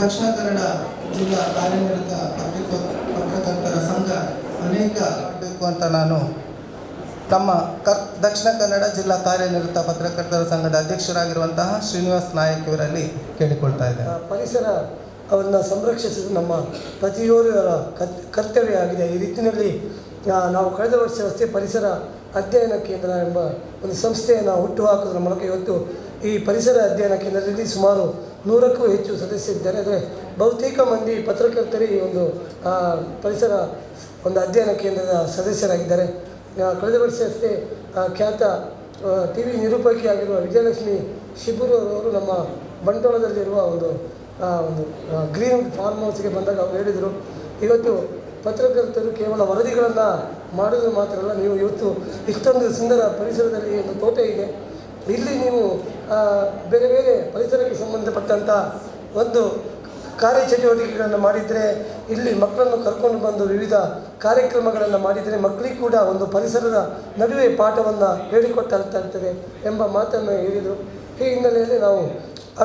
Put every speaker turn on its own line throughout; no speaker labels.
ದಕ್ಷಿಣ ಕನ್ನಡ ಜಿಲ್ಲಾ ಕಾರ್ಯನಿರತ ಪತ್ರಕರ್ತರ ಸಂಘ ಅನೇಕ ಬೇಕು ಅಂತ ನಾನು ನಮ್ಮ ದಕ್ಷಿಣ ಕನ್ನಡ ಜಿಲ್ಲಾ ಕಾರ್ಯನಿರತ ಪತ್ರಕರ್ತರ ಸಂಘದ ಅಧ್ಯಕ್ಷರಾಗಿರುವಂತಹ ಶ್ರೀನಿವಾಸ್ ನಾಯಕ್ ಇವರಲ್ಲಿ ಕೇಳಿಕೊಳ್ತಾ ಇದ್ದೇನೆ.
ಪರಿಸರವನ್ನು ಸಂರಕ್ಷಿಸುವುದು ನಮ್ಮ ಪ್ರತಿಯೊಬ್ಬರ ಕರ್ತವ್ಯ ಆಗಿದೆ. ಈ ರೀತಿಯಲ್ಲಿ ನಾವು ಕಳೆದ ವರ್ಷವಷ್ಟೇ ಪರಿಸರ ಅಧ್ಯಯನ ಕೇಂದ್ರ ಎಂಬ ಒಂದು ಸಂಸ್ಥೆಯನ್ನು ಹುಟ್ಟುಹಾಕುವುದರ ಮೂಲಕ ಇವತ್ತು ಈ ಪರಿಸರ ಅಧ್ಯಯನ ಕೇಂದ್ರದಲ್ಲಿ ಸುಮಾರು 100ಕ್ಕೂ ಹೆಚ್ಚು ಸದಸ್ಯರಿದ್ದಾರೆ. ಅಂದರೆ ಬಹುತೇಕ ಮಂದಿ ಪತ್ರಕರ್ತರು ಈ ಒಂದು ಪರಿಸರ ಒಂದು ಅಧ್ಯಯನ ಕೇಂದ್ರದ ಸದಸ್ಯರಾಗಿದ್ದಾರೆ. ಕಳೆದ ವರ್ಷವಷ್ಟೇ ಖ್ಯಾತ TV ನಿರೂಪಕಿಯಾಗಿರುವ ವಿಜಯಲಕ್ಷ್ಮಿ ಶಿಬೂರವರು ನಮ್ಮ ಬಂಟ್ವಾಳದಲ್ಲಿರುವ ಒಂದು ಗ್ರೀನ್ ಫಾರ್ಮ್ ಹೌಸ್ಗೆ ಬಂದಾಗ ಅವರು ಹೇಳಿದರು, ಇವತ್ತು ಪತ್ರಕರ್ತರು ಕೇವಲ ವರದಿಗಳನ್ನು ಮಾಡೋದು ಮಾತ್ರ ಅಲ್ಲ, ನೀವು ಇವತ್ತು ಇಷ್ಟೊಂದು ಸುಂದರ ಪರಿಸರದಲ್ಲಿ ಒಂದು ತೋಟ ಇದೆ, ಇಲ್ಲಿ ನೀವು ಬೇರೆ ಬೇರೆ ಪರಿಸರಕ್ಕೆ ಸಂಬಂಧಪಟ್ಟಂಥ ಒಂದು ಕಾರ್ಯಚಟುವಟಿಕೆಗಳನ್ನು ಮಾಡಿದರೆ, ಇಲ್ಲಿ ಮಕ್ಕಳನ್ನು ಕರ್ಕೊಂಡು ಬಂದು ವಿವಿಧ ಕಾರ್ಯಕ್ರಮಗಳನ್ನು ಮಾಡಿದರೆ ಮಕ್ಕಳಿಗೆ ಕೂಡ ಒಂದು ಪರಿಸರದ ನಡುವೆ ಪಾಠವನ್ನು ಹೇಳಿಕೊಟ್ಟಾಗ್ತಾ ಇರ್ತದೆ ಎಂಬ ಮಾತನ್ನು ಹೇಳಿದರು. ಈ ಹಿನ್ನೆಲೆಯಲ್ಲಿ ನಾವು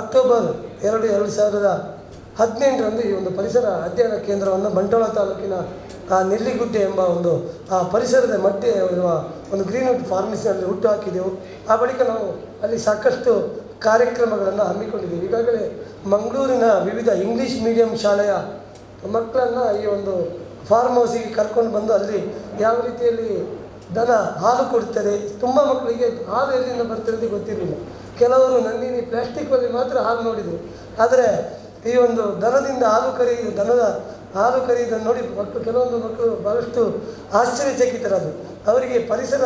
ಅಕ್ಟೋಬರ್ 2, 2018ರಂದು ಈ ಒಂದು ಪರಿಸರ ಅಧ್ಯಯನ ಕೇಂದ್ರವನ್ನು ಬಂಟ್ವಾಳ ತಾಲೂಕಿನ ನೆಲ್ಲಿಗುಡ್ಡೆ ಎಂಬ ಒಂದು ಪರಿಸರದ ಮಧ್ಯೆ ಇರುವ ಒಂದು ಗ್ರೀನ್ವುಡ್ ಫಾರ್ಮಸಿನಲ್ಲಿ ಹುಟ್ಟು ಹಾಕಿದೆವು. ಆ ಬಳಿಕ ನಾವು ಅಲ್ಲಿ ಸಾಕಷ್ಟು ಕಾರ್ಯಕ್ರಮಗಳನ್ನು ಹಮ್ಮಿಕೊಂಡಿದ್ದೀವಿ. ಈಗಾಗಲೇ ಮಂಗಳೂರಿನ ವಿವಿಧ ಇಂಗ್ಲೀಷ್ ಮೀಡಿಯಂ ಶಾಲೆಯ ಮಕ್ಕಳನ್ನು ಈ ಒಂದು ಫಾರ್ಮ್ ಹೌಸಿಗೆ ಕರ್ಕೊಂಡು ಬಂದು ಅಲ್ಲಿ ಯಾವ ರೀತಿಯಲ್ಲಿ ದನ ಹಾಲು ಕೊಡ್ತಾರೆ, ತುಂಬ ಮಕ್ಕಳಿಗೆ ಹಾಲು ಎಲ್ಲಿಂದ ಬರ್ತಿರೋದು ಗೊತ್ತಿರಲಿಲ್ಲ. ಕೆಲವರು ನಂದಿನಿ ಪ್ಲಾಸ್ಟಿಕ್ಕಲ್ಲಿ ಮಾತ್ರ ಹಾಲು ನೋಡಿದರು. ಆದರೆ ಈ ಒಂದು ದನದಿಂದ ದನದ ಹಾಲು ಕರೆಯುವುದನ್ನು ನೋಡಿ ಕೆಲವೊಂದು ಮಕ್ಕಳು ಬಹಳಷ್ಟು ಆಶ್ಚರ್ಯಚಕಿತರಾದರು. ಅವರಿಗೆ ಪರಿಸರ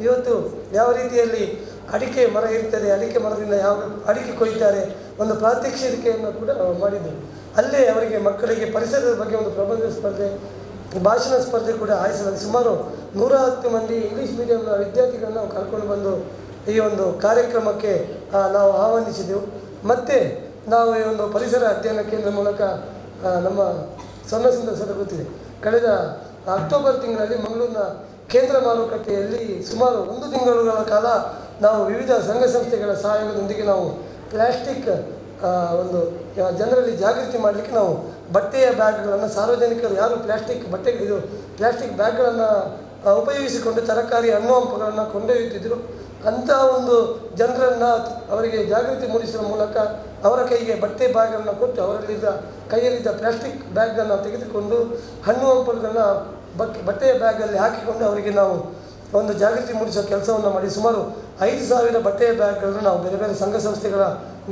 ಇವತ್ತು ಯಾವ ರೀತಿಯಲ್ಲಿ ಅಡಿಕೆ ಮರ ಇರ್ತದೆ, ಅಡಿಕೆ ಮರದಿಂದ ಯಾವ ಅಡಿಕೆ ಕೊಯ್ತಾರೆ, ಒಂದು ಪ್ರಾತ್ಯಕ್ಷಿಕೆಯನ್ನು ಕೂಡ ಮಾಡಿದರು. ಅಲ್ಲೇ ಅವರಿಗೆ ಮಕ್ಕಳಿಗೆ ಪರಿಸರದ ಬಗ್ಗೆ ಒಂದು ಪ್ರಬಂಧ ಸ್ಪರ್ಧೆ, ಭಾಷಣ ಸ್ಪರ್ಧೆ ಕೂಡ ಆಯೋಜಿಸಲಾಗಿದೆ. ಸುಮಾರು 110 ಮಂದಿ ಇಂಗ್ಲೀಷ್ ಮೀಡಿಯಂನ ವಿದ್ಯಾರ್ಥಿಗಳನ್ನು ನಾವು ಕರ್ಕೊಂಡು ಬಂದು ಈ ಒಂದು ಕಾರ್ಯಕ್ರಮಕ್ಕೆ ನಾವು ಆಹ್ವಾನಿಸಿದೆವು. ಮತ್ತು ನಾವು ಈ ಒಂದು ಪರಿಸರ ಅಧ್ಯಯನ ಕೇಂದ್ರ ಮೂಲಕ ನಮ್ಮ ಸಣ್ಣ ಸರ ಗೊತ್ತಿದೆ, ಕಳೆದ ಅಕ್ಟೋಬರ್ ತಿಂಗಳಲ್ಲಿ ಮಂಗಳೂರಿನ ಕೇಂದ್ರ ಮಾರುಕಟ್ಟೆಯಲ್ಲಿ ಸುಮಾರು 1 ತಿಂಗಳುಗಳ ಕಾಲ ನಾವು ವಿವಿಧ ಸಂಘ ಸಂಸ್ಥೆಗಳ ಸಹಯೋಗದೊಂದಿಗೆ ನಾವು ಪ್ಲಾಸ್ಟಿಕ್ ಒಂದು ಜನರಲ್ಲಿ ಜಾಗೃತಿ ಮಾಡಲಿಕ್ಕೆ ನಾವು ಬಟ್ಟೆಯ ಬ್ಯಾಗ್ಗಳನ್ನು, ಸಾರ್ವಜನಿಕರು ಯಾರು ಪ್ಲಾಸ್ಟಿಕ್ ಬ್ಯಾಗ್ಗಳನ್ನು ಉಪಯೋಗಿಸಿಕೊಂಡು ತರಕಾರಿ ಹಣ್ಣು ಹಂಪಗಳನ್ನು ಕೊಂಡೊಯ್ಯುತ್ತಿದ್ದರು, ಅಂಥ ಒಂದು ಜನರನ್ನು ಅವರಿಗೆ ಜಾಗೃತಿ ಮೂಡಿಸುವ ಮೂಲಕ ಅವರ ಕೈಗೆ ಬಟ್ಟೆ ಬ್ಯಾಗನ್ನು ಕೊಟ್ಟು ಕೈಯಲ್ಲಿದ್ದ ಪ್ಲಾಸ್ಟಿಕ್ ಬ್ಯಾಗನ್ನು ತೆಗೆದುಕೊಂಡು ಹಣ್ಣು ಹಂಪಲುಗಳನ್ನು ಬಟ್ಟೆಯ ಬ್ಯಾಗಲ್ಲಿ ಹಾಕಿಕೊಂಡು ಅವರಿಗೆ ನಾವು ಒಂದು ಜಾಗೃತಿ ಮೂಡಿಸುವ ಕೆಲಸವನ್ನು ಮಾಡಿ ಸುಮಾರು 5,000 ಬಟ್ಟೆಯ ಬ್ಯಾಗ್ಗಳನ್ನು ನಾವು ಬೇರೆ ಬೇರೆ ಸಂಘ ಸಂಸ್ಥೆಗಳ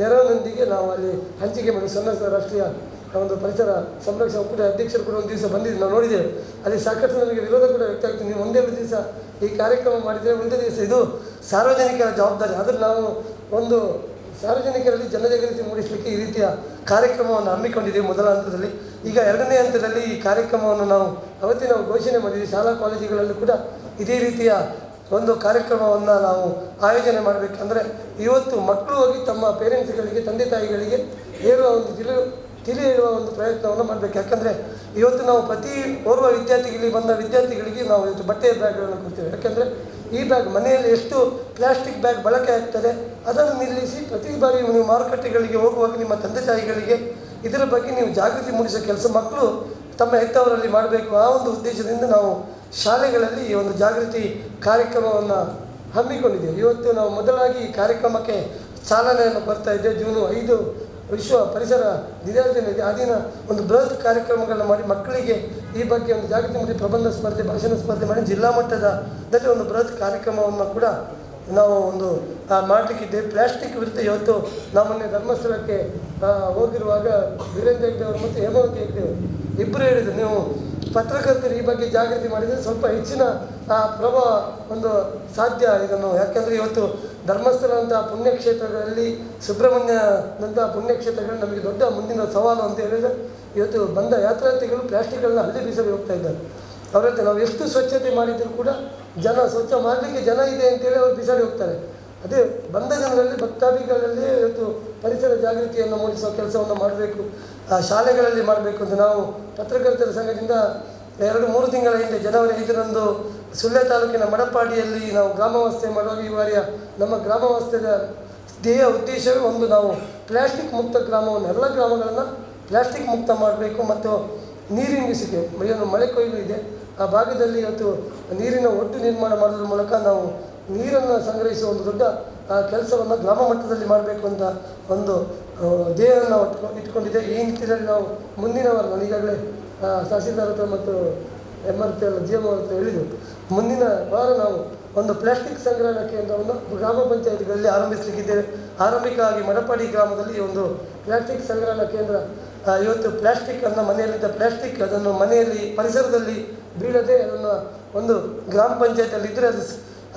ನೆರವಿನೊಂದಿಗೆ ನಾವು ಅಲ್ಲಿ ಹಂಚಿಕೆ ಮಾಡಿ ಸಣ್ಣ ರಾಷ್ಟ್ರೀಯ ಒಂದು ಪರಿಸರ ಸಂರಕ್ಷಣಾ ಒಕ್ಕೂಟ ಅಧ್ಯಕ್ಷರು ಕೂಡ ಒಂದು ದಿವಸ ಬಂದಿದ್ದು ನಾವು ನೋಡಿದ್ದೇವೆ. ಅಲ್ಲಿ ಸಾಕಷ್ಟು ನನಗೆ ವಿರೋಧ ಕೂಡ ವ್ಯಕ್ತ ಆಗ್ತದೆ, ನೀವು ಒಂದೇ ದಿವಸ ಈ ಕಾರ್ಯಕ್ರಮ ಮಾಡಿದರೆ ಒಂದೇ ದಿವಸ ಇದು ಸಾರ್ವಜನಿಕರ ಜವಾಬ್ದಾರಿ. ಆದರೆ ನಾವು ಒಂದು ಸಾರ್ವಜನಿಕರಲ್ಲಿ ಜನಜಾಗೃತಿ ಮೂಡಿಸಲಿಕ್ಕೆ ಈ ರೀತಿಯ ಕಾರ್ಯಕ್ರಮವನ್ನು ಹಮ್ಮಿಕೊಂಡಿದ್ದೇವೆ ಮೊದಲ ಹಂತದಲ್ಲಿ. ಈಗ 2ನೇ ಹಂತದಲ್ಲಿ ಈ ಕಾರ್ಯಕ್ರಮವನ್ನು ನಾವು ಘೋಷಣೆ ಮಾಡಿದ್ದೀವಿ. ಶಾಲಾ ಕಾಲೇಜುಗಳಲ್ಲೂ ಕೂಡ ಇದೇ ರೀತಿಯ ಒಂದು ಕಾರ್ಯಕ್ರಮವನ್ನು ನಾವು ಆಯೋಜನೆ ಮಾಡಬೇಕಂದ್ರೆ ಇವತ್ತು ಮಕ್ಕಳು ಹೋಗಿ ತಮ್ಮ ಪೇರೆಂಟ್ಸ್ಗಳಿಗೆ, ತಂದೆ ತಾಯಿಗಳಿಗೆ ಹೇಳುವ ಒಂದು ತಿಳಿ ಹೇಳುವ ಒಂದು ಪ್ರಯತ್ನವನ್ನು ಮಾಡಬೇಕು. ಯಾಕಂದರೆ ಇವತ್ತು ನಾವು ಪ್ರತಿ ಓರ್ವ ವಿದ್ಯಾರ್ಥಿಗಳಿಗೆ ಬಂದ ವಿದ್ಯಾರ್ಥಿಗಳಿಗೆ ನಾವು ಇವತ್ತು ಬಟ್ಟೆಯ ಬ್ಯಾಗ್ಗಳನ್ನು ಕೊಡ್ತೇವೆ. ಯಾಕೆಂದರೆ ಈ ಬ್ಯಾಗ್ ಮನೆಯಲ್ಲಿ ಎಷ್ಟು ಪ್ಲಾಸ್ಟಿಕ್ ಬ್ಯಾಗ್ ಬಳಕೆ ಆಗ್ತದೆ ಅದನ್ನು ನಿಲ್ಲಿಸಿ ಪ್ರತಿ ಬಾರಿ ನೀವು ಮಾರುಕಟ್ಟೆಗಳಿಗೆ ಹೋಗುವಾಗ ನಿಮ್ಮ ತಂದೆ ತಾಯಿಗಳಿಗೆ ಇದರ ಬಗ್ಗೆ ನೀವು ಜಾಗೃತಿ ಮೂಡಿಸೋ ಕೆಲಸ ಮಕ್ಕಳು ತಮ್ಮ ಹೆತ್ತವರಲ್ಲಿ ಮಾಡಬೇಕು. ಆ ಒಂದು ಉದ್ದೇಶದಿಂದ ನಾವು ಶಾಲೆಗಳಲ್ಲಿ ಈ ಒಂದು ಜಾಗೃತಿ ಕಾರ್ಯಕ್ರಮವನ್ನು ಹಮ್ಮಿಕೊಂಡಿದ್ದೇವೆ. ಇವತ್ತು ನಾವು ಮೊದಲಾಗಿ ಈ ಕಾರ್ಯಕ್ರಮಕ್ಕೆ ಚಾಲನೆಯನ್ನು ಬರ್ತಾ ಇದ್ದೇವೆ. ಜೂನ್ 5 ವಿಶ್ವ ಪರಿಸರ ದಿನಾಚರಣೆ ಇದೆ. ಆ ದಿನ ಒಂದು ಬೃಹತ್ ಕಾರ್ಯಕ್ರಮಗಳನ್ನು ಮಾಡಿ ಮಕ್ಕಳಿಗೆ ಈ ಬಗ್ಗೆ ಒಂದು ಜಾಗೃತಿ ಮೂಡಿಸಿ ಪ್ರಬಂಧ ಸ್ಪರ್ಧೆ, ಭಾಷಣ ಸ್ಪರ್ಧೆ ಮಾಡಿ ಜಿಲ್ಲಾ ಮಟ್ಟದಲ್ಲಿ ಒಂದು ಬೃಹತ್ ಕಾರ್ಯಕ್ರಮವನ್ನು ಕೂಡ ನಾವು ಒಂದು ಮಾಡಲಿಕ್ಕಿದ್ದೇವೆ. ಪ್ಲಾಸ್ಟಿಕ್ ವಿರುದ್ಧ ಇವತ್ತು ನಾವು ಮೊನ್ನೆ ಧರ್ಮಸ್ಥಳಕ್ಕೆ ಹೋಗಿರುವಾಗ ವೀರೇಂದ್ರ ಹೆಗ್ಡೆ ಅವರು ಮತ್ತು ಹೇಮಾವತಿ ಹೆಗ್ಡೆ ಅವರು ಇಬ್ಬರು ಹೇಳಿದರು, ನೀವು ಪತ್ರಕರ್ತರು ಈ ಬಗ್ಗೆ ಜಾಗೃತಿ ಮಾಡಿದರೆ ಸ್ವಲ್ಪ ಹೆಚ್ಚಿನ ಪ್ರಭಾವ ಒಂದು ಸಾಧ್ಯ ಇದನ್ನು. ಯಾಕೆಂದರೆ ಇವತ್ತು ಧರ್ಮಸ್ಥಳ ಅಂತಹ ಪುಣ್ಯಕ್ಷೇತ್ರಗಳಲ್ಲಿ, ಸುಬ್ರಹ್ಮಣ್ಯದಂತಹ ಪುಣ್ಯಕ್ಷೇತ್ರಗಳಲ್ಲಿ ನಮಗೆ ದೊಡ್ಡ ಮುಂದಿನ ಸವಾಲು ಅಂತ ಹೇಳಿದರೆ ಇವತ್ತು ಬಂದ ಯಾತ್ರಾರ್ಥಿಗಳು ಪ್ಲಾಸ್ಟಿಕ್ಗಳನ್ನ ಅಲ್ಲಿ ಬೀಸಲು ಹೋಗ್ತಾ ಇದ್ದಾರೆ. ಅವರಂತೆ ನಾವು ಎಷ್ಟು ಸ್ವಚ್ಛತೆ ಮಾಡಿದರೂ ಕೂಡ ಸ್ವಚ್ಛ ಮಾಡಲಿಕ್ಕೆ ಜನ ಇದೆ ಅಂತೇಳಿ ಅವರು ಬಿಸಾಡಿ ಹೋಗ್ತಾರೆ. ಅದೇ ಬಂದ ಜನರಲ್ಲಿ ಭಕ್ತಾದಿಗಳಲ್ಲಿ ಇವತ್ತು ಪರಿಸರ ಜಾಗೃತಿಯನ್ನು ಮೂಡಿಸುವ ಕೆಲಸವನ್ನು ಮಾಡಬೇಕು, ಶಾಲೆಗಳಲ್ಲಿ ಮಾಡಬೇಕು ಅಂತ ನಾವು ಪತ್ರಕರ್ತರ ಸಂಘದಿಂದ 2-3 ತಿಂಗಳ ಹಿಂದೆ ಜನವರಿ 5ರಂದು ಸುಳ್ಯ ತಾಲೂಕಿನ ಮಡಪಾಡಿಯಲ್ಲಿ ನಾವು ಗ್ರಾಮವಾಸ್ತವ್ಯ ಮಾಡುವಾಗ ಈ ಬಾರಿಯ ನಮ್ಮ ಗ್ರಾಮವಾಸ್ತವ್ಯದ ಧ್ಯೇಯ ಉದ್ದೇಶವೇ ಒಂದು, ನಾವು ಪ್ಲಾಸ್ಟಿಕ್ ಮುಕ್ತ ಗ್ರಾಮವನ್ನು ಎಲ್ಲ ಗ್ರಾಮಗಳನ್ನು ಪ್ಲಾಸ್ಟಿಕ್ ಮುಕ್ತ ಮಾಡಬೇಕು ಮತ್ತು ನೀರಿಂಗಿಸಿಕೆ ಏನು ಮಳೆ ಕೊಯ್ಲು ಇದೆ ಆ ಭಾಗದಲ್ಲಿ ಇವತ್ತು ನೀರಿನ ಒಟ್ಟು ನಿರ್ಮಾಣ ಮಾಡೋದ್ರ ಮೂಲಕ ನಾವು ನೀರನ್ನು ಸಂಗ್ರಹಿಸುವ ಒಂದು ದೊಡ್ಡ ಕೆಲಸವನ್ನು ಗ್ರಾಮ ಮಟ್ಟದಲ್ಲಿ ಮಾಡಬೇಕು ಅಂತ ಒಂದು ಧ್ಯೇಯವನ್ನು ಇಟ್ಕೊಂಡಿದೆ. ಈ ನಿಟ್ಟಿನಲ್ಲಿ ನಾವು ಮುಂದಿನ ವಾರ ನಾನು ಈಗಾಗಲೇ ತಹಸೀಲ್ದಾರ್ ಹತ್ರ ಮತ್ತು MRP GM ಅವ್ರ ಹತ್ರ ಹೇಳಿದರು, ಮುಂದಿನ ವಾರ ನಾವು ಒಂದು ಪ್ಲಾಸ್ಟಿಕ್ ಸಂಗ್ರಹಣಾ ಕೇಂದ್ರವನ್ನು ಗ್ರಾಮ ಪಂಚಾಯತ್ಗಳಲ್ಲಿ ಆರಂಭಿಸಲಿಕ್ಕಿದ್ದೇವೆ. ಆರಂಭಿಕವಾಗಿ ಮಡಪಾಡಿ ಗ್ರಾಮದಲ್ಲಿ ಒಂದು ಪ್ಲಾಸ್ಟಿಕ್ ಸಂಗ್ರಹಣಾ ಕೇಂದ್ರ. ಇವತ್ತು ಪ್ಲಾಸ್ಟಿಕ್ಕನ್ನು ಮನೆಯಲ್ಲಿದ್ದ ಪ್ಲಾಸ್ಟಿಕ್ ಅದನ್ನು ಮನೆಯಲ್ಲಿ ಪರಿಸರದಲ್ಲಿ ಬೀಳದೆ ಅದನ್ನು ಒಂದು ಗ್ರಾಮ ಪಂಚಾಯತಿಯಲ್ಲಿ ಇದ್ದರೆ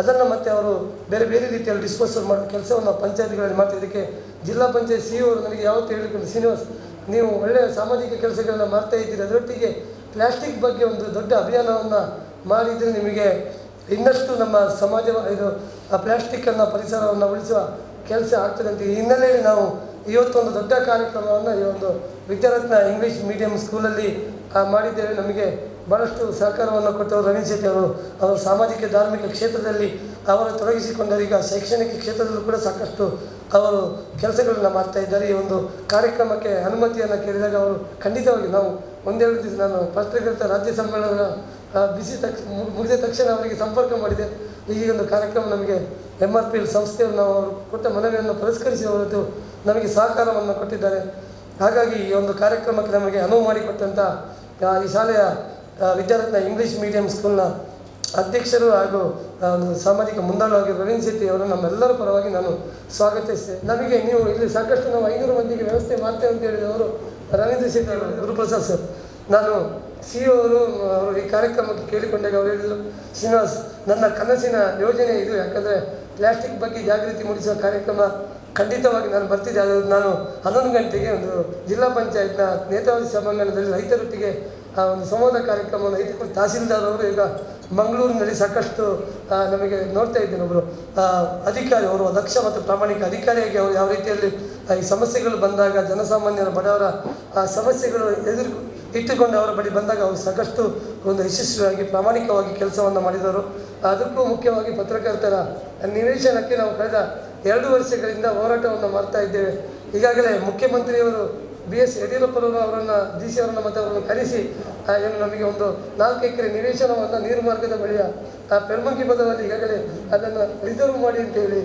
ಅದನ್ನು ಮತ್ತೆ ಅವರು ಬೇರೆ ಬೇರೆ ರೀತಿಯಲ್ಲಿ ಡಿಸ್ಪೋಸಲ್ ಮಾಡೋ ಕೆಲಸವನ್ನು ಪಂಚಾಯತ್ಗಳಲ್ಲಿ ಮಾಡ್ತಾ. ಇದಕ್ಕೆ ಜಿಲ್ಲಾ ಪಂಚಾಯತ್ CEO ಅವರು ನನಗೆ ಯಾವತ್ತೂ ಹೇಳಿಕೊಂಡು, ಶ್ರೀನಿವಾಸ್ ನೀವು ಒಳ್ಳೆಯ ಸಾಮಾಜಿಕ ಕೆಲಸಗಳನ್ನು ಮಾಡ್ತಾ ಇದ್ದೀರಿ, ಅದರೊಟ್ಟಿಗೆ ಪ್ಲಾಸ್ಟಿಕ್ ಬಗ್ಗೆ ಒಂದು ದೊಡ್ಡ ಅಭಿಯಾನವನ್ನು ಮಾಡಿದರೆ ನಿಮಗೆ ಇನ್ನಷ್ಟು ನಮ್ಮ ಸಮಾಜ ಇದು ಆ ಪ್ಲಾಸ್ಟಿಕ್ಕನ್ನು ಪರಿಸರವನ್ನು ಉಳಿಸುವ ಕೆಲಸ ಆಗ್ತದೆ ಅಂತ. ಈ ಹಿನ್ನೆಲೆಯಲ್ಲಿ ನಾವು ಇವತ್ತೊಂದು ದೊಡ್ಡ ಕಾರ್ಯಕ್ರಮವನ್ನು ಈ ಒಂದು ವಿದ್ಯಾರತ್ನ ಇಂಗ್ಲೀಷ್ ಮೀಡಿಯಂ ಸ್ಕೂಲಲ್ಲಿ ಮಾಡಿದ್ದೇವೆ. ನಮಗೆ ಭಾಳಷ್ಟು ಸಹಕಾರವನ್ನು ಕೊಟ್ಟವರು ರವೀಂದ್ರ ಶೆಟ್ಟಿ ಅವರು ಸಾಮಾಜಿಕ ಧಾರ್ಮಿಕ ಕ್ಷೇತ್ರದಲ್ಲಿ ಅವರು ತೊಡಗಿಸಿಕೊಂಡರು. ಈಗ ಶೈಕ್ಷಣಿಕ ಕ್ಷೇತ್ರದಲ್ಲೂ ಕೂಡ ಸಾಕಷ್ಟು ಅವರು ಕೆಲಸಗಳನ್ನು ಮಾಡ್ತಾ ಇದ್ದಾರೆ. ಈ ಒಂದು ಕಾರ್ಯಕ್ರಮಕ್ಕೆ ಅನುಮತಿಯನ್ನು ಕೇಳಿದಾಗ ಅವರು ಖಂಡಿತವಾಗಿ ನಾವು ಒಂದೆರಡು ದಿವಸ ನಾನು ಪತ್ರಕರ್ತ ರಾಜ್ಯ ಸಮ್ಮೇಳನ ಮುಗಿದ ತಕ್ಷಣ ಅವರಿಗೆ ಸಂಪರ್ಕ ಮಾಡಿದೆ. ಈ ಒಂದು ಕಾರ್ಯಕ್ರಮ ನಮಗೆ MRP ಸಂಸ್ಥೆಯನ್ನು ನಾವು ಅವರು ಕೊಟ್ಟ ಮನವಿಯನ್ನು ಪುರಸ್ಕರಿಸಿ ಅವರದ್ದು ನಮಗೆ ಸಹಕಾರವನ್ನು ಕೊಟ್ಟಿದ್ದಾರೆ. ಹಾಗಾಗಿ ಈ ಒಂದು ಕಾರ್ಯಕ್ರಮಕ್ಕೆ ನಮಗೆ ಅನುವು ಮಾಡಿಕೊಟ್ಟಂಥ ಈ ಶಾಲೆಯ ವಿದ್ಯಾರತ್ನ ಇಂಗ್ಲೀಷ್ ಮೀಡಿಯಂ ಸ್ಕೂಲ್ನ ಅಧ್ಯಕ್ಷರು ಹಾಗೂ ಒಂದು ಸಾಮಾಜಿಕ ಮುಂದಾಳುವಾಗಿ ರವೀಂದ್ರ ಶೆಟ್ಟಿ ಅವರು ನಮ್ಮೆಲ್ಲರ ಪರವಾಗಿ ನಾನು ಸ್ವಾಗತಿಸ್ತೇನೆ. ನಮಗೆ ನೀವು ಇಲ್ಲಿ ಸಾಕಷ್ಟು ನಾವು 500 ಮಂದಿಗೆ ವ್ಯವಸ್ಥೆ ಮಾಡ್ತೇವೆ ಅಂತ ಹೇಳಿದವರು ರವೀಂದ್ರ ಶೆಟ್ಟಿ ಅವರು, ಗುರುಪ್ರಸಾದ್ ಸರ್. ನಾನು CEO ಅವರು ಈ ಕಾರ್ಯಕ್ರಮಕ್ಕೆ ಕೇಳಿಕೊಂಡಾಗ ಅವರು ಹೇಳಿದರು, ಶ್ರೀನಿವಾಸ್ ನನ್ನ ಕನಸಿನ ಯೋಜನೆ ಇದು, ಯಾಕಂದರೆ ಪ್ಲಾಸ್ಟಿಕ್ ಬಗ್ಗೆ ಜಾಗೃತಿ ಮೂಡಿಸುವ ಕಾರ್ಯಕ್ರಮ ಖಂಡಿತವಾಗಿ ನಾನು ಬರ್ತಿದ್ದೆ. ಅದು ನಾನು 11 ಗಂಟೆಗೆ ಒಂದು ಜಿಲ್ಲಾ ಪಂಚಾಯತ್ನ ನೇತಾವತಿ ಸಭಾಂಗಣದಲ್ಲಿ ರೈತರೊಟ್ಟಿಗೆ ಒಂದು ಸಂವಾದ ಕಾರ್ಯಕ್ರಮವನ್ನು ಇಟ್ಟುಕೊಂಡು ತಹಸೀಲ್ದಾರ್ ಅವರು ಈಗ ಮಂಗಳೂರಿನಲ್ಲಿ ಸಾಕಷ್ಟು ನಮಗೆ ನೋಡ್ತಾ ಇದ್ದೇನೆ. ಒಬ್ಬರು ಅಧಿಕಾರಿ, ಅವರು ದಕ್ಷ ಮತ್ತು ಪ್ರಾಮಾಣಿಕ ಅಧಿಕಾರಿಯಾಗಿ ಅವರು ಯಾವ ರೀತಿಯಲ್ಲಿ ಈ ಸಮಸ್ಯೆಗಳು ಬಂದಾಗ ಜನಸಾಮಾನ್ಯರ ಬಡವರ ಸಮಸ್ಯೆಗಳು ಇಟ್ಟುಕೊಂಡು ಅವರ ಬಳಿ ಬಂದಾಗ ಅವರು ಸಾಕಷ್ಟು ಒಂದು ಯಶಸ್ವಿಯಾಗಿ ಪ್ರಾಮಾಣಿಕವಾಗಿ ಕೆಲಸವನ್ನು ಮಾಡಿದವರು. ಅದಕ್ಕೂ ಮುಖ್ಯವಾಗಿ ಪತ್ರಕರ್ತರ ನಿವೇಶನಕ್ಕೆ ನಾವು ಕಳೆದ 2 ವರ್ಷಗಳಿಂದ ಹೋರಾಟವನ್ನು ಮಾಡ್ತಾ ಇದ್ದೇವೆ. ಈಗಾಗಲೇ ಮುಖ್ಯಮಂತ್ರಿಯವರು BS ಯಡಿಯೂರಪ್ಪರವರು ಅವರನ್ನು DC ಅವರನ್ನು ಮತ್ತು ಅವರನ್ನು ಕರೆಸಿ ಏನು ನಮಗೆ ಒಂದು 4 ಎಕರೆ ನಿವೇಶನವನ್ನು ನೀರು ಮಾರ್ಗದ ಬಳಿಯ ಪೆರ್ಮಂಗಿ ಪದದಲ್ಲಿ ಈಗಾಗಲೇ ಅದನ್ನು ರಿಸರ್ವ್ ಮಾಡಿ ಅಂತೇಳಿ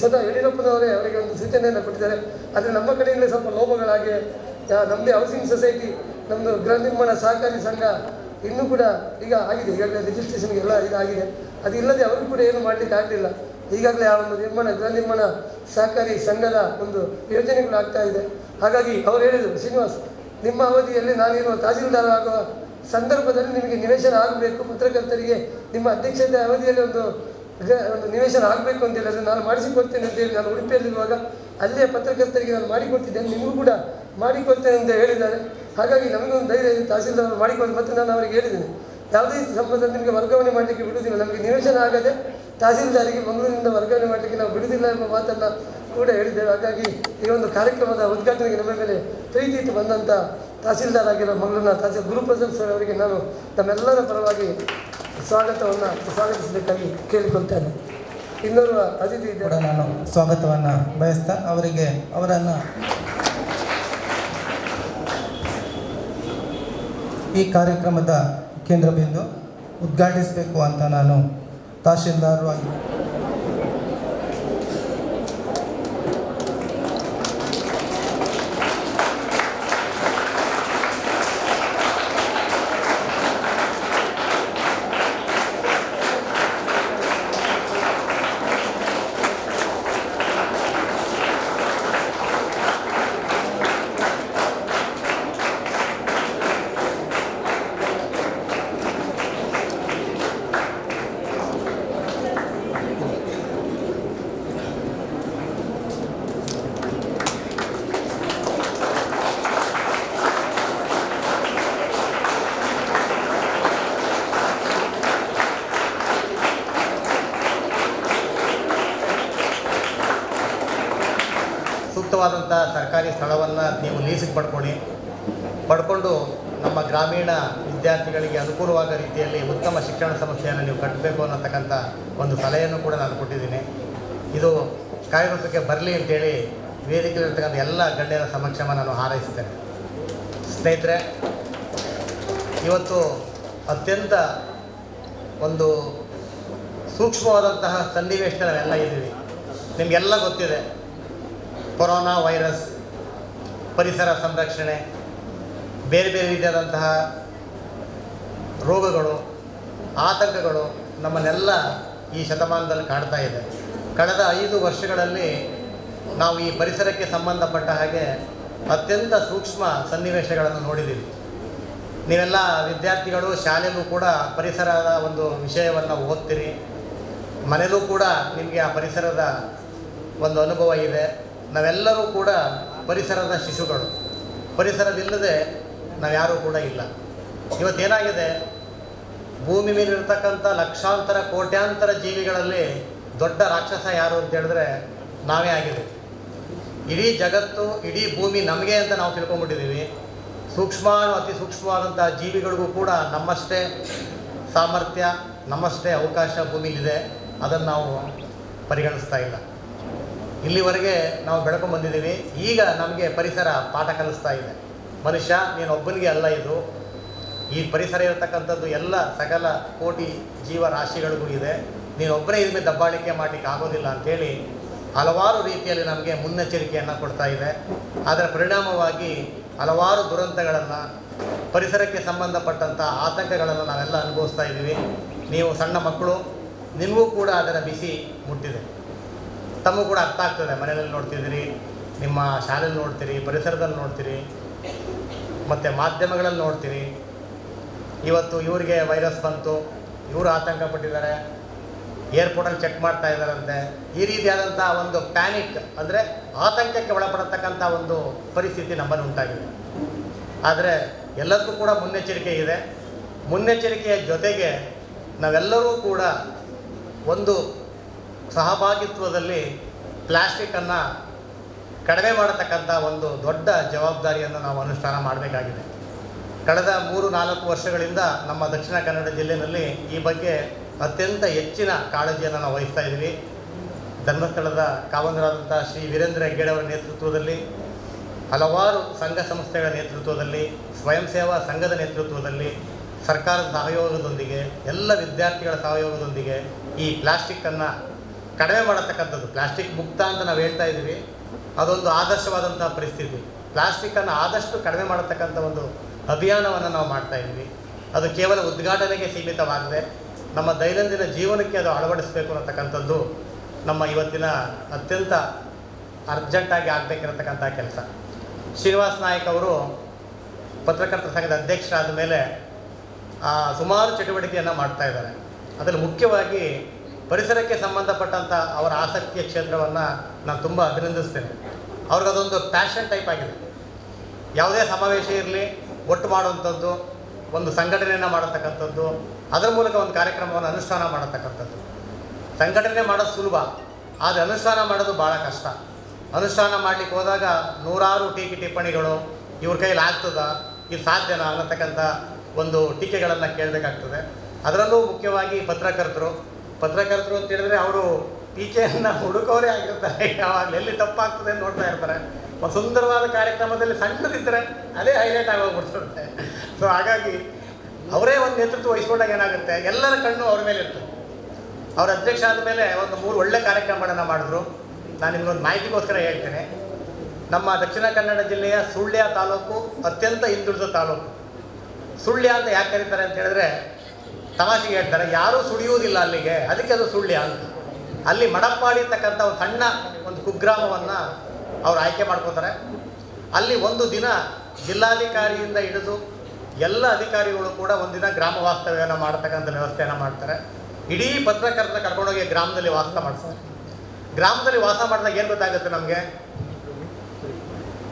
ಸ್ವತಃ ಯಡಿಯೂರಪ್ಪನವರೇ ಅವರಿಗೆ ಒಂದು ಸೂಚನೆಯನ್ನು ಕೊಟ್ಟಿದ್ದಾರೆ. ಆದರೆ ನಮ್ಮ ಕಡೆಯಿಂದಲೇ ಸ್ವಲ್ಪ ಲೋಪಗಳಾಗಿ ನಮ್ಮದೇ ಹೌಸಿಂಗ್ ಸೊಸೈಟಿ, ನಮ್ಮದು ಗೃಹ ನಿರ್ಮಾಣ ಸಹಕಾರಿ ಸಂಘ ಇನ್ನೂ ಕೂಡ ಈಗ ಆಗಿದೆ, ಈಗಾಗಲೇ ರಿಜಿಸ್ಟ್ರೇಷನ್ಗೆಲ್ಲ ಇದಾಗಿದೆ. ಅದು ಇಲ್ಲದೆ ಅವರು ಕೂಡ ಏನು ಮಾಡಲಿಕ್ಕೆ ಆಗಲಿಲ್ಲ. ಈಗಾಗಲೇ ಆ ಒಂದು ಗೃಹ ನಿರ್ಮಾಣ ಸಹಕಾರಿ ಸಂಘದ ಒಂದು ಯೋಜನೆಗಳು ಆಗ್ತಾ ಇದೆ. ಹಾಗಾಗಿ ಅವರು ಹೇಳಿದರು, ಶ್ರೀನಿವಾಸ್ ನಿಮ್ಮ ಅವಧಿಯಲ್ಲಿ ನಾನಿರುವ ತಹಸೀಲ್ದಾರ್ ಆಗುವ ಸಂದರ್ಭದಲ್ಲಿ ನಿಮಗೆ ನಿವೇಶನ ಆಗಬೇಕು, ಪತ್ರಕರ್ತರಿಗೆ ನಿಮ್ಮ ಅಧ್ಯಕ್ಷತೆ ಅವಧಿಯಲ್ಲಿ ಒಂದು ನಿವೇಶನ ಆಗಬೇಕು ಅಂತೇಳಿ ಅದನ್ನು ನಾನು ಮಾಡಿಸಿಕೊಡ್ತೇನೆ ಅಂತೇಳಿ ನಾನು ಉಡುಪಿಯಲ್ಲಿರುವಾಗ ಅಲ್ಲಿಯ ಪತ್ರಕರ್ತರಿಗೆ ನಾನು ಮಾಡಿಕೊಡ್ತಿದ್ದೇನೆ, ನಿಮಗೂ ಕೂಡ ಮಾಡಿಕೊಡ್ತೇನೆ ಅಂತ ಹೇಳಿದ್ದಾರೆ. ಹಾಗಾಗಿ ನಮಗೊಂದು ಧೈರ್ಯ ಇದೆ, ತಹಸೀಲ್ದಾರ್ ಮಾಡಿಕೊಂಡು. ಮತ್ತು ನಾನು ಅವರಿಗೆ ಹೇಳಿದ್ದೇನೆ, ಯಾವುದೇ ಸಂದರ್ಭದಲ್ಲಿ ನಿಮಗೆ ವರ್ಗಾವಣೆ ಮಾಡಲಿಕ್ಕೆ ಬಿಡುವುದಿಲ್ಲ, ನಮಗೆ ನಿವೇಶನ ಆಗದೆ ತಹಸೀಲ್ದಾರಿಗೆ ಮಂಗಳೂರಿನಿಂದ ವರ್ಗಾವಣೆ ಮಾಡಲಿಕ್ಕೆ ನಾವು ಬಿಡುವುದಿಲ್ಲ ಎಂಬ ಮಾತನ್ನು ಕೂಡ ಹೇಳಿದ್ದೇವೆ. ಹಾಗಾಗಿ ಈ ಒಂದು ಕಾರ್ಯಕ್ರಮದ ಉದ್ಘಾಟನೆಗೆ ನಮ್ಮ ಮೇಲೆ ಪ್ರೀತಿ ಇಟ್ಟು ಬಂದಂಥ ತಹಸೀಲ್ದಾರ್ ಆಗಿರೋ ಮಂಗಳೂರಿನ ತಹಸೀಲ್ ಗುರುಪ್ರಸಾದ್ ಸರ್ ಅವರಿಗೆ ನಾನು ನಮ್ಮೆಲ್ಲರ ಪರವಾಗಿ ಸ್ವಾಗತಿಸಬೇಕಾಗಿ ಕೇಳಿಕೊಳ್ತೇನೆ. ಇನ್ನೋರ್ವ ಅತಿಥಿ ಇದ್ದಾರೆ,
ನಾನು ಸ್ವಾಗತವನ್ನು ಬಯಸ್ತಾ ಅವರನ್ನು ಈ ಕಾರ್ಯಕ್ರಮದ ಕೇಂದ್ರ ಬಿಂದು ಉದ್ಘಾಟಿಸಬೇಕು ಅಂತ ನಾನು ತಹಶೀಲ್ದಾರ್ ಆಗಿ
ಸೂಕ್ತವಾದಂಥ ಸರ್ಕಾರಿ ಸ್ಥಳವನ್ನು ನೀವು ಲೀಸಿಗೆ ಪಡ್ಕೊಂಡು ನಮ್ಮ ಗ್ರಾಮೀಣ ವಿದ್ಯಾರ್ಥಿಗಳಿಗೆ ಅನುಕೂಲವಾದ ರೀತಿಯಲ್ಲಿ ಉತ್ತಮ ಶಿಕ್ಷಣ ಸಂಸ್ಥೆಯನ್ನು ನೀವು ಕಟ್ಟಬೇಕು ಅನ್ನತಕ್ಕಂಥ ಒಂದು ಸಲಹೆಯನ್ನು ಕೂಡ ನಾನು ಕೊಟ್ಟಿದ್ದೀನಿ. ಇದು ಕಾರ್ಯರೂಪಕ್ಕೆ ಬರಲಿ ಅಂತೇಳಿ ವೇದಿಕೆಯಲ್ಲಿರ್ತಕ್ಕಂಥ ಎಲ್ಲ ಗಣ್ಯರ ಸಮಕ್ಷಮ ನಾನು ಹಾರೈಸ್ತೇನೆ. ಸ್ನೇಹಿತರೆ, ಇವತ್ತು ಅತ್ಯಂತ ಒಂದು ಸೂಕ್ಷ್ಮವಾದಂತಹ ಸನ್ನಿವೇಶದಲ್ಲಿ ನಾವೆಲ್ಲ ಇದ್ದೀವಿ. ನಿಮಗೆಲ್ಲ ಗೊತ್ತಿದೆ, ಕೊರೋನಾ ವೈರಸ್, ಪರಿಸರ ಸಂರಕ್ಷಣೆ, ಬೇರೆ ಬೇರೆ ರೀತಿಯಾದಂತಹ ರೋಗಗಳು, ಆತಂಕಗಳು ನಮ್ಮನ್ನೆಲ್ಲ ಈ ಶತಮಾನದಲ್ಲಿ ಕಾಡ್ತಾ ಇದೆ. ಕಳೆದ 5 ವರ್ಷಗಳಲ್ಲಿ ನಾವು ಈ ಪರಿಸರಕ್ಕೆ ಸಂಬಂಧಪಟ್ಟ ಹಾಗೆ ಅತ್ಯಂತ ಸೂಕ್ಷ್ಮ ಸನ್ನಿವೇಶಗಳನ್ನು ನೋಡಿದ್ದೀವಿ. ನೀವೆಲ್ಲ ವಿದ್ಯಾರ್ಥಿಗಳು ಶಾಲೆಯಲ್ಲೂ ಕೂಡ ಪರಿಸರದ ಒಂದು ವಿಷಯವನ್ನು ಓದ್ತೀರಿ. ಮನೆಯಲ್ಲೂ ಕೂಡ ನಿಮಗೆ ಆ ಪರಿಸರದ ಒಂದು ಅನುಭವ ಇದೆ. ನಾವೆಲ್ಲರೂ ಕೂಡ ಪರಿಸರದ ಶಿಶುಗಳು. ಪರಿಸರವಿಲ್ಲದೆ ನಾವ್ಯಾರೂ ಕೂಡ ಇಲ್ಲ. ಇವತ್ತೇನಾಗಿದೆ, ಭೂಮಿ ಮೇಲಿರ್ತಕ್ಕಂಥ ಲಕ್ಷಾಂತರ ಕೋಟ್ಯಾಂತರ ಜೀವಿಗಳಲ್ಲಿ ದೊಡ್ಡ ರಾಕ್ಷಸ ಯಾರು ಅಂತ ಹೇಳಿದ್ರೆ ನಾವೇ ಆಗಿದೆ. ಇಡೀ ಜಗತ್ತು, ಇಡೀ ಭೂಮಿ ನಮಗೆ ಅಂತ ನಾವು ತಿಳ್ಕೊಂಡ್ಬಿಟ್ಟಿದ್ದೀವಿ. ಅತಿ ಸೂಕ್ಷ್ಮವಾದಂಥ ಜೀವಿಗಳಿಗೂ ಕೂಡ ನಮ್ಮಷ್ಟೇ ಸಾಮರ್ಥ್ಯ, ನಮ್ಮಷ್ಟೇ ಅವಕಾಶ ಭೂಮಿಲಿದೆ. ಅದನ್ನು ನಾವು ಪರಿಗಣಿಸ್ತಾ ಇಲ್ಲ. ಇಲ್ಲಿವರೆಗೆ ನಾವು ಬೆಳ್ಕೊಂಡು ಬಂದಿದ್ದೀವಿ. ಈಗ ನಮಗೆ ಪರಿಸರ ಪಾಠ ಕಲಿಸ್ತಾ ಇದೆ. ಮನುಷ್ಯ, ನೀನೊಬ್ಬನಿಗೆ ಅಲ್ಲ, ಇದು ಈ ಪರಿಸರ ಇರತಕ್ಕಂಥದ್ದು ಎಲ್ಲ ಸಕಲ ಕೋಟಿ ಜೀವರಾಶಿಗಳಿಗೂ ಇದೆ. ನೀನೊಬ್ಬರೇ ಇದ್ಮೇಲೆ ದಬ್ಬಾಳಿಕೆ ಮಾಡಲಿಕ್ಕೆ ಆಗೋದಿಲ್ಲ ಅಂಥೇಳಿ ಹಲವಾರು ರೀತಿಯಲ್ಲಿ ನಮಗೆ ಮುನ್ನೆಚ್ಚರಿಕೆಯನ್ನು ಕೊಡ್ತಾ ಇದೆ. ಅದರ ಪರಿಣಾಮವಾಗಿ ಹಲವಾರು ದುರಂತಗಳನ್ನು, ಪರಿಸರಕ್ಕೆ ಸಂಬಂಧಪಟ್ಟಂಥ ಆತಂಕಗಳನ್ನು ನಾವೆಲ್ಲ ಅನುಭವಿಸ್ತಾ ಇದ್ದೀವಿ. ನೀವು ಸಣ್ಣ ಮಕ್ಕಳು, ನಿಮಗೂ ಕೂಡ ಅದರ ಬಿಸಿ ಮುಟ್ಟಿದೆ. ತಮಗೂ ಕೂಡ ಅರ್ಥ ಆಗ್ತದೆ. ಮನೆಯಲ್ಲಿ ನೋಡ್ತಿದ್ದೀರಿ, ನಿಮ್ಮ ಶಾಲೆಯಲ್ಲಿ ನೋಡ್ತೀರಿ, ಪರಿಸರದಲ್ಲಿ ನೋಡ್ತೀರಿ, ಮತ್ತು ಮಾಧ್ಯಮಗಳಲ್ಲಿ ನೋಡ್ತೀರಿ. ಇವತ್ತು ಇವರಿಗೆ ವೈರಸ್ ಬಂತು, ಇವರು ಆತಂಕ ಪಟ್ಟಿದ್ದಾರೆ, ಏರ್ಪೋರ್ಟಲ್ಲಿ ಚೆಕ್ ಮಾಡ್ತಾ ಇದ್ದಾರಂತೆ. ಈ ರೀತಿಯಾದಂಥ ಒಂದು ಪ್ಯಾನಿಕ್, ಅಂದರೆ ಆತಂಕಕ್ಕೆ ಒಳಪಡತಕ್ಕಂಥ ಒಂದು ಪರಿಸ್ಥಿತಿ ನಮ್ಮಲ್ಲಿ ಉಂಟಾಗಿದೆ. ಆದರೆ ಎಲ್ಲದಕ್ಕೂ ಕೂಡ ಮುನ್ನೆಚ್ಚರಿಕೆ ಇದೆ. ಮುನ್ನೆಚ್ಚರಿಕೆಯ ಜೊತೆಗೆ ನಾವೆಲ್ಲರೂ ಕೂಡ ಒಂದು ಸಹಭಾಗಿತ್ವದಲ್ಲಿ ಪ್ಲಾಸ್ಟಿಕ್ಕನ್ನು ಕಡಿಮೆ ಮಾಡತಕ್ಕಂಥ ಒಂದು ದೊಡ್ಡ ಜವಾಬ್ದಾರಿಯನ್ನು ನಾವು ಅನುಷ್ಠಾನ ಮಾಡಬೇಕಾಗಿದೆ. ಕಳೆದ 3-4 ವರ್ಷಗಳಿಂದ ನಮ್ಮ ದಕ್ಷಿಣ ಕನ್ನಡ ಜಿಲ್ಲೆಯಲ್ಲಿ ಈ ಬಗ್ಗೆ ಅತ್ಯಂತ ಹೆಚ್ಚಿನ ಕಾಳಜಿಯನ್ನು ನಾವು ವಹಿಸ್ತಾ ಇದ್ದೀವಿ. ಧರ್ಮಸ್ಥಳದ ಕಾವಂದರಾದಂಥ ಶ್ರೀ ವೀರೇಂದ್ರ ಹೆಗ್ಗಡೆಯವರ ನೇತೃತ್ವದಲ್ಲಿ, ಹಲವಾರು ಸಂಘ ಸಂಸ್ಥೆಗಳ ನೇತೃತ್ವದಲ್ಲಿ, ಸ್ವಯಂ ಸೇವಾ ಸಂಘದ ನೇತೃತ್ವದಲ್ಲಿ, ಸರ್ಕಾರದ ಸಹಯೋಗದೊಂದಿಗೆ, ಎಲ್ಲ ವಿದ್ಯಾರ್ಥಿಗಳ ಸಹಯೋಗದೊಂದಿಗೆ ಈ ಪ್ಲಾಸ್ಟಿಕ್ಕನ್ನು ಕಡಿಮೆ ಮಾಡತಕ್ಕಂಥದ್ದು, ಪ್ಲಾಸ್ಟಿಕ್ ಮುಕ್ತ ಅಂತ ನಾವು ಹೇಳ್ತಾ ಇದ್ದೀವಿ. ಅದೊಂದು ಆದರ್ಶವಾದಂಥ ಪರಿಸ್ಥಿತಿ. ಪ್ಲಾಸ್ಟಿಕ್ಕನ್ನು ಆದಷ್ಟು ಕಡಿಮೆ ಮಾಡತಕ್ಕಂಥ ಒಂದು ಅಭಿಯಾನವನ್ನು ನಾವು ಮಾಡ್ತಾಯಿದ್ದೀವಿ. ಅದು ಕೇವಲ ಉದ್ಘಾಟನೆಗೆ ಸೀಮಿತವಾಗದೆ ನಮ್ಮ ದೈನಂದಿನ ಜೀವನಕ್ಕೆ ಅದು ಅಳವಡಿಸಬೇಕು ಅನ್ನತಕ್ಕಂಥದ್ದು ನಮ್ಮ ಇವತ್ತಿನ ಅತ್ಯಂತ ಅರ್ಜೆಂಟಾಗಿ ಆಗಬೇಕಿರತಕ್ಕಂಥ ಕೆಲಸ. ಶ್ರೀನಿವಾಸ್ ನಾಯಕ್ ಅವರು ಪತ್ರಕರ್ತರ ಸಂಘದ ಅಧ್ಯಕ್ಷರಾದ ಮೇಲೆ ಸುಮಾರು ಚಟುವಟಿಕೆಯನ್ನು ಮಾಡ್ತಾಯಿದ್ದಾರೆ. ಅದರಲ್ಲಿ ಮುಖ್ಯವಾಗಿ ಪರಿಸರಕ್ಕೆ ಸಂಬಂಧಪಟ್ಟಂಥ ಅವರ ಆಸಕ್ತಿಯ ಕ್ಷೇತ್ರವನ್ನು ನಾನು ತುಂಬ ಅಭಿನಂದಿಸ್ತೇನೆ. ಅವ್ರಿಗದೊಂದು ಪ್ಯಾಷನ್ ಟೈಪ್ ಆಗಿದೆ. ಯಾವುದೇ ಸಮಾವೇಶ ಇರಲಿ, ಒಟ್ಟು ಮಾಡುವಂಥದ್ದು, ಒಂದು ಸಂಘಟನೆಯನ್ನು ಮಾಡತಕ್ಕಂಥದ್ದು, ಅದರ ಮೂಲಕ ಒಂದು ಕಾರ್ಯಕ್ರಮವನ್ನು ಅನುಷ್ಠಾನ ಮಾಡತಕ್ಕಂಥದ್ದು. ಸಂಘಟನೆ ಮಾಡೋದು ಸುಲಭ, ಆದರೆ ಅನುಷ್ಠಾನ ಮಾಡೋದು ಭಾಳ ಕಷ್ಟ. ಅನುಷ್ಠಾನ ಮಾಡಲಿಕ್ಕೆ ಹೋದಾಗ ನೂರಾರು ಟೀಕೆ ಟಿಪ್ಪಣಿಗಳು, ಇವ್ರ ಕೈಯಲ್ಲಿ ಆಗ್ತದ, ಇದು ಸಾಧ್ಯನಾ ಅನ್ನತಕ್ಕಂಥ ಒಂದು ಟೀಕೆಗಳನ್ನು ಕೇಳಬೇಕಾಗ್ತದೆ. ಅದರಲ್ಲೂ ಮುಖ್ಯವಾಗಿ ಪತ್ರಕರ್ತರು ಅಂತ ಹೇಳಿದ್ರೆ ಅವರು ಟೀಕೆಯನ್ನು ಹುಡುಕೋರೇ ಆಗಿರ್ತಾರೆ. ಯಾವಾಗಲೂ ಎಲ್ಲಿ ತಪ್ಪಾಗ್ತದೆ ಅಂತ ನೋಡ್ತಾ ಇರ್ತಾರೆ. ಒಂದು ಸುಂದರವಾದ ಕಾರ್ಯಕ್ರಮದಲ್ಲಿ ಸಣ್ಣದಿದ್ದರೆ ಅದೇ ಹೈಲೈಟ್ ಆಗೋಗ್ಬಿಡ್ತಿರುತ್ತೆ. ಸೊ ಹಾಗಾಗಿ ಅವರೇ ಒಂದು ನೇತೃತ್ವ ವಹಿಸ್ಕೊಂಡಾಗ ಏನಾಗುತ್ತೆ, ಎಲ್ಲರ ಕಣ್ಣು ಅವ್ರ ಮೇಲೆ ಇರ್ತದೆ. ಅವ್ರ ಅಧ್ಯಕ್ಷ ಆದಮೇಲೆ ಒಂದು 3 ಒಳ್ಳೆ ಕಾರ್ಯಕ್ರಮಗಳನ್ನು ಮಾಡಿದ್ರು. ನಾನು ನಿಮಗೊಂದು ಮಾಹಿತಿಗೋಸ್ಕರ ಹೇಳ್ತೇನೆ. ನಮ್ಮ ದಕ್ಷಿಣ ಕನ್ನಡ ಜಿಲ್ಲೆಯ ಸುಳ್ಯ ತಾಲೂಕು ಅತ್ಯಂತ ಹಿಂದುಳಿದ ತಾಲೂಕು. ಸುಳ್ಯ ಅಂತ ಯಾಕೆ ಕರೀತಾರೆ ಅಂತ ಹೇಳಿದ್ರೆ, ತಮಾಷೆಗೆ ಹೇಳ್ತಾರೆ, ಯಾರೂ ಸುಳಿಯುವುದಿಲ್ಲ ಅಲ್ಲಿಗೆ, ಅದಕ್ಕೆ ಅದು ಸುಳ್ಯ ಅಂತ. ಅಲ್ಲಿ ಮಡಪ್ಪಾಡಿರ್ತಕ್ಕಂಥ ಒಂದು ಸಣ್ಣ ಒಂದು ಕುಗ್ರಾಮವನ್ನು ಅವ್ರು ಆಯ್ಕೆ ಮಾಡ್ಕೋತಾರೆ. ಅಲ್ಲಿ ಒಂದು ದಿನ ಜಿಲ್ಲಾಧಿಕಾರಿಯಿಂದ ಹಿಡಿದು ಎಲ್ಲ ಅಧಿಕಾರಿಗಳು ಕೂಡ ಒಂದಿನ ಗ್ರಾಮ ವಾಸ್ತವ್ಯವನ್ನು ಮಾಡತಕ್ಕಂಥ ವ್ಯವಸ್ಥೆಯನ್ನು ಮಾಡ್ತಾರೆ. ಇಡೀ ಪತ್ರಕರ್ತರ ಕರ್ಕೊಂಡೋಗಿ ಗ್ರಾಮದಲ್ಲಿ ವಾಸ ಮಾಡಿಸ್ತಾರೆ. ಗ್ರಾಮದಲ್ಲಿ ವಾಸ ಮಾಡಿದಾಗ ಏನು ಗೊತ್ತಾಗುತ್ತೆ ನಮಗೆ,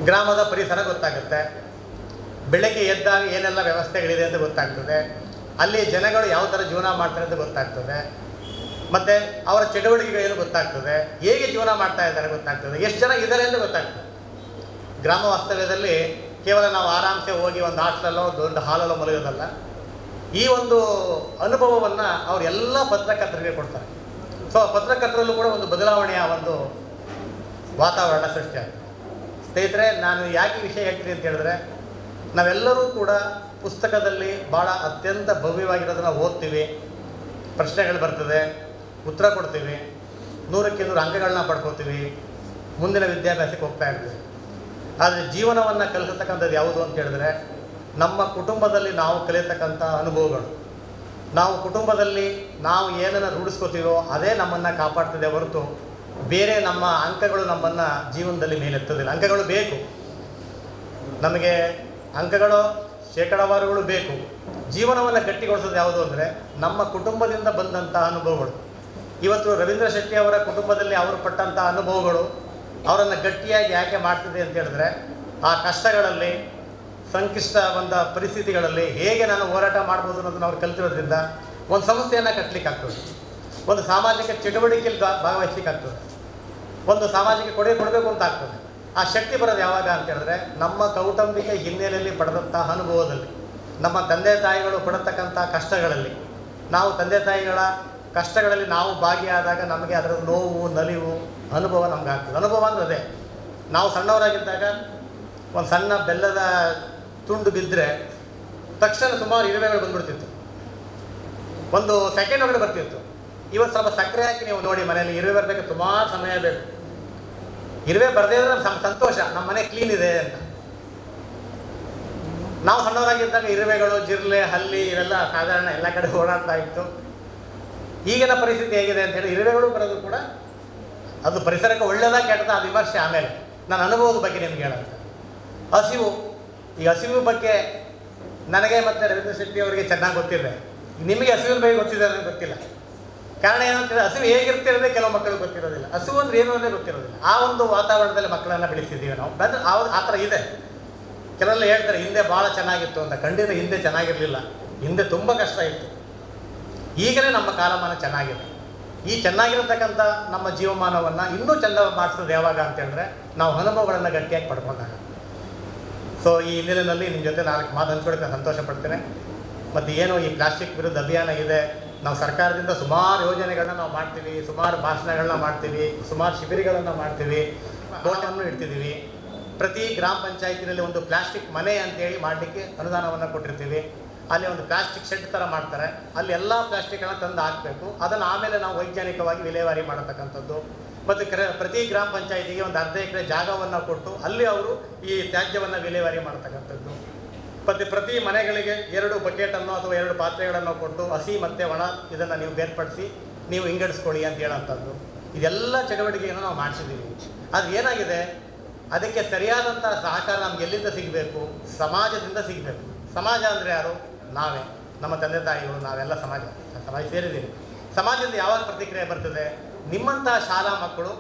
ಗ್ರಾಮದ ಪರಿಸರ ಗೊತ್ತಾಗುತ್ತೆ. ಬೆಳಗ್ಗೆ ಎದ್ದಾಗ ಏನೆಲ್ಲ ವ್ಯವಸ್ಥೆಗಳಿದೆ ಅಂತ ಗೊತ್ತಾಗ್ತದೆ. ಅಲ್ಲಿ ಜನಗಳು ಯಾವ ಥರ ಜೀವನ ಮಾಡ್ತಾರೆ ಅಂತ ಗೊತ್ತಾಗ್ತದೆ. ಮತ್ತು ಅವರ ಚಟುವಟಿಕೆಗಳೇನು ಗೊತ್ತಾಗ್ತದೆ, ಹೇಗೆ ಜೀವನ ಮಾಡ್ತಾ ಇದ್ದಾರೆ ಗೊತ್ತಾಗ್ತದೆ, ಎಷ್ಟು ಜನ ಇದ್ದಾರೆ ಅಂತ ಗೊತ್ತಾಗ್ತದೆ. ಗ್ರಾಮ ವಾಸ್ತವ್ಯದಲ್ಲಿ ಕೇವಲ ನಾವು ಆರಾಮ್ಸೆ ಹೋಗಿ ಒಂದು ಹಾಸ್ಟೆಲಲ್ಲೋ ದೊಡ್ಡ ಹಾಲಲ್ಲೋ ಮಲಗೋದಲ್ಲ. ಈ ಒಂದು ಅನುಭವವನ್ನು ಅವರೆಲ್ಲ ಪತ್ರಕರ್ತರಿಗೆ ಕೊಡ್ತಾರೆ. ಸೊ ಪತ್ರಕರ್ತರಲ್ಲೂ ಕೂಡ ಒಂದು ಬದಲಾವಣೆಯ ಒಂದು ವಾತಾವರಣ ಸೃಷ್ಟಿಯಾಗುತ್ತೆ. ಸ್ನೇಹಿತರೆ, ನಾನು ಯಾಕೆ ವಿಷಯ ಹೇಳ್ತೀನಿ ಅಂತ ಹೇಳಿದ್ರೆ, ನಾವೆಲ್ಲರೂ ಕೂಡ ಪುಸ್ತಕದಲ್ಲಿ ಭಾಳ ಅತ್ಯಂತ ಭವ್ಯವಾಗಿರೋದನ್ನು ಓದ್ತೀವಿ, ಪ್ರಶ್ನೆಗಳು ಬರ್ತದೆ, ಉತ್ತರ ಕೊಡ್ತೀವಿ, 100ಕ್ಕೆ 100 ಅಂಕಗಳನ್ನ ಪಡ್ಕೋತೀವಿ, ಮುಂದಿನ ವಿದ್ಯಾಭ್ಯಾಸಕ್ಕೆ ಹೋಗ್ತಾ ಇರ್ತೀವಿ. ಆದರೆ ಜೀವನವನ್ನು ಕಲಿಸತಕ್ಕಂಥದ್ದು ಯಾವುದು ಅಂತ ಹೇಳಿದ್ರೆ ನಮ್ಮ ಕುಟುಂಬದಲ್ಲಿ ನಾವು ಕಲಿಯತಕ್ಕಂಥ ಅನುಭವಗಳು. ನಾವು ಕುಟುಂಬದಲ್ಲಿ ನಾವು ಏನನ್ನು ರೂಢಿಸ್ಕೋತೀವೋ ಅದೇ ನಮ್ಮನ್ನು ಕಾಪಾಡ್ತದೆ ಹೊರತು ಬೇರೆ ನಮ್ಮ ಅಂಕಗಳು ನಮ್ಮನ್ನು ಜೀವನದಲ್ಲಿ ಮೇಲೆತ್ತೋದಿಲ್ಲ. ಅಂಕಗಳು ಬೇಕು ನಮಗೆ, ಅಂಕಗಳು ಶೇಕಡಾವಾರುಗಳು ಬೇಕು. ಜೀವನವನ್ನು ಗಟ್ಟಿಗೊಳಿಸೋದು ಯಾವುದು ಅಂದರೆ ನಮ್ಮ ಕುಟುಂಬದಿಂದ ಬಂದಂಥ ಅನುಭವಗಳು. ಇವತ್ತು ರವೀಂದ್ರ ಶೆಟ್ಟಿ ಅವರ ಕುಟುಂಬದಲ್ಲಿ ಅವರು ಪಟ್ಟಂಥ ಅನುಭವಗಳು ಅವರನ್ನು ಗಟ್ಟಿಯಾಗಿ ಯಾಕೆ ಮಾಡ್ತಿದೆ ಅಂತ ಹೇಳಿದ್ರೆ ಆ ಕಷ್ಟಗಳಲ್ಲಿ, ಸಂಕಷ್ಟ ಬಂದ ಪರಿಸ್ಥಿತಿಗಳಲ್ಲಿ ಹೇಗೆ ನಾನು ಹೋರಾಟ ಮಾಡ್ಬೋದು ಅನ್ನೋದನ್ನು ಅವ್ರು ಕಲ್ತಿರೋದ್ರಿಂದ ಒಂದು ಸಂಸ್ಥೆಯನ್ನು ಕಟ್ಟಲಿಕ್ಕಾಗ್ತದೆ, ಒಂದು ಸಾಮಾಜಿಕ ಚಟುವಟಿಕೆಯಲ್ಲಿ ಭಾಗವಹಿಸಲಿಕ್ಕಾಗ್ತದೆ, ಒಂದು ಸಾಮಾಜಿಕ ಕೊಡುಗೆ ಕೊಡಬೇಕು ಅಂತ ಆಗ್ತದೆ. ಆ ಶಕ್ತಿ ಬರೋದು ಯಾವಾಗ ಅಂತ ಹೇಳಿದ್ರೆ ನಮ್ಮ ಕೌಟುಂಬಿಕ ಹಿನ್ನೆಲೆಯಲ್ಲಿ ಪಡೆದಂಥ ಅನುಭವದಲ್ಲಿ, ನಮ್ಮ ತಂದೆ ತಾಯಿಗಳು ಪಡತಕ್ಕಂಥ ಕಷ್ಟಗಳಲ್ಲಿ, ನಾವು ತಂದೆ ತಾಯಿಗಳ ಕಷ್ಟಗಳಲ್ಲಿ ನಾವು ಭಾಗಿಯಾದಾಗ ನಮಗೆ ಅದರ ನೋವು, ನಲಿವು, ಅನುಭವ ನಮ್ಗೆ ಆಗ್ತದೆ. ಅನುಭವ ಅಂದರೆ ಅದೇ, ನಾವು ಸಣ್ಣವರಾಗಿದ್ದಾಗ ಒಂದು ಸಣ್ಣ ಬೆಲ್ಲದ ತುಂಡು ಬಿದ್ದರೆ ತಕ್ಷಣ ಸುಮಾರು ಇರುವೆಗಳು ಬಂದುಬಿಡ್ತಿತ್ತು, ಒಂದು ಸೆಕೆಂಡ್ ಒಳಗಡೆ ಬರ್ತಿತ್ತು. ಇವತ್ತು ಸ್ವಲ್ಪ ಸಕ್ಕರೆ ಹಾಕಿ ನೀವು ನೋಡಿ, ಮನೆಯಲ್ಲಿ ಇರುವೆ ಬರಬೇಕು ಸುಮಾರು ಸಮಯ ಬೇಕು. ಇರುವೆ ಬರದೇ ಇದ್ರೆ ನಮ್ಮ ಸಂತೋಷ, ನಮ್ಮ ಮನೆ ಕ್ಲೀನ್ ಇದೆ ಅಂತ. ನಾವು ಸಣ್ಣವರಾಗಿದ್ದಾಗ ಇರುವೆಗಳು, ಜಿರ್ಲೆ, ಹಲ್ಲಿ ಇವೆಲ್ಲ ಸಾಧಾರಣ ಎಲ್ಲ ಕಡೆ ಓಡಾಡ್ತಾ ಇತ್ತು. ಈಗಿನ ಪರಿಸ್ಥಿತಿ ಹೇಗಿದೆ ಅಂತೇಳಿ ಇರುವೆಗಳು ಬರೋದು ಕೂಡ ಅದು ಪರಿಸರಕ್ಕೆ ಒಳ್ಳೆಯದಾಗ ಕೆಟ್ಟದ ಆ ವಿಮರ್ಶೆ. ಆಮೇಲೆ ನನ್ನ ಅನುಭವದ ಬಗ್ಗೆ ನಿಮ್ಗೆ ಹೇಳುತ್ತೆ. ಹಸಿವು, ಈ ಹಸಿವು ಬಗ್ಗೆ ನನಗೆ ಮತ್ತು ರವೀಂದ್ರ ಶೆಟ್ಟಿ ಅವರಿಗೆ ಚೆನ್ನಾಗಿ ಗೊತ್ತಿದೆ. ನಿಮಗೆ ಹಸಿವಿನ ಬಗ್ಗೆ ಗೊತ್ತಿದೆ ಅನ್ನೋದು ಗೊತ್ತಿಲ್ಲ. ಕಾರಣ ಏನಂತೇಳಿ ಹಸಿವು ಹೇಗಿರ್ತಿರೋದೇ ಕೆಲವು ಮಕ್ಕಳಿಗೆ ಗೊತ್ತಿರೋದಿಲ್ಲ. ಹಸಿವು ಅಂದರೆ ಏನು ಅಂದರೆ ಗೊತ್ತಿರೋದಿಲ್ಲ. ಆ ಒಂದು ವಾತಾವರಣದಲ್ಲಿ ಮಕ್ಕಳನ್ನು ಬೆಳೆಸಿದ್ದೀವಿ ನಾವು. ಅಂದರೆ ಆ ಥರ ಇದೆ. ಕೆಲವೆಲ್ಲ ಹೇಳ್ತಾರೆ ಹಿಂದೆ ಭಾಳ ಚೆನ್ನಾಗಿತ್ತು ಅಂತ. ಖಂಡಿತ ಹಿಂದೆ ಚೆನ್ನಾಗಿರಲಿಲ್ಲ, ಹಿಂದೆ ತುಂಬ ಕಷ್ಟ ಇತ್ತು. ಈಗಲೇ ನಮ್ಮ ಕಾಲಮಾನ ಚೆನ್ನಾಗಿದೆ. ಈ ಚೆನ್ನಾಗಿರತಕ್ಕಂಥ ನಮ್ಮ ಜೀವಮಾನವನ್ನು ಇನ್ನೂ ಚೆಂದ ಮಾಡಿಸೋದು ಯಾವಾಗ ಅಂತ ಹೇಳಿದ್ರೆ ನಾವು ಅನುಭವಗಳನ್ನು ಗಟ್ಟಿಯಾಗಿ ಪಡ್ಕೊಂಡಾಗ. ಸೊ ಈ ಹಿನ್ನೆಲೆಯಲ್ಲಿ ನಿಮ್ಮ ಜೊತೆ 4 ಮಾತು ಹಂಚ್ಕೊಳ್ಳೋಕ್ಕೆ ನಾನು ಸಂತೋಷ ಪಡ್ತೇನೆ. ಮತ್ತು ಏನು ಈ ಪ್ಲಾಸ್ಟಿಕ್ ವಿರುದ್ಧ ಅಭಿಯಾನ ಇದೆ, ನಾವು ಸರ್ಕಾರದಿಂದ ಸುಮಾರು ಯೋಜನೆಗಳನ್ನ ನಾವು ಮಾಡ್ತೀವಿ, ಸುಮಾರು ಭಾಷಣಗಳನ್ನ ಮಾಡ್ತೀವಿ, ಸುಮಾರು ಶಿಬಿರಗಳನ್ನು ಮಾಡ್ತೀವಿ, ತೋಟವನ್ನು ಇಡ್ತಿದ್ದೀವಿ. ಪ್ರತಿ ಗ್ರಾಮ ಪಂಚಾಯತಿನಲ್ಲಿ ಒಂದು ಪ್ಲಾಸ್ಟಿಕ್ ಮನೆ ಅಂತೇಳಿ ಮಾಡಲಿಕ್ಕೆ ಅನುದಾನವನ್ನು ಕೊಟ್ಟಿರ್ತೀವಿ. ಅಲ್ಲಿ ಒಂದು ಪ್ಲಾಸ್ಟಿಕ್ ಶೆಡ್ ಥರ ಮಾಡ್ತಾರೆ, ಅಲ್ಲಿ ಎಲ್ಲ ಪ್ಲಾಸ್ಟಿಕ್ಗಳನ್ನು ತಂದು ಹಾಕಬೇಕು. ಅದನ್ನು ಆಮೇಲೆ ನಾವು ವೈಜ್ಞಾನಿಕವಾಗಿ ವಿಲೇವಾರಿ ಮಾಡತಕ್ಕಂಥದ್ದು. ಮತ್ತು ಪ್ರತಿ ಗ್ರಾಮ ಪಂಚಾಯತಿಗೆ ಒಂದು ಅರ್ಧ ಎಕರೆ ಜಾಗವನ್ನು ಕೊಟ್ಟು ಅಲ್ಲಿ ಅವರು ಈ ತ್ಯಾಜ್ಯವನ್ನು ವಿಲೇವಾರಿ ಮಾಡತಕ್ಕಂಥದ್ದು. ಮತ್ತು ಪ್ರತಿ ಮನೆಗಳಿಗೆ 2 ಬಕೆಟನ್ನು ಅಥವಾ 2 ಪಾತ್ರೆಗಳನ್ನು ಕೊಟ್ಟು ಹಸಿ ಮತ್ತು ಒಣ ಇದನ್ನು ನೀವು ಬೇರ್ಪಡಿಸಿ ನೀವು ವಿಂಗಡಿಸ್ಕೊಳ್ಳಿ ಅಂತ ಹೇಳೋಂಥದ್ದು. ಇದೆಲ್ಲ ಚಟುವಟಿಕೆಯನ್ನು ನಾವು ಮಾಡಿಸಿದ್ದೀವಿ. ಆದರೆ ಏನಾಗಿದೆ, ಅದಕ್ಕೆ ಸರಿಯಾದಂಥ ಸಹಕಾರ ನಮ್ಗೆ ಎಲ್ಲಿಂದ ಸಿಗಬೇಕು? ಸಮಾಜದಿಂದ ಸಿಗಬೇಕು. ಸಮಾಜ ಅಂದರೆ ಯಾರು? ನಾವೇ, ನಮ್ಮ ತಂದೆ ತಾಯಿಗಳು, ನಾವೆಲ್ಲ ಸಮಾಜ ಸೇರಿದ್ದೀವಿ. ಸಮಾಜದಿಂದ ಯಾವಾಗ ಪ್ರತಿಕ್ರಿಯೆ ಬರ್ತದೆ? ನಿಮ್ಮಂತಹ ಶಾಲಾ ಮಕ್ಕಳು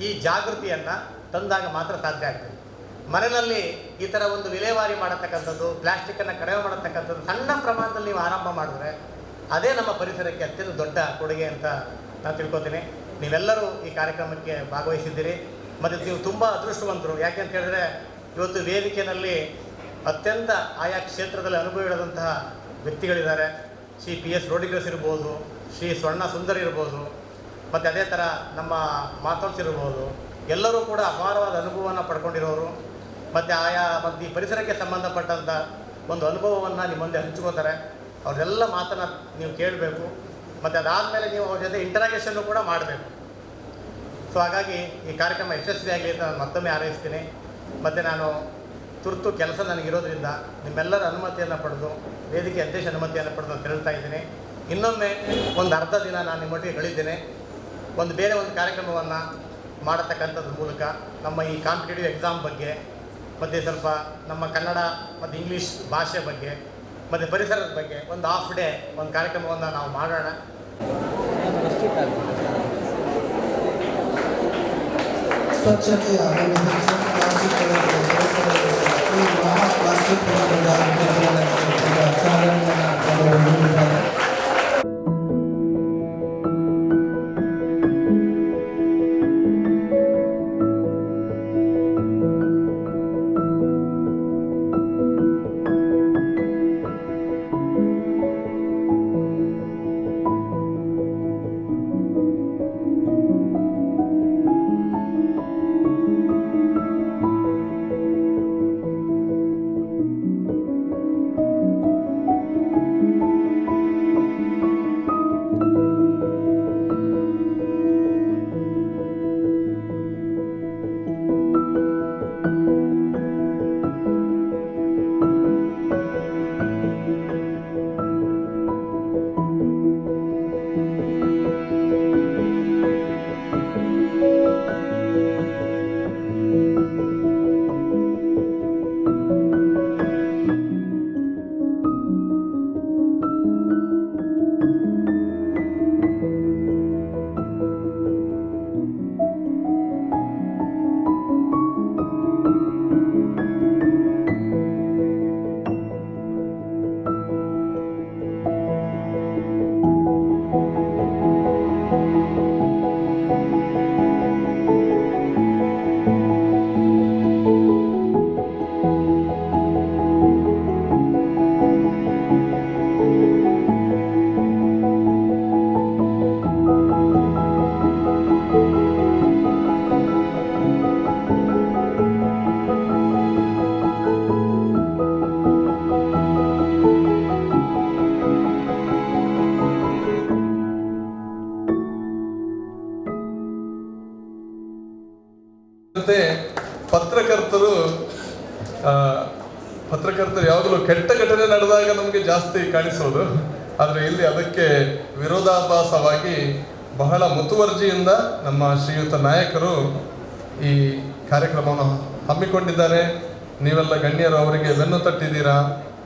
ಈ ಜಾಗೃತಿಯನ್ನು ತಂದಾಗ ಮಾತ್ರ ಸಾಧ್ಯ ಆಗ್ತದೆ. ಮನೆಯಲ್ಲಿ ಈ ಥರ ಒಂದು ವಿಲೇವಾರಿ ಮಾಡತಕ್ಕಂಥದ್ದು, ಪ್ಲಾಸ್ಟಿಕ್ಕನ್ನು ಕಡಿಮೆ ಮಾಡತಕ್ಕಂಥದ್ದು ಸಣ್ಣ ಪ್ರಮಾಣದಲ್ಲಿ ನೀವು ಆರಂಭ ಮಾಡಿದ್ರೆ ಅದೇ ನಮ್ಮ ಪರಿಸರಕ್ಕೆ ಅತ್ಯಂತ ದೊಡ್ಡ ಕೊಡುಗೆ ಅಂತ ನಾನು ತಿಳ್ಕೊತೀನಿ. ನೀವೆಲ್ಲರೂ ಈ ಕಾರ್ಯಕ್ರಮಕ್ಕೆ ಭಾಗವಹಿಸಿದ್ದೀರಿ ಮತ್ತು ನೀವು ತುಂಬ ಅದೃಷ್ಟವಂತರು. ಯಾಕೆ ಅಂತ ಹೇಳಿದ್ರೆ ಇವತ್ತು ವೇದಿಕೆಯಲ್ಲಿ ಅತ್ಯಂತ ಆಯಾ ಕ್ಷೇತ್ರದಲ್ಲಿ ಅನುಭವ ಇಡದಂತಹ ವ್ಯಕ್ತಿಗಳಿದ್ದಾರೆ. ಶ್ರೀ PS ರೋಡಿಗ್ರಸ್ ಇರ್ಬೋದು, ಶ್ರೀ ಸ್ವರ್ಣ ಸುಂದರ್ ಇರ್ಬೋದು, ಮತ್ತು ಅದೇ ಥರ ನಮ್ಮ ಮಾತೋಡ್ಸ್ ಇರ್ಬೋದು. ಎಲ್ಲರೂ ಕೂಡ ಅಪಾರವಾದ ಅನುಭವವನ್ನು ಪಡ್ಕೊಂಡಿರೋರು ಮತ್ತು ಮತ್ತು ಈ ಪರಿಸರಕ್ಕೆ ಸಂಬಂಧಪಟ್ಟಂಥ ಒಂದು ಅನುಭವವನ್ನು ನಿಮ್ಮ ಮುಂದೆ ಹಂಚ್ಕೋತಾರೆ. ಅವ್ರದ್ದೆಲ್ಲ ಮಾತನ್ನು ನೀವು ಕೇಳಬೇಕು ಮತ್ತು ಅದಾದಮೇಲೆ ನೀವು ಅವ್ರ ಜೊತೆ ಇಂಟರಾಗೇಷನ್ನು ಕೂಡ ಮಾಡಬೇಕು. ಸೊ ಹಾಗಾಗಿ ಈ ಕಾರ್ಯಕ್ರಮ ಯಶಸ್ವಿಯಾಗಲಿ ಅಂತ ನಾನು ಮತ್ತೊಮ್ಮೆ ಹಾರೈಸ್ತೀನಿ. ಮತ್ತು ನಾನು ತುರ್ತು ಕೆಲಸ ನನಗಿರೋದ್ರಿಂದ ನಿಮ್ಮೆಲ್ಲರ ಅನುಮತಿಯನ್ನು ಪಡೆದು, ವೇದಿಕೆ ಅಧ್ಯಕ್ಷ ಅನುಮತಿಯನ್ನು ಪಡೆದು ನಾನು ತೆರಳ್ತಾ ಇದ್ದೀನಿ. ಇನ್ನೊಮ್ಮೆ ಒಂದು ಅರ್ಧ ದಿನ ನಾನು ನಿಮ್ಮೊಟ್ಟಿಗೆ ಕಳೀತೀನಿ. ಬೇರೆ ಒಂದು ಕಾರ್ಯಕ್ರಮವನ್ನು ಮಾಡತಕ್ಕಂಥದ್ರ ಮೂಲಕ ನಮ್ಮ ಈ ಕಾಂಪಿಟೇಟಿವ್ ಎಕ್ಸಾಮ್ ಬಗ್ಗೆ ಮತ್ತು ಸ್ವಲ್ಪ ನಮ್ಮ ಕನ್ನಡ ಮತ್ತು ಇಂಗ್ಲೀಷ್ ಭಾಷೆ ಬಗ್ಗೆ ಮತ್ತು ಪರಿಸರದ ಬಗ್ಗೆ ಒಂದು ಹಾಫ್ ಡೇ ಒಂದು ಕಾರ್ಯಕ್ರಮವನ್ನು ನಾವು ಮಾಡೋಣ.
ಸ್ವಚ್ಛತೆಯ
ಹೇಳಿದಂತೆ ಪತ್ರಕರ್ತರು ಯಾವಾಗಲೂ ಕೆಟ್ಟ ಘಟನೆ ನಡೆದಾಗ ನಮಗೆ ಜಾಸ್ತಿ ಕಾಣಿಸೋದು. ಆದರೆ ಇಲ್ಲಿ ಅದಕ್ಕೆ ವಿರೋಧಾಭಾಸವಾಗಿ ಬಹಳ ಮುತುವರ್ಜಿಯಿಂದ ನಮ್ಮ ಶ್ರೀಯುತ ನಾಯಕರು ಈ ಕಾರ್ಯಕ್ರಮವನ್ನು ಹಮ್ಮಿಕೊಂಡಿದ್ದಾರೆ. ನೀವೆಲ್ಲ ಗಣ್ಯರು ಅವರಿಗೆ ಬೆನ್ನು ತಟ್ಟಿದ್ದೀರಾ.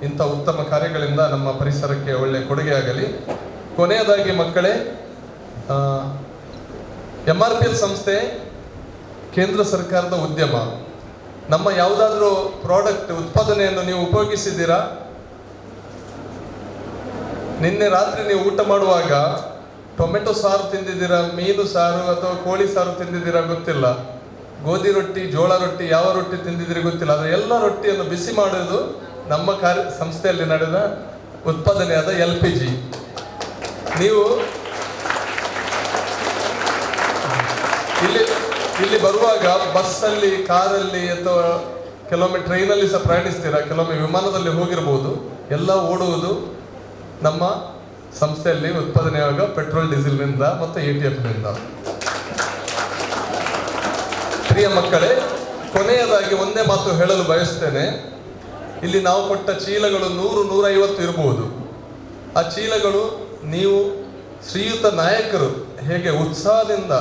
ಇಂಥ ಉತ್ತಮ ಕಾರ್ಯಗಳಿಂದ ನಮ್ಮ ಪರಿಸರಕ್ಕೆ ಒಳ್ಳೆಯ ಕೊಡುಗೆಯಾಗಲಿ. ಕೊನೆಯದಾಗಿ ಮಕ್ಕಳೇ, MRPL ಸಂಸ್ಥೆ ಕೇಂದ್ರ ಸರ್ಕಾರದ ಉದ್ಯಮ. ನಮ್ಮ ಯಾವುದಾದ್ರೂ ಪ್ರಾಡಕ್ಟ್ ಉತ್ಪಾದನೆಯನ್ನು ನೀವು ಉಪಯೋಗಿಸಿದ್ದೀರಾ? ನಿನ್ನೆ ರಾತ್ರಿ ನೀವು ಊಟ ಮಾಡುವಾಗ ಟೊಮೆಟೊ ಸಾರು ತಿಂದಿದ್ದೀರಾ, ಮೀನು ಸಾರು ಅಥವಾ ಕೋಳಿ ಸಾರು ತಿಂದಿದ್ದೀರಾ ಗೊತ್ತಿಲ್ಲ, ಗೋಧಿ ರೊಟ್ಟಿ, ಜೋಳ ರೊಟ್ಟಿ, ಯಾವ ರೊಟ್ಟಿ ತಿಂದಿದ್ದೀರಿ ಗೊತ್ತಿಲ್ಲ. ಆದರೆ ಎಲ್ಲ ರೊಟ್ಟಿಯನ್ನು ಬಿಸಿ ಮಾಡೋದು ನಮ್ಮ ಸಂಸ್ಥೆಯಲ್ಲಿ ನಡೆದ ಉತ್ಪಾದನೆಯಾದ LPG. ನೀವು ಇಲ್ಲಿ ಬರುವಾಗ ಬಸ್ಸಲ್ಲಿ, ಕಾರಲ್ಲಿ ಅಥವಾ ಕೆಲವೊಮ್ಮೆ ಟ್ರೈನಲ್ಲಿ ಸಹ ಪ್ರಯಾಣಿಸ್ತೀರಾ, ಕೆಲವೊಮ್ಮೆ ವಿಮಾನದಲ್ಲಿ ಹೋಗಿರ್ಬೋದು. ಎಲ್ಲ ಓಡುವುದು ನಮ್ಮ ಸಂಸ್ಥೆಯಲ್ಲಿ ಉತ್ಪಾದನೆಯಾಗ ಪೆಟ್ರೋಲ್, ಡೀಸೆಲ್ನಿಂದ ಮತ್ತು ATFನಿಂದ. ಪ್ರಿಯ ಮಕ್ಕಳೇ, ಕೊನೆಯದಾಗಿ ಒಂದೇ ಮಾತು ಹೇಳಲು ಬಯಸ್ತೇನೆ. ಇಲ್ಲಿ ನಾವು ಕೊಟ್ಟ ಚೀಲಗಳು 100-150 ಇರಬಹುದು. ಆ ಚೀಲಗಳು ನೀವು ಶ್ರೀಯುತ ನಾಯಕರು ಹೇಗೆ ಉತ್ಸಾಹದಿಂದ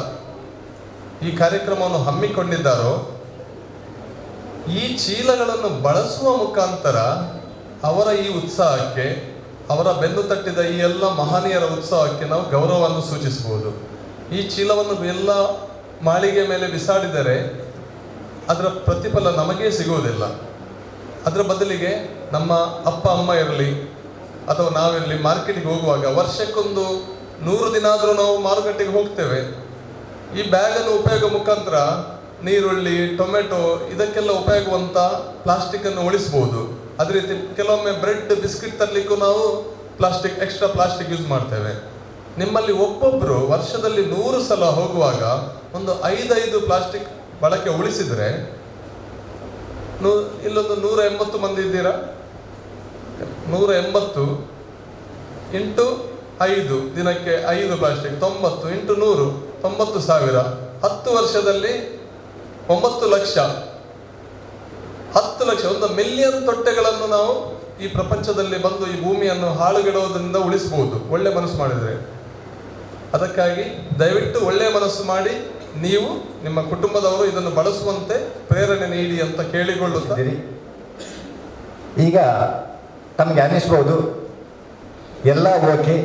ಈ ಕಾರ್ಯಕ್ರಮವನ್ನು ಹಮ್ಮಿಕೊಂಡಿದ್ದಾರೋ, ಈ ಚೀಲಗಳನ್ನು ಬಳಸುವ ಮುಖಾಂತರ ಅವರ ಈ ಉತ್ಸಾಹಕ್ಕೆ, ಅವರ ಬೆನ್ನು ತಟ್ಟಿದ ಈ ಎಲ್ಲ ಮಹನೀಯರ ಉತ್ಸಾಹಕ್ಕೆ ನಾವು ಗೌರವವನ್ನು ಸೂಚಿಸಬಹುದು. ಈ ಚೀಲವನ್ನು ಎಲ್ಲ ಮಾಳಿಗೆ ಮೇಲೆ ಬಿಸಾಡಿದರೆ ಅದರ ಪ್ರತಿಫಲ ನಮಗೇ ಸಿಗುವುದಿಲ್ಲ. ಅದರ ಬದಲಿಗೆ ನಮ್ಮ ಅಪ್ಪ ಅಮ್ಮ ಇರಲಿ ಅಥವಾ ನಾವಿರಲಿ, ಮಾರ್ಕೆಟಿಗೆ ಹೋಗುವಾಗ ವರ್ಷಕ್ಕೊಂದು 100 ದಿನ ಆದರೂ ನಾವು ಮಾರುಕಟ್ಟೆಗೆ ಹೋಗ್ತೇವೆ. ಈ ಬ್ಯಾಗನ್ನು ಉಪಯೋಗ ಮುಖಾಂತರ ನೀರುಳ್ಳಿ, ಟೊಮೆಟೊ ಇದಕ್ಕೆಲ್ಲ ಉಪಯೋಗವಂತ ಪ್ಲಾಸ್ಟಿಕ್ಕನ್ನು ಉಳಿಸ್ಬೋದು. ಅದೇ ರೀತಿ ಕೆಲವೊಮ್ಮೆ ಬ್ರೆಡ್, ಬಿಸ್ಕಿಟ್ ತರಲಿಕ್ಕೂ ನಾವು ಎಕ್ಸ್ಟ್ರಾ ಪ್ಲಾಸ್ಟಿಕ್ ಯೂಸ್ ಮಾಡ್ತೇವೆ. ನಿಮ್ಮಲ್ಲಿ ಒಬ್ಬೊಬ್ಬರು ವರ್ಷದಲ್ಲಿ 100 ಸಲ ಹೋಗುವಾಗ ಒಂದು 5 ಪ್ಲಾಸ್ಟಿಕ್ ಬಳಕೆ ಉಳಿಸಿದರೆ, ಇಲ್ಲೊಂದು 180 ಮಂದಿ ಇದ್ದೀರಾ, 180 ಇಂಟು 5 ದಿನಕ್ಕೆ 5 ಪ್ಲಾಸ್ಟಿಕ್, 90 ಇಂಟು 100 90,000. 10 ವರ್ಷದಲ್ಲಿ 9 ಲಕ್ಷ, 10 ಲಕ್ಷ, 1 ಮಿಲಿಯನ್ ತೊಟ್ಟೆಗಳನ್ನು ನಾವು ಈ ಪ್ರಪಂಚದಲ್ಲಿ ಬಂದು ಈ ಭೂಮಿಯನ್ನು ಹಾಳುಗೆಡುವುದರಿಂದ ಉಳಿಸಬಹುದು, ಒಳ್ಳೆ ಮನಸ್ಸು ಮಾಡಿದರೆ. ಅದಕ್ಕಾಗಿ ದಯವಿಟ್ಟು ಒಳ್ಳೆಯ ಮನಸ್ಸು ಮಾಡಿ ನೀವು ನಿಮ್ಮ ಕುಟುಂಬದವರು ಇದನ್ನು ಬಳಸುವಂತೆ ಪ್ರೇರಣೆ ನೀಡಿ ಅಂತ ಕೇಳಿಕೊಳ್ಳುತ್ತೀರಿ.
ಈಗ ತಮಗೆ ಅನ್ನಿಸ್ಬೋದು ಎಲ್ಲ ಓಕೆ,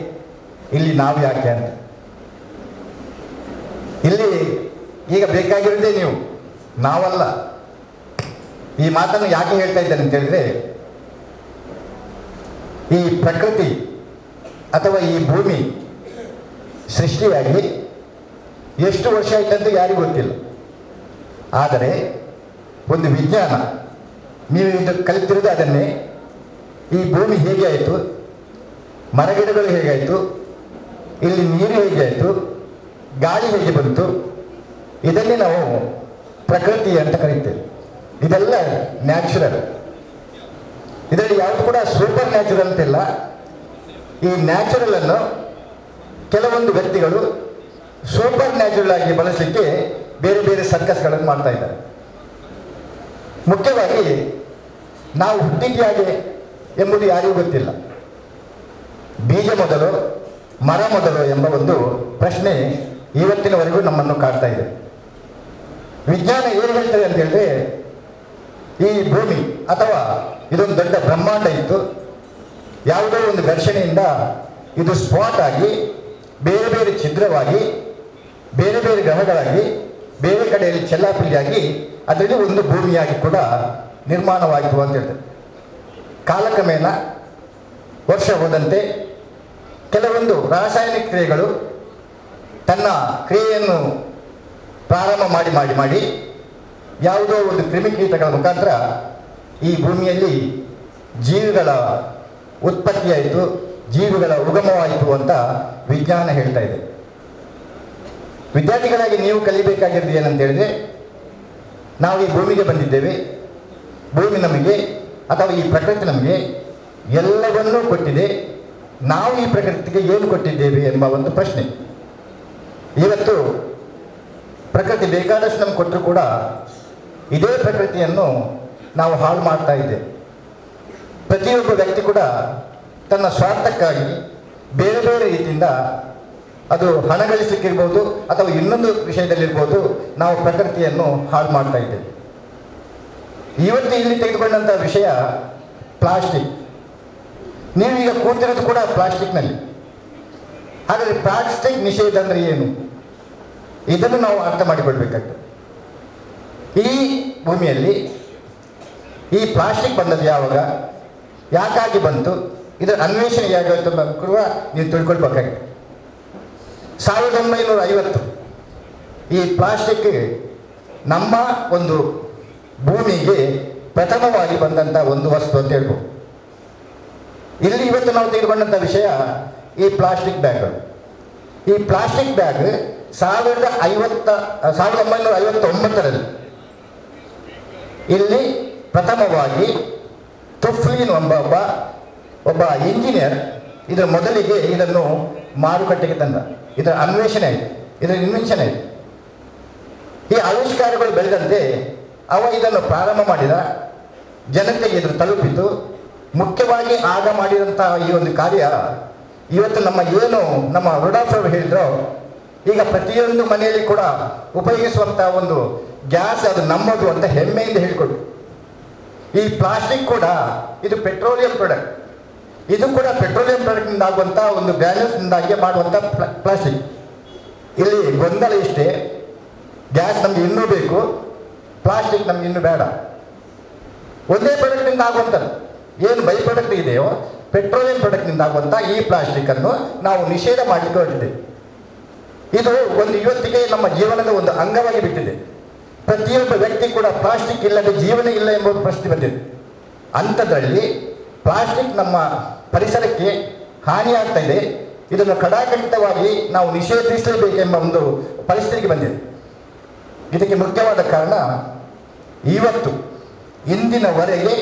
ಇಲ್ಲಿ ನಾವು ಯಾಕೆ ಅಂತ. ಇಲ್ಲಿ ಈಗ ಬೇಕಾಗಿರೋದೇ ನೀವು, ನಾವಲ್ಲ. ಈ ಮಾತನ್ನು ಯಾಕೆ ಹೇಳ್ತಾ ಇದ್ದೇನೆ ಅಂತ ಹೇಳಿದ್ರೆ, ಈ ಪ್ರಕೃತಿ ಅಥವಾ ಈ ಭೂಮಿ ಸೃಷ್ಟಿಯಾಗಿ ಎಷ್ಟು ವರ್ಷ ಆಯ್ತಂತ ಯಾರಿಗೂ ಗೊತ್ತಿಲ್ಲ. ಆದರೆ ಒಂದು ವಿಜ್ಞಾನ, ನೀವು ಇದು ಕಲಿತಿರೋದು ಅದನ್ನೇ. ಈ ಭೂಮಿ ಹೇಗೆ ಆಯಿತು, ಮರಗಿಡಗಳು ಹೇಗಾಯಿತು, ಇಲ್ಲಿ ನೀರು ಹೇಗೆ ಆಯಿತು, ಗಾಳಿ ಹೇಗೆ ಬಂತು, ಇದನ್ನೇ ನಾವು ಪ್ರಕೃತಿ ಅಂತ ಕರೀತೇವೆ. ಇದೆಲ್ಲ ನ್ಯಾಚುರಲ್. ಇದರಲ್ಲಿ ಯಾವುದು ಕೂಡ ಸೂಪರ್ ನ್ಯಾಚುರಲ್ ಅಂತಿಲ್ಲ. ಈ ನ್ಯಾಚುರಲನ್ನು ಕೆಲವೊಂದು ವ್ಯಕ್ತಿಗಳು ಸೂಪರ್ ನ್ಯಾಚುರಲ್ ಆಗಿ ಬಳಸಲಿಕ್ಕೆ ಬೇರೆ ಬೇರೆ ಸರ್ಕಸ್ಗಳನ್ನು ಮಾಡ್ತಾ ಇದ್ದಾರೆ. ಮುಖ್ಯವಾಗಿ ನಾವು ಹುಟ್ಟಿದ್ದು ಹೇಗೆ ಎಂಬುದು ಯಾರಿಗೂ ಗೊತ್ತಿಲ್ಲ. ಬೀಜ ಮೊದಲು ಮರ ಮೊದಲು ಎಂಬ ಒಂದು ಪ್ರಶ್ನೆ ಇವತ್ತಿನವರೆಗೂ ನಮ್ಮನ್ನು ಕಾಡ್ತಾ ಇದೆ. ವಿಜ್ಞಾನ ಏನು ಹೇಳ್ತದೆ ಅಂತ ಹೇಳಿದ್ರೆ, ಈ ಭೂಮಿ ಅಥವಾ ಇದೊಂದು ದೊಡ್ಡ ಬ್ರಹ್ಮಾಂಡ ಇತ್ತು. ಯಾವುದೋ ಒಂದು ಘರ್ಷಣೆಯಿಂದ ಇದು ಸ್ಪಾಟ್ ಆಗಿ ಬೇರೆ ಬೇರೆ ಛಿದ್ರವಾಗಿ ಬೇರೆ ಬೇರೆ ಗ್ರಹಗಳಾಗಿ ಬೇರೆ ಕಡೆಯಲ್ಲಿ ಚೆಲ್ಲಾಪಿಲ್ಲಿಯಾಗಿ ಅದರಲ್ಲಿ ಒಂದು ಭೂಮಿಯಾಗಿ ಕೂಡ ನಿರ್ಮಾಣವಾಯಿತು ಅಂತ ಹೇಳ್ತಾರೆ. ಕಾಲಕ್ರಮೇಣ ವರ್ಷ ಹೋದಂತೆ ಕೆಲವೊಂದು ರಾಸಾಯನಿಕ ಕ್ರಿಯೆಗಳು ತನ್ನ ಕ್ರಿಯೆಯನ್ನು ಪ್ರಾರಂಭ ಮಾಡಿ ಮಾಡಿ ಮಾಡಿ ಯಾವುದೋ ಒಂದು ಕ್ರಿಮಿಕೀಟಗಳ ಮುಖಾಂತರ ಈ ಭೂಮಿಯಲ್ಲಿ ಜೀವಿಗಳ ಉತ್ಪತ್ತಿಯಾಯಿತು, ಜೀವಿಗಳ ಉಗಮವಾಯಿತು ಅಂತ ವಿಜ್ಞಾನ ಹೇಳ್ತಾ ಇದೆ. ವಿದ್ಯಾರ್ಥಿಗಳಾಗಿ ನೀವು ಕಲಿಬೇಕಾಗಿರೋದು ಏನಂತ ಹೇಳಿದ್ರೆ, ನಾವು ಈ ಭೂಮಿಗೆ ಬಂದಿದ್ದೇವೆ, ಭೂಮಿ ನಮಗೆ ಅಥವಾ ಈ ಪ್ರಕೃತಿ ನಮಗೆ ಎಲ್ಲವನ್ನೂ ಕೊಟ್ಟಿದೆ, ನಾವು ಈ ಪ್ರಕೃತಿಗೆ ಏನು ಕೊಟ್ಟಿದ್ದೇವೆ ಎಂಬ ಒಂದು ಪ್ರಶ್ನೆ. ಇವತ್ತು ಪ್ರಕೃತಿ ಬೇಕಾದಷ್ಟು ನಮ್ಗೆ ಕೊಟ್ಟರು ಕೂಡ ಇದೇ ಪ್ರಕೃತಿಯನ್ನು ನಾವು ಹಾಳು ಮಾಡ್ತಾ ಇದ್ದೇವೆ. ಪ್ರತಿಯೊಬ್ಬ ವ್ಯಕ್ತಿ ಕೂಡ ತನ್ನ ಸ್ವಾರ್ಥಕ್ಕಾಗಿ ಬೇರೆ ಬೇರೆ ರೀತಿಯಿಂದ, ಅದು ಹಣ ಗಳಿಸಲಿಕ್ಕಿರ್ಬೋದು ಅಥವಾ ಇನ್ನೊಂದು ವಿಷಯದಲ್ಲಿರ್ಬೋದು, ನಾವು ಪ್ರಕೃತಿಯನ್ನು ಹಾಳು ಮಾಡ್ತಾ ಇದ್ದೇವೆ. ಇವತ್ತು ಇಲ್ಲಿ ತೆಗೆದುಕೊಂಡಂಥ ವಿಷಯ ಪ್ಲಾಸ್ಟಿಕ್. ನೀವೀಗ ಕೂತಿರೋದು ಕೂಡ ಪ್ಲಾಸ್ಟಿಕ್ನಲ್ಲಿ. ಹಾಗಾದರೆ ಪ್ಲಾಸ್ಟಿಕ್ ನಿಷೇಧ ಅಂದರೆ ಏನು? ಇದನ್ನು ನಾವು ಅರ್ಥ ಮಾಡಿಕೊಳ್ಬೇಕಾಗ್ತದೆ. ಈ ಭೂಮಿಯಲ್ಲಿ ಈ ಪ್ಲಾಸ್ಟಿಕ್ ಬಂದದ್ದು ಯಾವಾಗ, ಯಾಕಾಗಿ ಬಂತು, ಇದರ ಅನ್ವೇಷಣೆ ಹೇಗಾಯಿತು ಕೂಡ ನೀವು ತಿಳ್ಕೊಳ್ಬೇಕಾಗಿದೆ. 1950 ಈ ಪ್ಲಾಸ್ಟಿಕ್ ನಮ್ಮ ಒಂದು ಭೂಮಿಗೆ ಪ್ರಥಮವಾಗಿ ಬಂದಂಥ ಒಂದು ವಸ್ತು ಅಂತ ಹೇಳ್ಬೋದು. ಇಲ್ಲಿ ಇವತ್ತು ನಾವು ತೆಗೆದುಕೊಂಡಂಥ ವಿಷಯ ಈ ಪ್ಲಾಸ್ಟಿಕ್ ಬ್ಯಾಗ್ಗಳು. ಈ ಪ್ಲಾಸ್ಟಿಕ್ ಬ್ಯಾಗ್ 1959ರಲ್ಲಿ ಇಲ್ಲಿ ಪ್ರಥಮವಾಗಿ ತುಫ್ಲೀನ್ ಒಬ್ಬ ಇಂಜಿನಿಯರ್ ಇದರ ಮೊದಲಿಗೆ ಇದನ್ನು ಮಾರುಕಟ್ಟೆಗೆ ತಂದ. ಇದರ ಅನ್ವೇಷಣೆ ಆಯಿತು, ಇದರ ಇನ್ವೆನ್ಷನ್ ಆಯಿತು. ಈ ಆವಿಷ್ಕಾರಗಳು ಬೆಳೆದಂತೆ ಅವ ಇದನ್ನು ಪ್ರಾರಂಭ ಮಾಡಿದ, ಜನತೆಗೆ ಇದು ತಲುಪಿತು. ಮುಖ್ಯವಾಗಿ ಆಗ ಮಾಡಿದಂಥ ಈ ಒಂದು ಕಾರ್ಯ ಇವತ್ತು ನಮ್ಮ ರುಡಾಫ್ ಅವರು ಹೇಳಿದ್ರು, ಈಗ ಪ್ರತಿಯೊಂದು ಮನೆಯಲ್ಲಿ ಕೂಡ ಉಪಯೋಗಿಸುವಂಥ ಒಂದು ಗ್ಯಾಸ್ ಅದು ನಮ್ಮದು ಅಂತ ಹೆಮ್ಮೆಯಿಂದ ಹೇಳಿಕೊಟ್ಟು. ಈ ಪ್ಲಾಸ್ಟಿಕ್ ಕೂಡ ಇದು ಪೆಟ್ರೋಲಿಯಂ ಪ್ರಾಡಕ್ಟ್. ಇದು ಕೂಡ ಪೆಟ್ರೋಲಿಯಂ ಪ್ರಾಡಕ್ಟ್ನಿಂದ ಆಗುವಂಥ ಒಂದು ಗ್ಯಾಸ್ನಿಂದಾಗಿ ಮಾಡುವಂಥ ಪ್ಲಾಸ್ಟಿಕ್. ಇಲ್ಲಿ ಗೊಂದಲ ಇಷ್ಟೇ, ಗ್ಯಾಸ್ ನಮಗೆ ಇನ್ನೂ ಬೇಕು, ಪ್ಲಾಸ್ಟಿಕ್ ನಮ್ಗೆ ಇನ್ನೂ ಬೇಡ. ಒಂದೇ ಪ್ರಾಡಕ್ಟ್ನಿಂದ ಆಗುವಂಥದ್ದು ಏನು ಬೈ ಪ್ರಾಡಕ್ಟ್ ಇದೆಯೋ, ಪೆಟ್ರೋಲಿಯಂ ಪ್ರಾಡಕ್ಟ್ನಿಂದ ಆಗುವಂಥ ಈ ಪ್ಲಾಸ್ಟಿಕ್ಕನ್ನು ನಾವು ನಿಷೇಧ ಮಾಡಲಿಕ್ಕೆ ಹೊರಟಿದ್ದೇವೆ. ಇದು ಇವತ್ತಿಗೆ ನಮ್ಮ ಜೀವನದ ಒಂದು ಅಂಗವಾಗಿ ಬಿಟ್ಟಿದೆ. ಪ್ರತಿಯೊಬ್ಬ ವ್ಯಕ್ತಿ ಕೂಡ ಪ್ಲಾಸ್ಟಿಕ್ ಇಲ್ಲದೆ ಜೀವನ ಇಲ್ಲ ಎಂಬ ಪ್ರಶ್ನೆ ಬಂದಿದೆ. ಅಂಥದ್ರಲ್ಲಿ ಪ್ಲಾಸ್ಟಿಕ್ ನಮ್ಮ ಪರಿಸರಕ್ಕೆ ಹಾನಿಯಾಗ್ತಾ ಇದೆ. ಇದನ್ನು ಕಡಾಖಂಡಿತವಾಗಿ ನಾವು ನಿಷೇಧಿಸಲೇಬೇಕೆಂಬ ಒಂದು ಪರಿಸ್ಥಿತಿಗೆ ಬಂದಿದೆ. ಇದಕ್ಕೆ ಮುಖ್ಯವಾದ ಕಾರಣ ಇವತ್ತು ಇಂದಿನವರೆಗೆ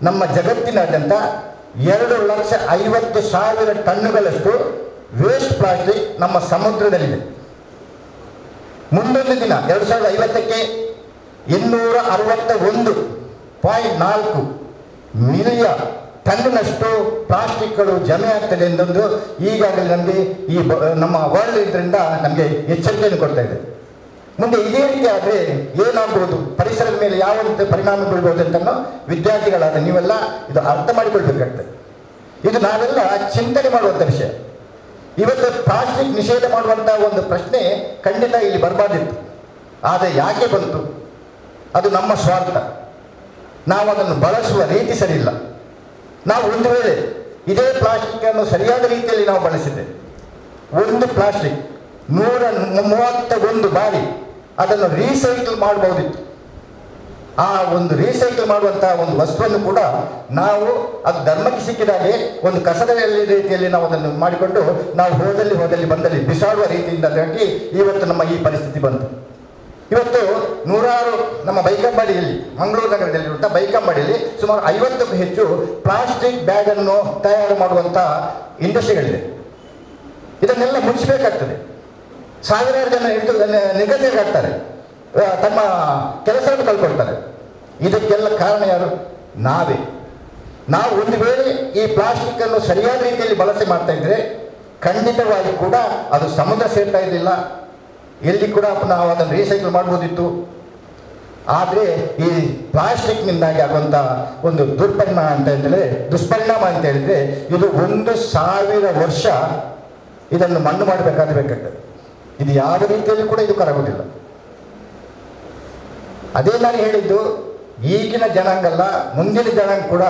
ನಮ್ಮ ಜಗತ್ತಿನಾದ್ಯಂತ 2,50,000 ಟನ್ನುಗಳಷ್ಟು ವೇಸ್ಟ್ ಪ್ಲಾಸ್ಟಿಕ್ ನಮ್ಮ ಸಮುದ್ರದಲ್ಲಿದೆ. ಮುಂದೊಂದು ದಿನ 2050ಕ್ಕೆ 261.4 ಮಿಲಿಯನ್ ಟನ್ನಿನಷ್ಟು ಪ್ಲಾಸ್ಟಿಕ್ಗಳು ಜಮೆ ಆಗ್ತದೆ ಎಂದೊಂದು ಈಗಾಗಲೇ ನಮಗೆ ನಮ್ಮ ವರ್ಲ್ಡ್ ಇದರಿಂದ ನಮಗೆ ಎಚ್ಚರಿಕೆಯನ್ನು ಕೊಡ್ತಾ ಇದೆ. ಮುಂದೆ ಇದೇ ರೀತಿ ಆದರೆ ಏನಾಗ್ಬೋದು, ಪರಿಸರದ ಮೇಲೆ ಯಾವ ಪರಿಣಾಮ ಬೀಳ್ಬೋದು ಅಂತ ವಿದ್ಯಾರ್ಥಿಗಳಾದ ನೀವೆಲ್ಲ ಇದು ಅರ್ಥ ಮಾಡಿಕೊಳ್ಬೇಕಾಗ್ತದೆ. ಇದು ನಾವೆಲ್ಲ ಚಿಂತನೆ ಮಾಡುವಂಥ ವಿಷಯ. ಇವತ್ತು ಪ್ಲಾಸ್ಟಿಕ್ ನಿಷೇಧ ಮಾಡುವಂಥ ಒಂದು ಪ್ರಶ್ನೆ ಖಂಡಿತ ಇಲ್ಲಿ ಬರಬಾರ್ದಿತ್ತು. ಆದರೆ ಯಾಕೆ ಬಂತು? ಅದು ನಮ್ಮ ಸ್ವಾರ್ಥ. ನಾವು ಅದನ್ನು ಬಳಸುವ ರೀತಿ ಸರಿಯಿಲ್ಲ. ನಾವು ಒಂದು ವೇಳೆ ಇದೇ ಪ್ಲಾಸ್ಟಿಕ್ಕನ್ನು ಸರಿಯಾದ ರೀತಿಯಲ್ಲಿ ನಾವು ಬಳಸಿದ್ದೆ, ಒಂದು ಪ್ಲಾಸ್ಟಿಕ್ 131 ಬಾರಿ ಅದನ್ನು ರೀಸೈಕಲ್ ಮಾಡಬಹುದಿತ್ತು. ಆ ಒಂದು ರೀಸೈಕಲ್ ಮಾಡುವಂಥ ಒಂದು ವಸ್ತುವನ್ನು ಕೂಡ ನಾವು ಅದು ಧರ್ಮಕ್ಕೆ ಸಿಕ್ಕಿದಾಗೆ ಒಂದು ಕಸದ ರೀತಿಯಲ್ಲಿ ನಾವು ಅದನ್ನು ಮಾಡಿಕೊಂಡು ನಾವು ಹೋದಲ್ಲಿ ಬಂದಲ್ಲಿ ಬಿಸಾಡುವ ರೀತಿಯಿಂದ ಇವತ್ತು ನಮ್ಮ ಈ ಪರಿಸ್ಥಿತಿ ಬಂತು. ಇವತ್ತು ನೂರಾರು ನಮ್ಮ ಬೈಕಂಬಾಡಿಯಲ್ಲಿ, ಮಂಗಳೂರು ನಗರದಲ್ಲಿರುವಂಥ ಬೈಕಂಬಾಡಿಯಲ್ಲಿ ಸುಮಾರು 50ಕ್ಕೂ ಹೆಚ್ಚು ಪ್ಲಾಸ್ಟಿಕ್ ಬ್ಯಾಗನ್ನು ತಯಾರು ಮಾಡುವಂಥ ಇಂಡಸ್ಟ್ರಿಗಳಿದೆ. ಇದನ್ನೆಲ್ಲ ಮುಚ್ಚಬೇಕಾಗ್ತದೆ. ಸಾವಿರಾರು ಜನ ನಿರ್ಗತಿಯಾಗ್ತಾರೆ, ತಮ್ಮ ಕೆಲಸವನ್ನು ಕಳ್ಕೊಳ್ತಾರೆ. ಇದಕ್ಕೆಲ್ಲ ಕಾರಣ ಯಾರು? ನಾವೇ. ನಾವು ಒಂದು ವೇಳೆ ಈ ಪ್ಲಾಸ್ಟಿಕ್ಕನ್ನು ಸರಿಯಾದ ರೀತಿಯಲ್ಲಿ ಬಳಕೆ ಮಾಡ್ತಾ ಇದ್ದರೆ ಖಂಡಿತವಾಗಿ ಕೂಡ ಅದು ಸಮುದ್ರ ಸೇರ್ತಾ ಇರಲಿಲ್ಲ, ಎಲ್ಲಿ ಕೂಡ ನಾವು ಅದನ್ನು ರೀಸೈಕಲ್ ಮಾಡ್ಬೋದಿತ್ತು. ಆದರೆ ಈ ಪ್ಲಾಸ್ಟಿಕ್ನಿಂದಾಗಿ ಆಗುವಂಥ ಒಂದು ದುಷ್ಪರಿಣಾಮ ಅಂತ ಹೇಳಿದರೆ ಇದು 1,000 ವರ್ಷ ಇದನ್ನು ಮಣ್ಣು ಬೇಕಾಗ್ತದೆ. ಇದು ಯಾವ ರೀತಿಯಲ್ಲಿ ಕೂಡ ಇದು ಕರಗುವುದಿಲ್ಲ. ಅದೇ ನಾನು ಹೇಳಿದ್ದು, ಈಗಿನ ಜನಾಂಗಲ್ಲ, ಮುಂದಿನ ಜನಾಂಗ ಕೂಡ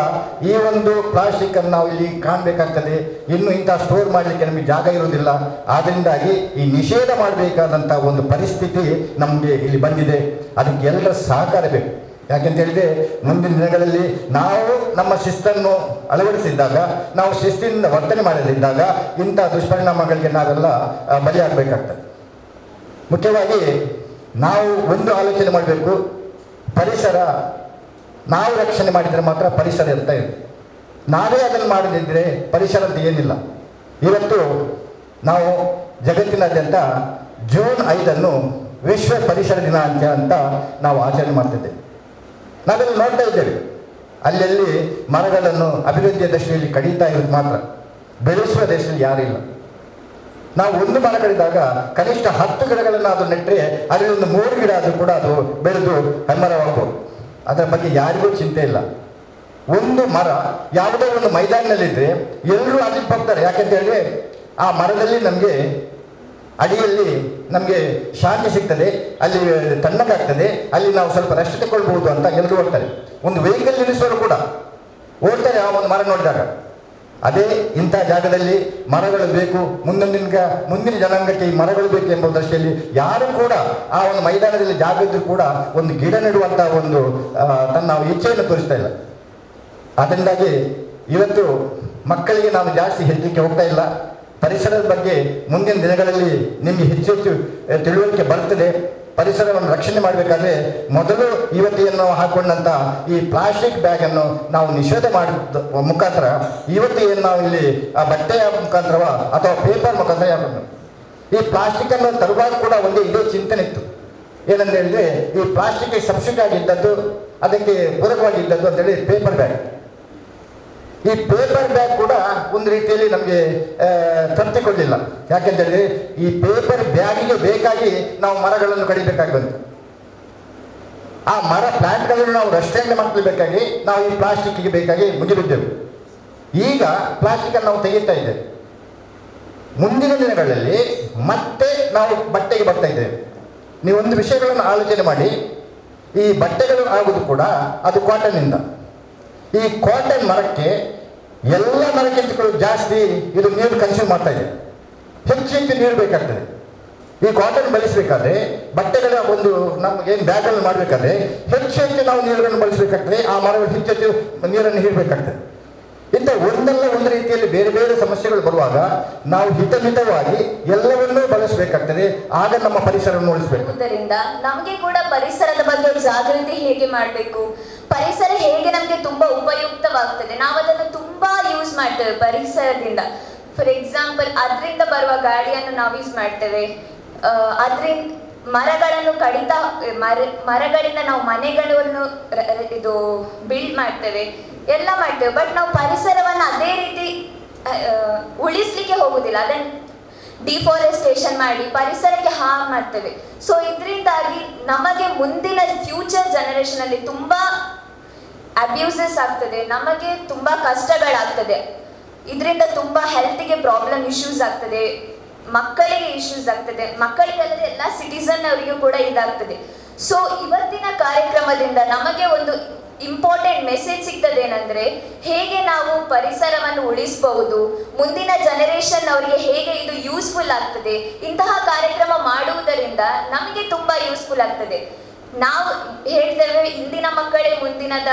ಈ ಒಂದು ಪ್ಲಾಸ್ಟಿಕ್ಕನ್ನು ನಾವು ಇಲ್ಲಿ ಕಾಣಬೇಕಾಗ್ತದೆ. ಇನ್ನು ಇಂಥ ಸ್ಟೋರ್ ಮಾಡಲಿಕ್ಕೆ ನಮಗೆ ಜಾಗ ಇರುವುದಿಲ್ಲ. ಆದ್ದರಿಂದಾಗಿ ಈ ನಿಷೇಧ ಮಾಡಬೇಕಾದಂಥ ಒಂದು ಪರಿಸ್ಥಿತಿ ನಮಗೆ ಇಲ್ಲಿ ಬಂದಿದೆ. ಅದಕ್ಕೆ ಎಲ್ಲರ ಸಹಕಾರ ಬೇಕು. ಯಾಕೆಂತ ಹೇಳಿದರೆ ಮುಂದಿನ ದಿನಗಳಲ್ಲಿ ನಾವು ನಮ್ಮ ಶಿಸ್ತನ್ನು ಅಳವಡಿಸಿದ್ದಾಗ, ನಾವು ಶಿಸ್ತಿನಿಂದ ವರ್ತನೆ ಮಾಡದಿದ್ದಾಗ ಇಂಥ ದುಷ್ಪರಿಣಾಮಗಳಿಗೆ ನಾವೆಲ್ಲ ಬಲಿಯಾಗಬೇಕಾಗ್ತದೆ. ಮುಖ್ಯವಾಗಿ ನಾವು ಒಂದು ಆಲೋಚನೆ ಮಾಡಬೇಕು, ಪರಿಸರ ನಾವು ರಕ್ಷಣೆ ಮಾಡಿದರೆ ಮಾತ್ರ ಪರಿಸರ ಇರ್ತಾ ಇದೆ. ನಾವೇ ಅದನ್ನು ಮಾಡದಿದ್ದರೆ ಪರಿಸರ ಅಂತ ಏನಿಲ್ಲ. ಇವತ್ತು ನಾವು ಜಗತ್ತಿನಾದ್ಯಂತ ಜೂನ್ 5 ವಿಶ್ವ ಪರಿಸರ ದಿನಾಂಕ ಅಂತ ನಾವು ಆಚರಣೆ ಮಾಡ್ತಿದ್ದೇವೆ. ನಾವೆಲ್ಲ ನೋಡ್ತಾ ಇದ್ದೇವೆ. ಅಲ್ಲಲ್ಲಿ ಮರಗಳನ್ನು ಅಭಿವೃದ್ಧಿಯ ದೃಷ್ಟಿಯಲ್ಲಿ ಕಡಿತಾ ಇರೋದು ಮಾತ್ರ, ಬೆಳೆಸುವ ದೃಷ್ಟಿಯಲ್ಲಿ ಯಾರಿಲ್ಲ. ನಾವು ಒಂದು ಮರ ಕಡಿದಾಗ ಕನಿಷ್ಠ 10 ಗಿಡಗಳನ್ನಾದರೂ ನೆಟ್ಟರೆ ಅದರಲ್ಲಿ ಒಂದು 3 ಗಿಡ ಆದರೂ ಕೂಡ ಅದು ಬೆಳೆದು ಹೆಮ್ಮರವಾಗ್ಬೋದು. ಅದರ ಬಗ್ಗೆ ಯಾರಿಗೂ ಚಿಂತೆ ಇಲ್ಲ. ಒಂದು ಮರ ಯಾವುದೋ ಒಂದು ಮೈದಾನದಲ್ಲಿದ್ದರೆ ಎಲ್ಲರೂ ಅಲ್ಲಿ ಹೋಗ್ತಾರೆ. ಯಾಕೆಂತ ಹೇಳಿದ್ರೆ ಆ ಮರದಲ್ಲಿ ನಮಗೆ ಅಡಿಯಲ್ಲಿ ನಮಗೆ ಶಾಂತಿ ಸಿಗ್ತದೆ, ಅಲ್ಲಿ ತಣ್ಣಗಾಗ್ತದೆ, ಅಲ್ಲಿ ನಾವು ಸ್ವಲ್ಪ ರೆಸ್ಟ್ ತಗೊಳ್ಬಹುದು ಅಂತ ಎಲ್ಲರೂ ಹೋಗ್ತಾರೆ. ಒಂದು ವೆಹಿಕಲ್ ನಿಲ್ಲಿಸೋರು ಕೂಡ ಓಡ್ತಾರೆ ಆ ಒಂದು ಮರ ನೋಡಿದಾಗ. ಅದೇ ಇಂಥ ಜಾಗದಲ್ಲಿ ಮರಗಳು ಬೇಕು, ಮುಂದಿನ ಜನಾಂಗಕ್ಕೆ ಈ ಮರಗಳು ಬೇಕು ಎಂಬ ದೃಷ್ಟಿಯಲ್ಲಿ ಯಾರು ಕೂಡ ಆ ಒಂದು ಮೈದಾನದಲ್ಲಿ ಜಾಗ ಇದ್ರೂ ಕೂಡ ಒಂದು ಗಿಡ ನೆಡುವಂಥ ಒಂದು ತನ್ನ ಇಚ್ಛೆಯನ್ನು ತೋರಿಸ್ತಾ ಇಲ್ಲ. ಅದರಿಂದಾಗಿ ಇವತ್ತು ಮಕ್ಕಳಿಗೆ ನಾವು ಜಾಸ್ತಿ ಹೇಳಲಿಕ್ಕೆ ಹೋಗ್ತಾ ಇಲ್ಲ. ಪರಿಸರದ ಬಗ್ಗೆ ಮುಂದಿನ ದಿನಗಳಲ್ಲಿ ನಿಮಗೆ ಹೆಚ್ಚು ಹೆಚ್ಚು ತಿಳುವಳಿಕೆ ಬರ್ತದೆ. ಪರಿಸರವನ್ನು ರಕ್ಷಣೆ ಮಾಡಬೇಕಾದ್ರೆ ಮೊದಲು ಇವತ್ತಿಯನ್ನು ಹಾಕೊಂಡಂಥ ಈ ಪ್ಲಾಸ್ಟಿಕ್ ಬ್ಯಾಗನ್ನು ನಾವು ನಿಷೇಧ ಮಾಡಿದ ಮುಖಾಂತರ ಇವತ್ತು ಏನು ನಾವು ಇಲ್ಲಿ ಆ ಬಟ್ಟೆಯ ಮುಖಾಂತರವ ಅಥವಾ ಪೇಪರ್ ಮುಖಾಂತರ ಹಾಕೊಂಡು ಈ ಪ್ಲಾಸ್ಟಿಕ್ಕನ್ನು ತರುವಾಗ ಕೂಡ ಒಂದೇ ಇದೇ ಚಿಂತನೆ ಇತ್ತು. ಏನಂತ ಹೇಳಿದ್ರೆ ಈ ಪ್ಲಾಸ್ಟಿಕ್ಗೆ ಸಬ್ಸಿಡಿ ಆಗಿದ್ದದ್ದು, ಅದಕ್ಕೆ ಪೂರಕವಾಗಿದ್ದದ್ದು ಅಂತೇಳಿ ಪೇಪರ್ ಬ್ಯಾಗ್. ಈ ಪೇಪರ್ ಬ್ಯಾಗ್ ಕೂಡ ಒಂದು ರೀತಿಯಲ್ಲಿ ನಮಗೆ ತೃಪ್ತಿ ಕೊಡಲಿಲ್ಲ. ಯಾಕೆಂತೇಳಿದ್ರೆ ಈ ಪೇಪರ್ ಬ್ಯಾಗಿಗೆ ಬೇಕಾಗಿ ನಾವು ಮರಗಳನ್ನು ಕಡಿಬೇಕಾಗಿ ಬಂತು. ಆ ಮರ ಪ್ಲಾಂಟ್ಗಳನ್ನು ನಾವು ರಸ್ತೆಯಲ್ಲಿ ಮಾಡಬೇಕಾಗಿ ನಾವು ಈ ಪ್ಲಾಸ್ಟಿಕ್ಗೆ ಬೇಕಾಗಿ ಮುಗಿಬಿದ್ದೆವು. ಈಗ ಪ್ಲಾಸ್ಟಿಕನ್ನು ನಾವು ತೆಗಿತಾ ಇದ್ದೇವೆ. ಮುಂದಿನ ದಿನಗಳಲ್ಲಿ ಮತ್ತೆ ನಾವು ಬಟ್ಟೆಗೆ ಬರ್ತಾ ಇದ್ದೇವೆ. ನೀವೊಂದು ವಿಷಯಗಳನ್ನು ಆಲೋಚನೆ ಮಾಡಿ, ಈ ಬಟ್ಟೆಗಳು ಆಗುವುದು ಕೂಡ ಅದು ಕಾಟನ್ನಿಂದ. ಈ ಕಾಟನ್ ಮರಕ್ಕೆ ಎಲ್ಲ ಮರಕ್ಕಿಂತಲೂ ಜಾಸ್ತಿ ಇದು ನೀರು ಕನ್ಸ್ಯೂಮ್ ಮಾಡ್ತಾ ಇದೆ. ಹೆಚ್ಚು ಹೆಚ್ಚು ನೀರು ಬೇಕಾಗ್ತದೆ. ಈ ಕಾಟನ್ ಬಳಸಬೇಕಾದ್ರೆ ಬಟ್ಟೆಗಳ ಒಂದು ನಮಗೇನು ಬ್ಯಾಗನ್ನು ಮಾಡಬೇಕಾದ್ರೆ ಹೆಚ್ಚು ಹೆಚ್ಚು ನಾವು ನೀರನ್ನು ಬಳಸಬೇಕಾಗ್ತದೆ. ಆ ಮರಗಳು ಹೆಚ್ಚು ಹೆಚ್ಚು ನೀರನ್ನು ಹೀರಬೇಕಾಗ್ತದೆ. ಇಂಥ ಒಂದಲ್ಲ ಒಂದು ರೀತಿಯಲ್ಲಿ ಬೇರೆ ಬೇರೆ ಸಮಸ್ಯೆಗಳು ಬರುವಾಗ ನಾವು ಹಿತಮಿತವಾಗಿ ಎಲ್ಲವನ್ನೂ ಬಳಸಬೇಕಾಗ್ತದೆ. ಆಗ ನಮ್ಮ ಪರಿಸರವನ್ನು ಉಳಿಸಬೇಕು.
ಅದರಿಂದ ನಮಗೆ ಕೂಡ ಪರಿಸರದ ಬಗ್ಗೆ ಜಾಗೃತಿ ಹೇಗೆ ಮಾಡಬೇಕು, ಪರಿಸರ ಹೇಗೆ ನಮಗೆ ತುಂಬಾ ಉಪಯುಕ್ತವಾಗ್ತದೆ, ನಾವು ಅದನ್ನು ತುಂಬಾ ಯೂಸ್ ಮಾಡ್ತೇವೆ ಪರಿಸರದಿಂದ. ಫಾರ್ ಎಕ್ಸಾಂಪಲ್, ಅದರಿಂದ ಬರುವ ಗಾಳಿಯನ್ನು ನಾವು ಯೂಸ್ ಮಾಡ್ತೇವೆ. ಅದರಿಂದ ಮರಗಳನ್ನು ಕಡಿತಾ ಮರಗಳಿಂದ ನಾವು ಮನೆಗಳನ್ನು ಇದು ಬಿಲ್ಡ್ ಮಾಡ್ತೇವೆ, ಎಲ್ಲ ಮಾಡ್ತೇವೆ. ಬಟ್ ನಾವು ಪರಿಸರವನ್ನು ಅದೇ ರೀತಿ ಉಳಿಸ್ಲಿಕ್ಕೆ ಹೋಗುದಿಲ್ಲ. ಅದನ್ನು ಡಿಫಾರೆಸ್ಟೇಷನ್ ಮಾಡಿ ಪರಿಸರಕ್ಕೆ ಹಾರ್ಮ್ ಮಾಡ್ತೇವೆ. ಸೊ ಇದರಿಂದಾಗಿ ನಮಗೆ ಮುಂದಿನ ಫ್ಯೂಚರ್ ಜನರೇಷನ್ ಅಲ್ಲಿ ತುಂಬಾ ಅಬ್ಯೂಸಸ್ ಆಗ್ತದೆ, ನಮಗೆ ತುಂಬಾ ಕಷ್ಟಗಳಾಗ್ತದೆ. ಇದರಿಂದ ತುಂಬಾ ಹೆಲ್ತ್ಗೆ ಪ್ರಾಬ್ಲಮ್ ಇಶ್ಯೂಸ್ ಆಗ್ತದೆ, ಮಕ್ಕಳಿಗೆ ಇಶ್ಯೂಸ್ ಆಗ್ತದೆ, ಮಕ್ಕಳಿಗಲ್ಲದೆ ಎಲ್ಲ ಸಿಟಿಸನ್ ಅವರಿಗೂ ಕೂಡ ಇದಾಗ್ತದೆ. ಸೊ ಇವತ್ತಿನ ಕಾರ್ಯಕ್ರಮದಿಂದ ನಮಗೆ ಒಂದು ಇಂಪಾರ್ಟೆಂಟ್ ಮೆಸೇಜ್ ಸಿಗ್ತದೆ. ಏನಂದ್ರೆ, ಹೇಗೆ ನಾವು ಪರಿಸರವನ್ನು ಉಳಿಸಬಹುದು, ಮುಂದಿನ ಜನರೇಷನ್ ಅವರಿಗೆ ಹೇಗೆ ಇದು ಯೂಸ್ಫುಲ್ ಆಗ್ತದೆ. ಇಂತಹ ಕಾರ್ಯಕ್ರಮ ಮಾಡುವುದರಿಂದ ನಮಗೆ ತುಂಬಾ ಯೂಸ್ಫುಲ್ ಆಗ್ತದೆ. ನಾವು ಹೇಳ್ತೇವೆ ಇಂದಿನ ಮಕ್ಕಳೇ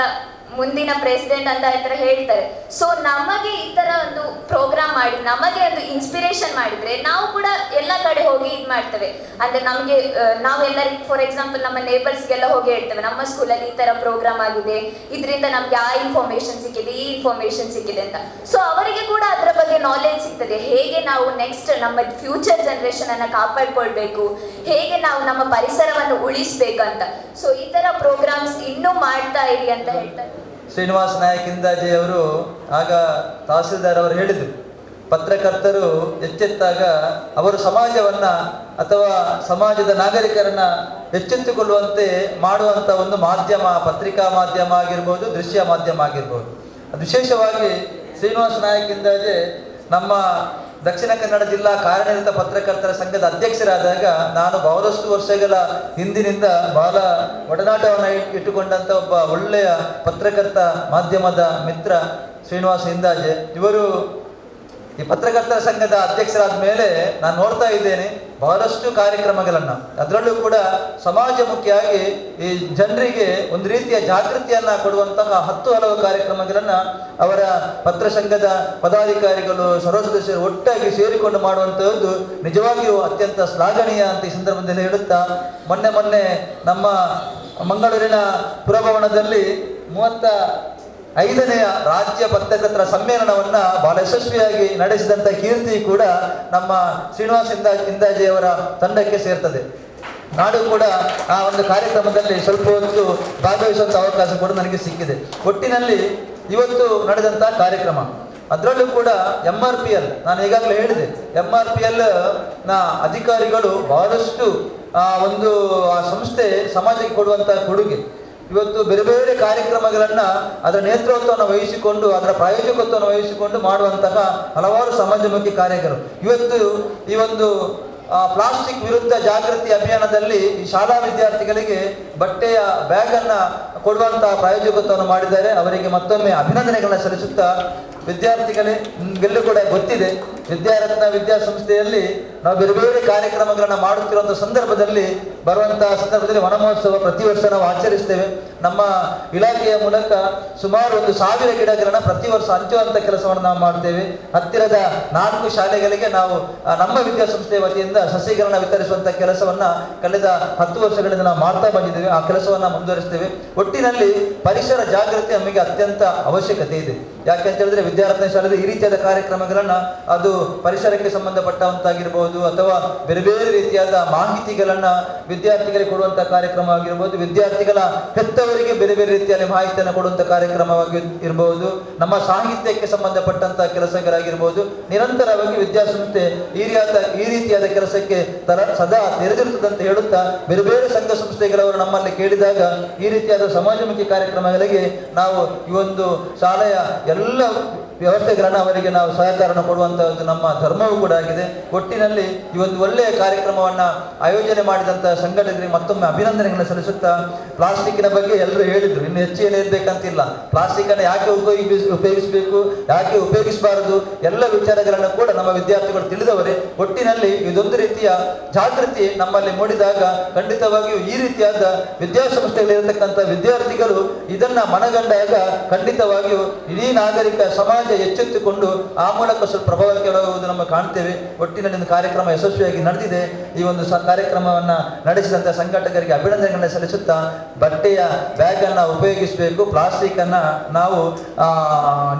ಮುಂದಿನ ಪ್ರೆಸಿಡೆಂಟ್ ಅಂತ ಹೇಳ್ತಾರೆ. ಸೊ ನಮಗೆ ಈ ತರ ಒಂದು ಪ್ರೋಗ್ರಾಮ್ ಮಾಡಿ ನಮಗೆ ಒಂದು ಇನ್ಸ್ಪಿರೇಷನ್ ಮಾಡಿದ್ರೆ ನಾವು ಕೂಡ ಎಲ್ಲ ಕಡೆ ಹೋಗಿ ಇದು ಮಾಡ್ತೇವೆ. ಅಂದ್ರೆ ನಮಗೆ ನಾವೆಲ್ಲರಿಗೆ ಫಾರ್ ಎಕ್ಸಾಂಪಲ್ ನಮ್ಮ ನೇಬರ್ಸ್ಗೆಲ್ಲ ಹೋಗಿ ಹೇಳ್ತೇವೆ, ನಮ್ಮ ಸ್ಕೂಲಲ್ಲಿ ಈ ತರ ಪ್ರೋಗ್ರಾಮ್ ಆಗಿದೆ, ಇದರಿಂದ ನಮ್ಗೆ ಆ ಇನ್ಫಾರ್ಮೇಶನ್ ಸಿಕ್ಕಿದೆ, ಈ ಇನ್ಫಾರ್ಮೇಶನ್ ಸಿಕ್ಕಿದೆ ಅಂತ. ಸೊ ಅವರಿಗೆ ಕೂಡ ಅದರ ಬಗ್ಗೆ ನಾಲೆಜ್ ಸಿಗ್ತದೆ. ಹೇಗೆ ನಾವು ನೆಕ್ಸ್ಟ್ ನಮ್ಮ ಫ್ಯೂಚರ್ ಜನರೇಷನ್ ಅನ್ನ ಕಾಪಾಡ್ಕೊಳ್ಬೇಕು, ಹೇಗೆ ನಾವು ನಮ್ಮ ಪರಿಸರವನ್ನು ಉಳಿಸ್ಬೇಕಂತ. ಸೊ ಈ ತರ ಪ್ರೋಗ್ರಾಮ್ಸ್ ಇನ್ನೂ ಮಾಡ್ತಾ ಇರಿ ಅಂತ ಹೇಳ್ತಾರೆ.
ಶ್ರೀನಿವಾಸ ನಾಯಕ್ ಇಂದಾಜೆ ಅವರು ಆಗ ತಹಸೀಲ್ದಾರ್ ಅವರು ಹೇಳಿದರು, ಪತ್ರಕರ್ತರು ಎಚ್ಚೆತ್ತಾಗ ಅವರು ಸಮಾಜವನ್ನ ಅಥವಾ ಸಮಾಜದ ನಾಗರಿಕರನ್ನ ಎಚ್ಚೆತ್ತುಕೊಳ್ಳುವಂತೆ ಮಾಡುವಂಥ ಒಂದು ಮಾಧ್ಯಮ, ಪತ್ರಿಕಾ ಮಾಧ್ಯಮ ಆಗಿರ್ಬೋದು, ದೃಶ್ಯ ಮಾಧ್ಯಮ ಆಗಿರ್ಬೋದು. ಅದು ವಿಶೇಷವಾಗಿ ಶ್ರೀನಿವಾಸ ನಾಯಕ್ ಇಂದಾಜೆ ನಮ್ಮ ದಕ್ಷಿಣ ಕನ್ನಡ ಜಿಲ್ಲಾ ಕಾರ್ಯನಿರತ ಪತ್ರಕರ್ತರ ಸಂಘದ ಅಧ್ಯಕ್ಷರಾದಾಗ ನಾನು ಬಹಳಷ್ಟು ವರ್ಷಗಳ ಹಿಂದಿನಿಂದ ಬಹಳ ಒಡನಾಟವನ್ನು ಇಟ್ಟುಕೊಂಡಂಥ ಒಬ್ಬ ಒಳ್ಳೆಯ ಪತ್ರಕರ್ತ, ಮಾಧ್ಯಮದ ಮಿತ್ರ ಶ್ರೀನಿವಾಸ ಇಂದಾಜೆ. ಇವರು ಈ ಪತ್ರಕರ್ತರ ಸಂಘದ ಅಧ್ಯಕ್ಷರಾದ ಮೇಲೆ ನಾನು ನೋಡ್ತಾ ಇದ್ದೇನೆ ಬಹಳಷ್ಟು ಕಾರ್ಯಕ್ರಮಗಳನ್ನು, ಅದರಲ್ಲೂ ಕೂಡ ಸಮಾಜಮುಖಿಯಾಗಿ ಈ ಜನರಿಗೆ ಒಂದು ರೀತಿಯ ಜಾಗೃತಿಯನ್ನು ಕೊಡುವಂತಹ 10 ಹಲವು ಕಾರ್ಯಕ್ರಮಗಳನ್ನು ಅವರ ಪತ್ರ ಸಂಘದ ಪದಾಧಿಕಾರಿಗಳು ಸರ್ವಸದಸ್ಯರು ಒಟ್ಟಾಗಿ ಸೇರಿಕೊಂಡು ಮಾಡುವಂಥದ್ದು ನಿಜವಾಗಿಯೂ ಅತ್ಯಂತ ಶ್ಲಾಘನೀಯ ಅಂತ ಈ ಸಂದರ್ಭದಲ್ಲಿ ಹೇಳುತ್ತಾ, ಮೊನ್ನೆ ನಮ್ಮ ಮಂಗಳೂರಿನ ಪುರಭವನದಲ್ಲಿ 35ನೇ ರಾಜ್ಯ ಪತ್ರಕರ್ತರ ಸಮ್ಮೇಳನವನ್ನ ಬಹಳ ಯಶಸ್ವಿಯಾಗಿ ನಡೆಸಿದಂಥ ಕೀರ್ತಿ ಕೂಡ ನಮ್ಮ ಶ್ರೀನಿವಾಸ ಇಂದಾಜೆಯವರ ತಂಡಕ್ಕೆ ಸೇರ್ತದೆ. ನಾಡು ಕೂಡ ಆ ಒಂದು ಕಾರ್ಯಕ್ರಮದಲ್ಲಿ ಸ್ವಲ್ಪ ಹೊತ್ತು ಭಾಗವಹಿಸುವಂಥ ಅವಕಾಶ ಕೂಡ ನನಗೆ ಸಿಕ್ಕಿದೆ. ಒಟ್ಟಿನಲ್ಲಿ ಇವತ್ತು ನಡೆದಂಥ ಕಾರ್ಯಕ್ರಮ, ಅದರಲ್ಲೂ ಕೂಡ MRPL, ನಾನು ಈಗಾಗಲೇ ಹೇಳಿದೆ, MRPL ನ ಅಧಿಕಾರಿಗಳು ಬಹಳಷ್ಟು ಆ ಸಂಸ್ಥೆ ಸಮಾಜಕ್ಕೆ ಕೊಡುವಂಥ ಕೊಡುಗೆ. ಇವತ್ತು ಬೇರೆ ಬೇರೆ ಕಾರ್ಯಕ್ರಮಗಳನ್ನು ಅದರ ನೇತೃತ್ವವನ್ನು ವಹಿಸಿಕೊಂಡು ಅದರ ಪ್ರಾಯೋಜಕತ್ವವನ್ನು ವಹಿಸಿಕೊಂಡು ಮಾಡುವಂತಹ ಹಲವಾರು ಸಮಾಜಮುಖಿ ಕಾರ್ಯಗಳು. ಇವತ್ತು ಈ ಒಂದು ಪ್ಲಾಸ್ಟಿಕ್ ವಿರುದ್ಧ ಜಾಗೃತಿ ಅಭಿಯಾನದಲ್ಲಿ ಈ ಶಾಲಾ ವಿದ್ಯಾರ್ಥಿಗಳಿಗೆ ಬಟ್ಟೆಯ ಬ್ಯಾಗನ್ನು ಕೊಡುವಂತಹ ಪ್ರಾಯೋಜಕತ್ವವನ್ನು ಮಾಡಿದ್ದಾರೆ. ಅವರಿಗೆ ಮತ್ತೊಮ್ಮೆ ಅಭಿನಂದನೆಗಳನ್ನ ಸಲ್ಲಿಸುತ್ತಾ, ವಿದ್ಯಾರ್ಥಿಗಳೇ ನಿಮಗೆಲ್ಲೂ ಕೂಡ ಗೊತ್ತಿದೆ, ವಿದ್ಯಾರತ್ನ ವಿದ್ಯಾಸಂಸ್ಥೆಯಲ್ಲಿ ನಾವು ಬೇರೆ ಬೇರೆ ಕಾರ್ಯಕ್ರಮಗಳನ್ನು ಮಾಡುತ್ತಿರುವಂಥ ಸಂದರ್ಭದಲ್ಲಿ ವನ ಮಹೋತ್ಸವ ಪ್ರತಿ ವರ್ಷ ನಾವು ಆಚರಿಸ್ತೇವೆ. ನಮ್ಮ ಇಲಾಖೆಯ ಮೂಲಕ ಸುಮಾರು 1,000 ಗಿಡಗಳನ್ನು ಪ್ರತಿ ವರ್ಷ ಹಂಚುವಂಥ ಕೆಲಸವನ್ನು ನಾವು ಮಾಡ್ತೇವೆ. ಹತ್ತಿರದ 4 ಶಾಲೆಗಳಿಗೆ ನಾವು ನಮ್ಮ ವಿದ್ಯಾಸಂಸ್ಥೆಯ ವತಿಯಿಂದ ಸಸಿಗಳನ್ನು ವಿತರಿಸುವಂಥ ಕೆಲಸವನ್ನು ಕಳೆದ 10 ವರ್ಷಗಳಿಂದ ನಾವು ಮಾಡ್ತಾ ಬಂದಿದ್ದೇವೆ. ಆ ಕೆಲಸವನ್ನು ಮುಂದುವರಿಸ್ತೇವೆ. ಒಟ್ಟಿನಲ್ಲಿ ಪರಿಸರ ಜಾಗೃತಿ ನಮಗೆ ಅತ್ಯಂತ ಅವಶ್ಯಕತೆ ಇದೆ. ಯಾಕೆಂತ ಹೇಳಿದ್ರೆ ವಿದ್ಯಾರತ್ನ ಶಾಲೆಯಲ್ಲಿ ಈ ರೀತಿಯಾದ ಕಾರ್ಯಕ್ರಮಗಳನ್ನು, ಅದು ಪರಿಸರಕ್ಕೆ ಸಂಬಂಧಪಟ್ಟಂತಾಗಿರ್ಬೋದು ಅಥವಾ ಬೇರೆ ಬೇರೆ ರೀತಿಯಾದ ಮಾಹಿತಿಗಳನ್ನು ವಿದ್ಯಾರ್ಥಿಗಳಿಗೆ ಕೊಡುವಂಥ ಕಾರ್ಯಕ್ರಮ ಆಗಿರ್ಬೋದು, ವಿದ್ಯಾರ್ಥಿಗಳ ಹೆತ್ತವರಿಗೆ ಬೇರೆ ಬೇರೆ ರೀತಿಯಲ್ಲಿ ಮಾಹಿತಿಯನ್ನು ಕೊಡುವಂಥ ಕಾರ್ಯಕ್ರಮವಾಗಿ ಇರ್ಬೋದು, ನಮ್ಮ ಸಾಹಿತ್ಯಕ್ಕೆ ಸಂಬಂಧಪಟ್ಟಂಥ ಕೆಲಸಗಳಾಗಿರ್ಬೋದು, ನಿರಂತರವಾಗಿ ವಿದ್ಯಾಸಂಸ್ಥೆ ಈ ರೀತಿಯಾದ ಕೆಲಸಕ್ಕೆ ಸದಾ ತೆರೆದಿರುತ್ತದೆ ಅಂತ ಹೇಳುತ್ತಾ, ಬೇರೆ ಬೇರೆ ಸಂಘ ಸಂಸ್ಥೆಗಳವರು ನಮ್ಮಲ್ಲಿ ಕೇಳಿದಾಗ ಈ ರೀತಿಯಾದ ಸಮಾಜಮುಖಿ ಕಾರ್ಯಕ್ರಮಗಳಿಗೆ ನಾವು ಈ ಒಂದು ಶಾಲೆಯ ಎಲ್ಲ ವ್ಯವಸ್ಥೆಗಳನ್ನು ಅವರಿಗೆ ನಾವು ಸಹಕಾರವನ್ನು ಕೊಡುವಂಥದ್ದು ನಮ್ಮ ಧರ್ಮವೂ ಕೂಡ ಆಗಿದೆ. ಒಟ್ಟಿನಲ್ಲಿ ಈ ಒಂದು ಒಳ್ಳೆಯ ಕಾರ್ಯಕ್ರಮವನ್ನು ಆಯೋಜನೆ ಮಾಡಿದಂಥ ಸಂಘಟಕರಿಗೆ ಮತ್ತೊಮ್ಮೆ ಅಭಿನಂದನೆಗಳನ್ನು ಸಲ್ಲಿಸುತ್ತಾ, ಪ್ಲಾಸ್ಟಿಕ್ಕಿನ ಬಗ್ಗೆ ಎಲ್ಲರೂ ಹೇಳಿದರು, ಇನ್ನು ಹೆಚ್ಚು ಏನು ಇರಬೇಕಂತಿಲ್ಲ. ಪ್ಲಾಸ್ಟಿಕ್ಕನ್ನು ಯಾಕೆ ಉಪಯೋಗಿಸಬೇಕು, ಯಾಕೆ ಉಪಯೋಗಿಸಬಾರದು, ಎಲ್ಲ ವಿಚಾರಗಳನ್ನು ಕೂಡ ನಮ್ಮ ವಿದ್ಯಾರ್ಥಿಗಳು ತಿಳಿದವರೇ. ಒಟ್ಟಿನಲ್ಲಿ ಇದೊಂದು ರೀತಿಯ ಜಾಗೃತಿ ನಮ್ಮಲ್ಲಿ ಮೂಡಿದಾಗ ಖಂಡಿತವಾಗಿಯೂ ಈ ರೀತಿಯಾದ ವಿದ್ಯಾಸಂಸ್ಥೆಗಳಿರತಕ್ಕಂಥ ವಿದ್ಯಾರ್ಥಿಗಳು ಇದನ್ನು ಮನಗಂಡಾಗ ಖಂಡಿತವಾಗಿಯೂ ಇಡೀ ನಾಗರಿಕ ಸಮಾಜ ಎಚ್ಚೆತ್ತುಕೊಂಡು ಆ ಮೂಲಕ ಸ್ವಲ್ಪ ಪ್ರಭಾವಕ್ಕೆ ಒಳಗುವುದು ನಮ್ಮ ಕಾಣ್ತೇವೆ. ಒಟ್ಟಿನಲ್ಲಿ ಕಾರ್ಯಕ್ರಮ ಯಶಸ್ವಿಯಾಗಿ ನಡೆದಿದೆ. ಈ ಒಂದು ಕಾರ್ಯಕ್ರಮವನ್ನು ನಡೆಸಿದಂಥ ಸಂಘಟಕರಿಗೆ ಅಭಿನಂದನೆಗಳನ್ನು ಸಲ್ಲಿಸುತ್ತಾ, ಬಟ್ಟೆಯ ಬ್ಯಾಗನ್ನು ಉಪಯೋಗಿಸಬೇಕು, ಪ್ಲಾಸ್ಟಿಕ್ಕನ್ನು ನಾವು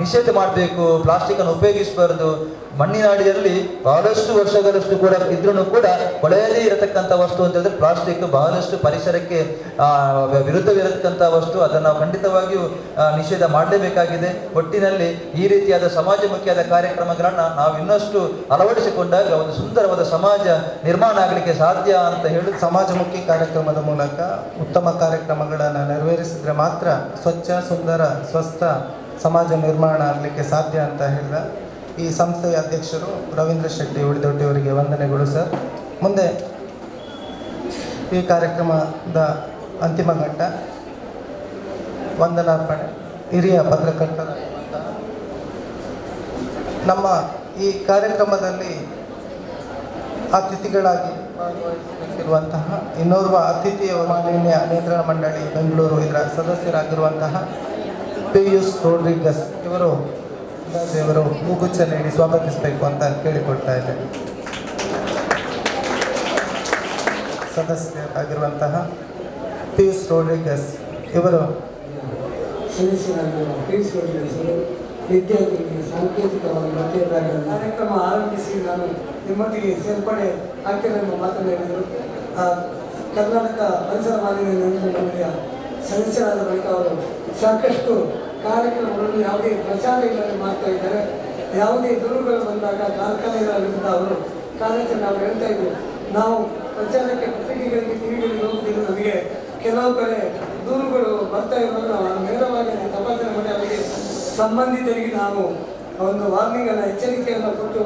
ನಿಷೇಧ ಮಾಡಬೇಕು, ಪ್ಲಾಸ್ಟಿಕ್ಕನ್ನು ಉಪಯೋಗಿಸಬಾರದು. ಮಣ್ಣಿನಾಡಿಯಲ್ಲಿ ಬಹಳಷ್ಟು ವರ್ಷಗಳಷ್ಟು ಕೂಡ ಇದ್ರೂ ಕೂಡ ಕೊಳೆಯದೇ ಇರತಕ್ಕಂಥ ವಸ್ತು ಅಂತ ಹೇಳಿದ್ರೆ ಪ್ಲಾಸ್ಟಿಕ್ ಬಹಳಷ್ಟು ಪರಿಸರಕ್ಕೆ ವಿರುದ್ಧವಿರತಕ್ಕಂಥ ವಸ್ತು. ಅದನ್ನು ನಾವು ಖಂಡಿತವಾಗಿಯೂ ನಿಷೇಧ ಮಾಡಲೇಬೇಕಾಗಿದೆ. ಒಟ್ಟಿನಲ್ಲಿ ಈ ರೀತಿಯಾದ ಸಮಾಜಮುಖಿಯಾದ ಕಾರ್ಯಕ್ರಮಗಳನ್ನು ನಾವು ಇನ್ನಷ್ಟು ಅಳವಡಿಸಿಕೊಂಡಾಗ ಒಂದು ಸುಂದರವಾದ ಸಮಾಜ ನಿರ್ಮಾಣ ಆಗಲಿಕ್ಕೆ ಸಾಧ್ಯ ಅಂತ ಹೇಳಿ,
ಸಮಾಜಮುಖಿ ಕಾರ್ಯಕ್ರಮದ ಮೂಲಕ ಉತ್ತಮ ಕಾರ್ಯಕ್ರಮಗಳನ್ನು ನೆರವೇರಿಸಿದ್ರೆ ಮಾತ್ರ ಸ್ವಚ್ಛ, ಸುಂದರ, ಸ್ವಸ್ಥ ಸಮಾಜ ನಿರ್ಮಾಣ ಆಗಲಿಕ್ಕೆ ಸಾಧ್ಯ ಅಂತ ಹೇಳಿದ ಈ ಸಂಸ್ಥೆಯ ಅಧ್ಯಕ್ಷರು ರವೀಂದ್ರ ಶೆಟ್ಟಿ ಉಳಿದೊಡ್ಡಿಯವರಿಗೆ ವಂದನೆಗಳು ಸರ್. ಮುಂದೆ ಈ ಕಾರ್ಯಕ್ರಮದ ಅಂತಿಮ ಘಟ್ಟ ವಂದನಾರ್ಪಣೆ. ಹಿರಿಯ ಪತ್ರಕರ್ತರ ನಮ್ಮ ಈ ಕಾರ್ಯಕ್ರಮದಲ್ಲಿ ಅತಿಥಿಗಳಾಗಿ ಭಾಗವಹಿಸಬೇಕಿರುವಂತಹ ಇನ್ನೋರ್ವ ಅತಿಥಿಯ ಮಾಲಿನ್ಯ ನಿಯಂತ್ರಣ ಮಂಡಳಿ ಬೆಂಗಳೂರು ಇದರ ಸದಸ್ಯರಾಗಿರುವಂತಹ ಪಿಯೂಸ್ ರೋಡ್ರಿಗಸ್ ಇವರು ಹೂಗುಚ್ಛ ನೀಡಿ ಸ್ವಾಗತಿಸಬೇಕು ಅಂತ ಕೇಳಿಕೊಳ್ತಾ ಇದ್ದೇನೆ. ಸದಸ್ಯರಾಗಿರುವಂತಹ ಪಿಯೂಸ್ ರೋಡ್ರಿಗಸ್ ಇವರು
ಸದಸ್ಯರಾಗಿರುವ ಪಿಯೂಸ್ ರೋಡ್ರಿಗಸ್ ವಿದ್ಯಾರ್ಥಿಗಳಿಗೆ ಸಾಂಕೇತಿಕವಾಗಿ ಕಾರ್ಯಕ್ರಮ ಆರಂಭಿಸಿ ನಾನು ನಿಮ್ಮೊಟ್ಟಿಗೆ ಸೇರ್ಪಡೆ ಆಗ್ತೇನೆ ಮಾತನಾಡಿದರು. ಕರ್ನಾಟಕ ಪರಿಸರ ಮಾಲಿನ್ಯ ನಿಯಂತ್ರಣ ಮಂಡಳಿಯ ಸದಸ್ಯರಾದ ಬಳಿಕ ಅವರು ಸಾಕಷ್ಟು ಕಾರ್ಯಕ್ರಮಗಳನ್ನು ಯಾವುದೇ ಪ್ರಚಾರ ಇಲ್ಲದೆ ಮಾಡ್ತಾ ಇದ್ದಾರೆ. ಯಾವುದೇ ದೂರುಗಳು ಬಂದಾಗ ಕಾರ್ಖಾನೆಗಳ ವಿರುದ್ಧ ಅವರು ಕಾರ್ಯಾಚರಣೆ ಅವರು ಹೇಳ್ತಾ ಇದ್ರು. ನಾವು ಪ್ರಚಾರಕ್ಕೆ ಪತ್ರಿಕೆಗಳಿಗೆ ಟಿವಿಗಳಿಗೆ ಹೋಗುತ್ತಿದ್ದು ನಮಗೆ ಕೆಲವು ಕಡೆ ದೂರುಗಳು ಬರ್ತಾ ಇರುವಾಗ ನಾವು ನೇರವಾಗಿ ತಪಾಸಣೆ ಮಾಡಿ ಅವರಿಗೆ ಸಂಬಂಧಿತರಿಗೆ ನಾವು ಒಂದು ವಾರ್ನಿಂಗನ್ನು ಎಚ್ಚರಿಕೆಯನ್ನು ಕೊಟ್ಟು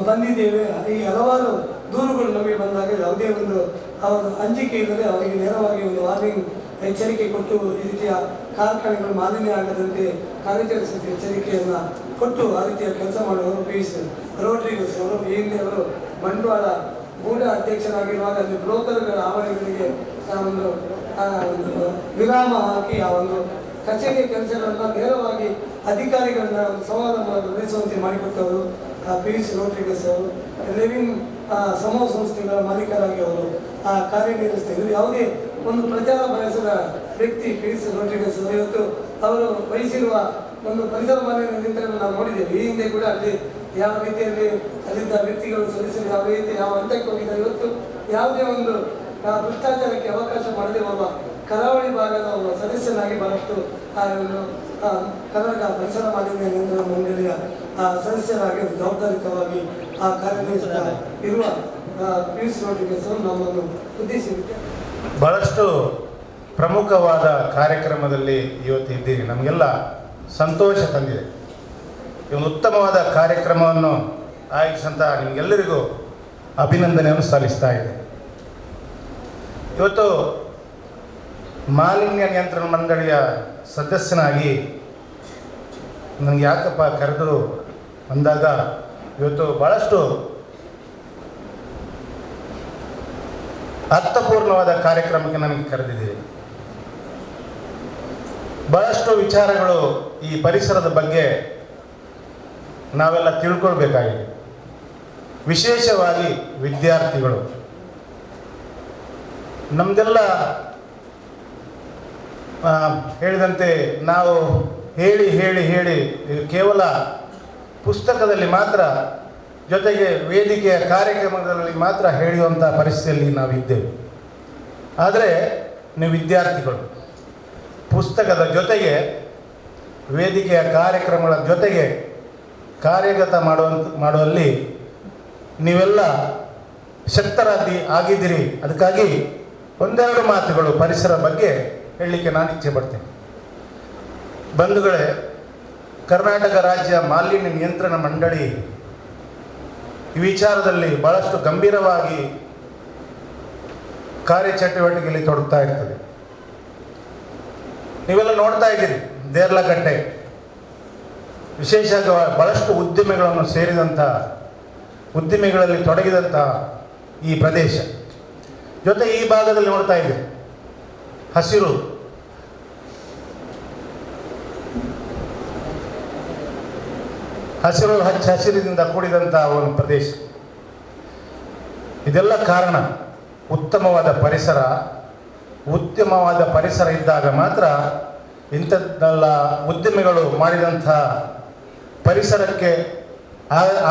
ಬಂದಿದ್ದೇವೆ. ಈ ಹಲವಾರು ದೂರುಗಳು ನಮಗೆ ಬಂದಾಗ ಯಾವುದೇ ಒಂದು ಅವರು ಅಂಜಿಕೆ ಇಲ್ಲದೆ ಅವರಿಗೆ ನೇರವಾಗಿ ಒಂದು ವಾರ್ನಿಂಗ್ ಎಚ್ಚರಿಕೆ ಕೊಟ್ಟು ಈ ರೀತಿಯ ಕಾರ್ಖಾನೆಗಳು ಮಾಲಿನ್ಯ ಆಗದಂತೆ ಕಾರ್ಯಾಚರಿಸುವ ಎಚ್ಚರಿಕೆಯನ್ನು ಕೊಟ್ಟು ಆ ರೀತಿಯ ಕೆಲಸ ಮಾಡುವವರು ಪಿಯೂಸ್ ರೋಡ್ರಿಗಸ್ ಅವರು. ಈ ಹಿಂದೆ ಅವರು ಬಂಡವಾಳ ಗೂಢ ಅಧ್ಯಕ್ಷರಾಗಿರುವಾಗ ಅಲ್ಲಿ ಬ್ರೋಕರ್ಗಳ ಆವರಣಗಳಿಗೆ ಒಂದು ವಿರಾಮ ಹಾಕಿ ಆ ಒಂದು ಕಚೇರಿಯ ಕೆಲಸಗಳನ್ನು ನೇರವಾಗಿ ಅಧಿಕಾರಿಗಳನ್ನ ಒಂದು ಸಂವಾದ ಮೂಲಕ ನಡೆಸುವಂತೆ ಮಾಡಿಕೊಟ್ಟವರು ಪಿಯೂಸ್ ರೋಡ್ರಿಗಸ್ ಅವರು. ಲಿವಿಂಗ್ ಸಮೂಹ ಸಂಸ್ಥೆಗಳ ಮಾಲೀಕರಾಗಿ ಅವರು ಕಾರ್ಯನಿರ್ವಹಿಸ್ತಾರೆ. ಯಾವುದೇ ಒಂದು ಪ್ರಚಾರ ಬಯಸಿದ ವ್ಯಕ್ತಿ ಪಿಯೂಸ್ ರೋಡ್ರಿಗಸ್ ಅವರು. ಇವತ್ತು ಅವರು ವಹಿಸಿರುವ ಒಂದು ಪರಿಸರ ಮಾಲಿನ್ಯ ನಿಯಂತ್ರಣ ನಾವು ನೋಡಿದ್ದೇವೆ. ಈ ಹಿಂದೆ ಕೂಡ ಅಲ್ಲಿ ಯಾವ ರೀತಿಯಲ್ಲಿ ಅಲ್ಲಿದ್ದ ವ್ಯಕ್ತಿಗಳು ಸದಸ್ಯರು ಯಾವ ರೀತಿ ಯಾವ ಹಂತಕ್ಕೆ ಹೋಗಿದ್ದಾರೆ. ಇವತ್ತು ಯಾವುದೇ ಒಂದು ಭ್ರಷ್ಟಾಚಾರಕ್ಕೆ ಅವಕಾಶ ಮಾಡದೆ ಒಬ್ಬ ಕರಾವಳಿ ಭಾಗದ ಒಬ್ಬ ಸದಸ್ಯನಾಗಿ ಬಹಳಷ್ಟು ಕರ್ನಾಟಕ ಪರಿಸರ ಮಾಲಿನ್ಯ ನಿಯಂತ್ರಣ ಮಂಡಳಿಯ ಸದಸ್ಯರಾಗಿ ಜವಾಬ್ದಾರಿತವಾಗಿ ಕಾರ್ಯನಿರ್ವಹಿಸ್ತಾ ಇರುವ ಪೀಸ್ ರೋಡ್ರಿಗೇಸ್ ನಮ್ಮನ್ನು ಉದ್ದೇಶಿಸಿದೆ.
ಬಹಳಷ್ಟು ಪ್ರಮುಖವಾದ ಕಾರ್ಯಕ್ರಮದಲ್ಲಿ ಇವತ್ತು ಇದ್ದೀರಿ. ನಮಗೆಲ್ಲ ಸಂತೋಷ ತಂದಿದೆ. ಈ ಒಂದು ಉತ್ತಮವಾದ ಕಾರ್ಯಕ್ರಮವನ್ನು ಆಯೋಜಿಸಂತ ನಿಮಗೆಲ್ಲರಿಗೂ ಅಭಿನಂದನೆಯನ್ನು ಸಲ್ಲಿಸ್ತಾ ಇದೆ. ಇವತ್ತು ಮಾಲಿನ್ಯ ನಿಯಂತ್ರಣ ಮಂಡಳಿಯ ಸದಸ್ಯನಾಗಿ ನನಗೆ ಯಾಕಪ್ಪ ಕರೆದರು ಅಂದಾಗ ಇವತ್ತು ಭಾಳಷ್ಟು ಅರ್ಥಪೂರ್ಣವಾದ ಕಾರ್ಯಕ್ರಮಕ್ಕೆ ನನಗೆ ಕರೆದಿದ್ದೀರಿ. ಬಹಳಷ್ಟು ವಿಚಾರಗಳು ಈ ಪರಿಸರದ ಬಗ್ಗೆ ನಾವೆಲ್ಲ ತಿಳ್ಕೊಳ್ಬೇಕಾಗಿದೆ. ವಿಶೇಷವಾಗಿ ವಿದ್ಯಾರ್ಥಿಗಳು. ನಮ್ಮದೆಲ್ಲ ಹೇಳಿದಂತೆ ನಾವು ಹೇಳಿ ಹೇಳಿ ಹೇಳಿ ಕೇವಲ ಪುಸ್ತಕದಲ್ಲಿ ಮಾತ್ರ, ಜೊತೆಗೆ ವೇದಿಕೆಯ ಕಾರ್ಯಕ್ರಮಗಳಲ್ಲಿ ಮಾತ್ರ ಹೇಳುವಂಥ ಪರಿಸ್ಥಿತಿಯಲ್ಲಿ ನಾವಿದ್ದೇವೆ. ಆದರೆ ನೀವು ವಿದ್ಯಾರ್ಥಿಗಳು ಪುಸ್ತಕದ ಜೊತೆಗೆ ವೇದಿಕೆಯ ಕಾರ್ಯಕ್ರಮಗಳ ಜೊತೆಗೆ ಕಾರ್ಯಗತ ಮಾಡುವಲ್ಲಿ ನೀವೆಲ್ಲ ಆಗಿದ್ದೀರಿ. ಅದಕ್ಕಾಗಿ ಒಂದೆರಡು ಮಾತುಗಳು ಪರಿಸರ ಬಗ್ಗೆ ಹೇಳಲಿಕ್ಕೆ ನಾನು ಇಚ್ಛೆ ಪಡ್ತೇನೆ. ಬಂಧುಗಳೇ, ಕರ್ನಾಟಕ ರಾಜ್ಯ ಮಾಲಿನ್ಯ ನಿಯಂತ್ರಣ ಮಂಡಳಿ ಈ ವಿಚಾರದಲ್ಲಿ ಭಾಳಷ್ಟು ಗಂಭೀರವಾಗಿ ಕಾರ್ಯಚಟುವಟಿಕೆಯಲ್ಲಿ ತೊಡಗ್ತಾ ಇರ್ತದೆ. ನೀವೆಲ್ಲ ನೋಡ್ತಾ ಇದ್ದೀರಿ, ದೇರ್ಲಕಟ್ಟೆ ವಿಶೇಷವಾಗಿ ಭಾಳಷ್ಟು ಉದ್ಯಮಿಗಳನ್ನು ಸೇರಿದಂಥ ಉದ್ದಿಮೆಗಳಲ್ಲಿ ತೊಡಗಿದಂಥ ಈ ಪ್ರದೇಶ. ಜೊತೆ ಈ ಭಾಗದಲ್ಲಿ ನೋಡ್ತಾ ಇದ್ದೀರಿ ಹಸಿರು, ಹಸಿರಿನಿಂದ ಕೂಡಿದಂಥ ಒಂದು ಪ್ರದೇಶ. ಇದೆಲ್ಲ ಕಾರಣ ಉತ್ತಮವಾದ ಪರಿಸರ ಇದ್ದಾಗ ಮಾತ್ರ ಇಂಥದ್ದೆಲ್ಲ ಉದ್ಯಮಿಗಳು ಮಾಡಿದಂಥ ಪರಿಸರಕ್ಕೆ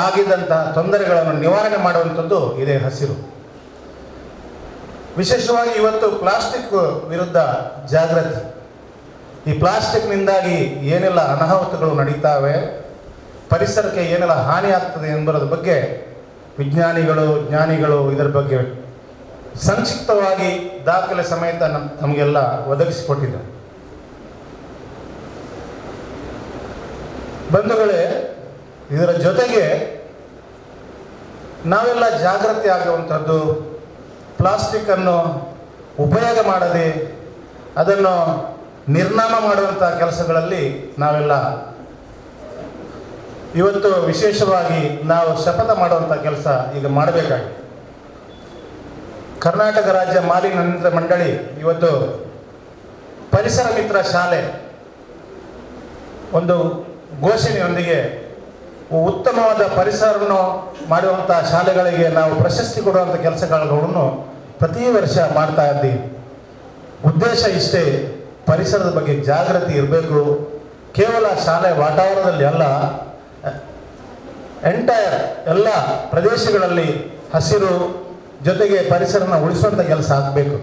ಆಗಿದ್ದಂಥ ತೊಂದರೆಗಳನ್ನು ನಿವಾರಣೆ ಮಾಡುವಂಥದ್ದು ಇದೇ ಹಸಿರು. ವಿಶೇಷವಾಗಿ ಇವತ್ತು ಪ್ಲಾಸ್ಟಿಕ್ ವಿರುದ್ಧ ಜಾಗೃತಿ. ಈ ಪ್ಲಾಸ್ಟಿಕ್ನಿಂದಾಗಿ ಏನೆಲ್ಲ ಅನಾಹುತಗಳು ನಡೀತಾವೆ, ಪರಿಸರಕ್ಕೆ ಏನೆಲ್ಲ ಹಾನಿ ಆಗ್ತದೆ ಎಂಬುದರ ಬಗ್ಗೆ ಜ್ಞಾನಿಗಳು ಇದರ ಬಗ್ಗೆ ಸಂಕ್ಷಿಪ್ತವಾಗಿ ದಾಖಲೆ ಸಮೇತ ನಮಗೆಲ್ಲ ಒದಗಿಸಿಕೊಟ್ಟಿದ್ದಾರೆ. ಬಂಧುಗಳೇ, ಇದರ ಜೊತೆಗೆ ನಾವೆಲ್ಲ ಜಾಗೃತಿ ಆಗುವಂಥದ್ದು, ಪ್ಲಾಸ್ಟಿಕ್ಕನ್ನು ಉಪಯೋಗ ಮಾಡದೆ ಅದನ್ನು ನಿರ್ನಾಮ ಮಾಡುವಂಥ ಕೆಲಸಗಳಲ್ಲಿ ನಾವೆಲ್ಲ ಇವತ್ತು ವಿಶೇಷವಾಗಿ ನಾವು ಶಪಥ ಮಾಡುವಂಥ ಕೆಲಸ ಈಗ ಮಾಡಬೇಕಾಗಿದೆ. ಕರ್ನಾಟಕ ರಾಜ್ಯ ಮಾಲಿನ್ಯ ನಿಯಂತ್ರಣ ಮಂಡಳಿ ಇವತ್ತು ಪರಿಸರ ಮಿತ್ರ ಶಾಲೆ ಒಂದು ಘೋಷಣೆಯೊಂದಿಗೆ ಉತ್ತಮವಾದ ಪರಿಸರವನ್ನು ಮಾಡುವಂಥ ಶಾಲೆಗಳಿಗೆ ನಾವು ಪ್ರಶಸ್ತಿ ಕೊಡುವಂಥ ಕೆಲಸಗಳನ್ನು ಪ್ರತಿ ವರ್ಷ ಮಾಡ್ತಾ ಇದ್ದೀವಿ. ಉದ್ದೇಶ ಇಷ್ಟೇ, ಪರಿಸರದ ಬಗ್ಗೆ ಜಾಗೃತಿ ಇರಬೇಕು. ಕೇವಲ ಶಾಲೆ ವಾತಾವರಣದಲ್ಲಿ ಅಲ್ಲ, ಎಲ್ಲ ಪ್ರದೇಶಗಳಲ್ಲಿ ಹಸಿರು ಜೊತೆಗೆ ಪರಿಸರನ ಉಳಿಸುವಂಥ ಕೆಲಸ ಆಗಬೇಕು.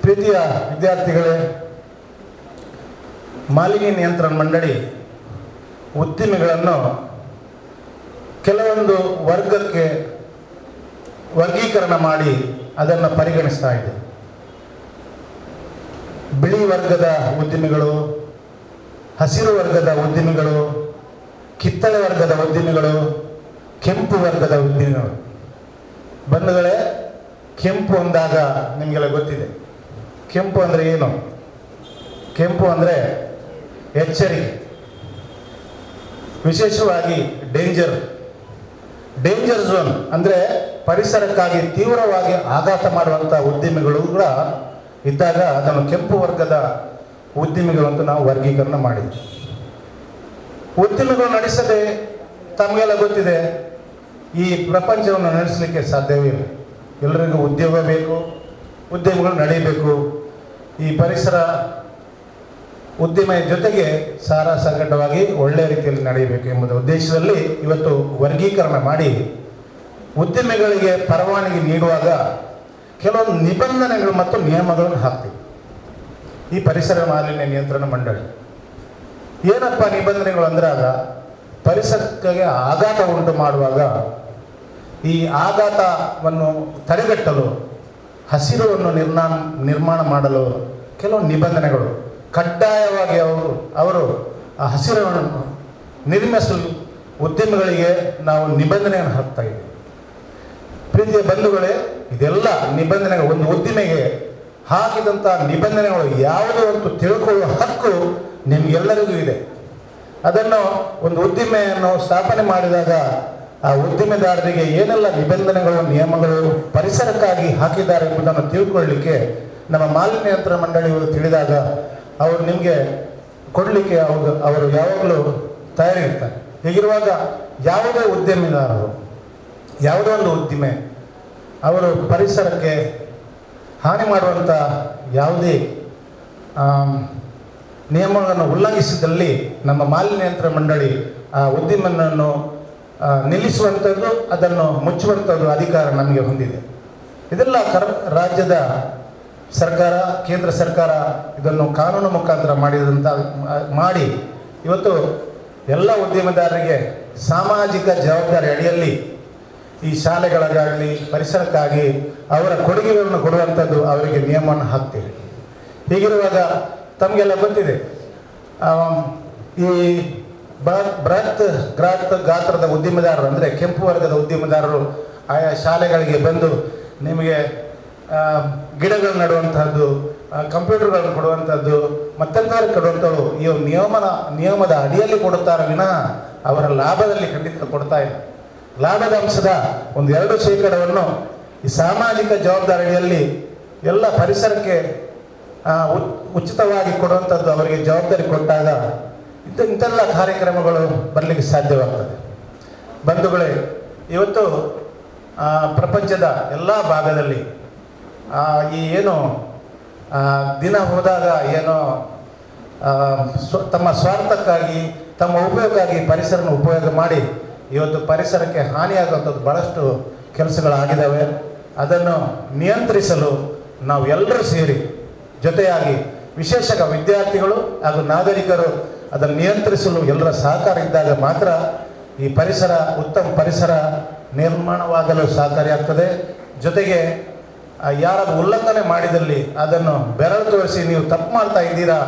ಪ್ರೀತಿಯ ವಿದ್ಯಾರ್ಥಿಗಳೇ, ಮಾಲಿನ್ಯ ನಿಯಂತ್ರಣ ಮಂಡಳಿ ಉದ್ದಿಮೆಗಳನ್ನು ಕೆಲವೊಂದು ವರ್ಗಕ್ಕೆ ವರ್ಗೀಕರಣ ಮಾಡಿ ಅದನ್ನು ಪರಿಗಣಿಸ್ತಾ ಇದೆ. ಬಿಳಿ ವರ್ಗದ ಉದ್ದಿಮೆಗಳು, ಹಸಿರು ವರ್ಗದ ಉದ್ದಿಮೆಗಳು, ಕಿತ್ತಳೆ ವರ್ಗದ ಉದ್ದಿಮೆಗಳು, ಕೆಂಪು ವರ್ಗದ ಉದ್ದಿಮೆಗಳು. ಬಂಧುಗಳೇ, ಕೆಂಪು ಅಂದಾಗ ನಿಮಗೆಲ್ಲ ಗೊತ್ತಿದೆ. ಕೆಂಪು ಅಂದರೆ ಏನು? ಕೆಂಪು ಅಂದರೆ ಎಚ್ಚರಿಕೆ, ವಿಶೇಷವಾಗಿ ಡೇಂಜರ್ ಝೋನ್ ಅಂದರೆ ಪರಿಸರಕ್ಕಾಗಿ ತೀವ್ರವಾಗಿ ಆಘಾತ ಮಾಡುವಂಥ ಉದ್ದಿಮೆಗಳು ಕೂಡ ಇದ್ದಾಗ ಅದನ್ನು ಕೆಂಪು ವರ್ಗದ ಉದ್ದಿಮೆಗಳು ಅಂತ ನಾವು ವರ್ಗೀಕರಣ ಮಾಡಿದ್ವಿ. ಉದ್ದಿಮೆಗಳು ನಡೆಸದೆ ತಮಗೆಲ್ಲ ಗೊತ್ತಿದೆ, ಈ ಪ್ರಪಂಚವನ್ನು ನಡೆಸಲಿಕ್ಕೆ ಸಾಧ್ಯವೇ ಇಲ್ಲ. ಎಲ್ಲರಿಗೂ ಉದ್ಯೋಗ ಬೇಕು, ಉದ್ಯಮಗಳು ನಡೀಬೇಕು. ಈ ಪರಿಸರ ಉದ್ಯಮ ಜೊತೆಗೆ ಸಂಘಟವಾಗಿ ಒಳ್ಳೆಯ ರೀತಿಯಲ್ಲಿ ನಡೆಯಬೇಕು ಎಂಬುದು ಉದ್ದೇಶದಲ್ಲಿ ಇವತ್ತು ವರ್ಗೀಕರಣ ಮಾಡಿ ಉದ್ಯಮಿಗಳಿಗೆ ಪರವಾನಗಿ ನೀಡುವಾಗ ಕೆಲವೊಂದು ನಿಬಂಧನೆಗಳು ಮತ್ತು ನಿಯಮಗಳನ್ನು ಹಾಕ್ತೀವಿ. ಈ ಪರಿಸರ ಮಾಲಿನ್ಯ ನಿಯಂತ್ರಣ ಮಂಡಳಿ ಏನಪ್ಪ ನಿಬಂಧನೆಗಳು ಅಂದ್ರಾಗ, ಪರಿಸರಕ್ಕೆ ಆಘಾತ ಉಂಟು ಮಾಡುವಾಗ ಈ ಆಘಾತವನ್ನು ತಡೆಗಟ್ಟಲು ಹಸಿರುವನ್ನು ನಿರ್ಮಾಣ ಮಾಡಲು ಕೆಲವು ನಿಬಂಧನೆಗಳು ಕಡ್ಡಾಯವಾಗಿ ಅವರು ಆ ಹಸಿರನ್ನು ನಿರ್ಮಿಸಲು ಉದ್ಯಮಿಗಳಿಗೆ ನಾವು ನಿಬಂಧನೆಯನ್ನು ಹಾಕ್ತಾ ಇದ್ದೀವಿ. ಪ್ರೀತಿಯ ಬಂಧುಗಳೇ, ಇದೆಲ್ಲ ನಿಬಂಧನೆಗಳು ಒಂದು ಉದ್ದಿಮೆಗೆ ಹಾಕಿದಂಥ ನಿಬಂಧನೆಗಳು ಯಾವುದು ಅಂತ ತಿಳ್ಕೊಳ್ಳುವ ಹಕ್ಕು ನಿಮಗೆಲ್ಲರಿಗೂ ಇದೆ. ಅದನ್ನು ಒಂದು ಉದ್ದಿಮೆಯನ್ನು ಸ್ಥಾಪನೆ ಮಾಡಿದಾಗ ಆ ಉದ್ದಿಮೆದಾರರಿಗೆ ಏನೆಲ್ಲ ನಿಬಂಧನೆಗಳು ನಿಯಮಗಳು ಪರಿಸರಕ್ಕಾಗಿ ಹಾಕಿದ್ದಾರೆ ಎಂಬುದನ್ನು ತಿಳ್ಕೊಳ್ಳಿಕ್ಕೆ ನಮ್ಮ ಮಾಲಿನ್ಯ ನಿಯಂತ್ರಣ ಮಂಡಳಿಯವರು ತಿಳಿದಾಗ ಅವರು ನಿಮಗೆ ಕೊಡಲಿಕ್ಕೆ ಅವರು ಯಾವಾಗಲೂ ತಯಾರಿರ್ತಾರೆ. ಹೀಗಿರುವಾಗ ಯಾವುದೇ ಉದ್ಯಮಿದಾರರು ಯಾವುದೋ ಒಂದು ಉದ್ದಿಮೆ ಅವರು ಪರಿಸರಕ್ಕೆ ಹಾನಿ ಮಾಡುವಂಥ ಯಾವುದೇ ನಿಯಮಗಳನ್ನು ಉಲ್ಲಂಘಿಸಿದಲ್ಲಿ ನಮ್ಮ ಮಾಲಿನ್ಯ ನಿಯಂತ್ರಣ ಮಂಡಳಿ ಆ ಉದ್ದಿಮೆಯನ್ನು ನಿಲ್ಲಿಸುವಂಥದ್ದು, ಅದನ್ನು ಮುಚ್ಚುವಂಥದ್ದು ಅಧಿಕಾರ ನಮಗೆ ಹೊಂದಿದೆ. ಇದೆಲ್ಲ ರಾಜ್ಯದ ಸರ್ಕಾರ, ಕೇಂದ್ರ ಸರ್ಕಾರ ಇದನ್ನು ಕಾನೂನು ಮುಖಾಂತರ ಮಾಡಿ ಇವತ್ತು ಎಲ್ಲ ಉದ್ಯಮದಾರರಿಗೆ ಸಾಮಾಜಿಕ ಜವಾಬ್ದಾರಿ ಅಡಿಯಲ್ಲಿ ಈ ಶಾಲೆಗಳಿಗಾಗಲಿ ಪರಿಸರಕ್ಕಾಗಿ ಅವರ ಕೊಡುಗೆಗಳನ್ನು ಕೊಡುವಂಥದ್ದು ಅವರಿಗೆ ನಿಯಮವನ್ನು ಹಾಕ್ತೀವಿ. ಹೀಗಿರುವಾಗ ತಮಗೆಲ್ಲ ಗೊತ್ತಿದೆ, ಈ ಬೃಹತ್ ಗಾತ್ರದ ಉದ್ಯಮದಾರರು ಅಂದರೆ ಕೆಂಪು ವರ್ಗದ ಉದ್ಯಮದಾರರು ಆಯಾ ಶಾಲೆಗಳಿಗೆ ಬಂದು ನಿಮಗೆ ಗಿಡಗಳು ನೆಡುವಂಥದ್ದು, ಕಂಪ್ಯೂಟರ್ಗಳನ್ನು ಕೊಡುವಂಥದ್ದು, ಮತ್ತೆಂಥವ್ರಿಗೆ ಕೊಡುವಂಥದ್ದು ಈ ನಿಯಮದ ಅಡಿಯಲ್ಲಿ ಕೊಡುತ್ತಾರೆ ವಿನಃ ಅವರ ಲಾಭದಲ್ಲಿ ಖಂಡಿತ ಕೊಡ್ತಾ ಇಲ್ಲ. ಲಾಭದ ಅಂಶದ 1-2% ಈ ಸಾಮಾಜಿಕ ಜವಾಬ್ದಾರಿಯಲ್ಲಿ ಎಲ್ಲ ಪರಿಸರಕ್ಕೆ ಉಚಿತವಾಗಿ ಕೊಡುವಂಥದ್ದು ಅವರಿಗೆ ಜವಾಬ್ದಾರಿ ಕೊಟ್ಟಾಗ ಇಂಥೆಲ್ಲ ಕಾರ್ಯಕ್ರಮಗಳು ಬರಲಿಕ್ಕೆ ಸಾಧ್ಯವಾಗ್ತದೆ. ಬಂಧುಗಳೇ, ಇವತ್ತು ಪ್ರಪಂಚದ ಎಲ್ಲ ಭಾಗದಲ್ಲಿ ಈ ಏನು ದಿನ ಹೋದಾಗ ಏನೋ ತಮ್ಮ ಸ್ವಾರ್ಥಕ್ಕಾಗಿ ತಮ್ಮ ಉಪಯೋಗಕ್ಕಾಗಿ ಪರಿಸರನ ಉಪಯೋಗ ಮಾಡಿ ಇವತ್ತು ಪರಿಸರಕ್ಕೆ ಹಾನಿಯಾಗುವಂಥದ್ದು ಭಾಳಷ್ಟು ಕೆಲಸಗಳಾಗಿದ್ದಾವೆ. ಅದನ್ನು ನಿಯಂತ್ರಿಸಲು ನಾವು ಎಲ್ಲರೂ ಸೇರಿ ಜೊತೆಯಾಗಿ ವಿಶೇಷ ವಿದ್ಯಾರ್ಥಿಗಳು ಹಾಗೂ ನಾಗರಿಕರು ಅದನ್ನು ನಿಯಂತ್ರಿಸಲು ಎಲ್ಲರ ಸಹಕಾರ ಇದ್ದಾಗ ಮಾತ್ರ ಈ ಪರಿಸರ ಉತ್ತಮ ಪರಿಸರ ನಿರ್ಮಾಣವಾಗಲು ಸಹಕಾರಿಯಾಗ್ತದೆ. ಜೊತೆಗೆ ಯಾರಾದರೂ ಉಲ್ಲಂಘನೆ ಮಾಡಿದಲ್ಲಿ ಅದನ್ನು ಬೆರಳು ತೋರಿಸಿ ನೀವು ತಪ್ಪು ಮಾಡ್ತಾ ಇದ್ದೀರಾ,